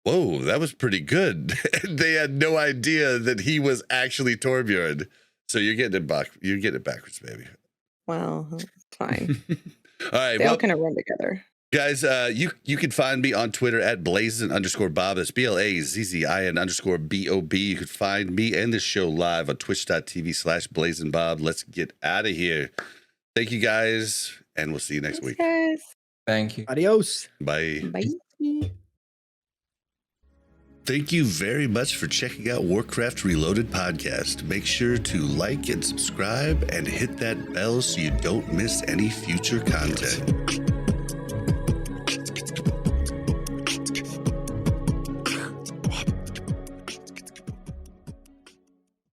"Whoa, that was pretty good." And they had no idea that he was actually Torbjorn. So you're getting it back. You're getting it backwards, baby. well, it's fine. All right, They all kind of run together. guys, you can find me on Twitter at Blazin_Bob. That's BLAZZIN_BOB. You can find me and this show live on twitch.tv/BlazinBob. Let's get out of here. Thank you guys, and we'll see you next week. Guys. Thank you. Adios. Bye. Bye. Thank you very much for checking out Warcraft Reloaded Podcast. Make sure to like and subscribe and hit that bell so you don't miss any future content.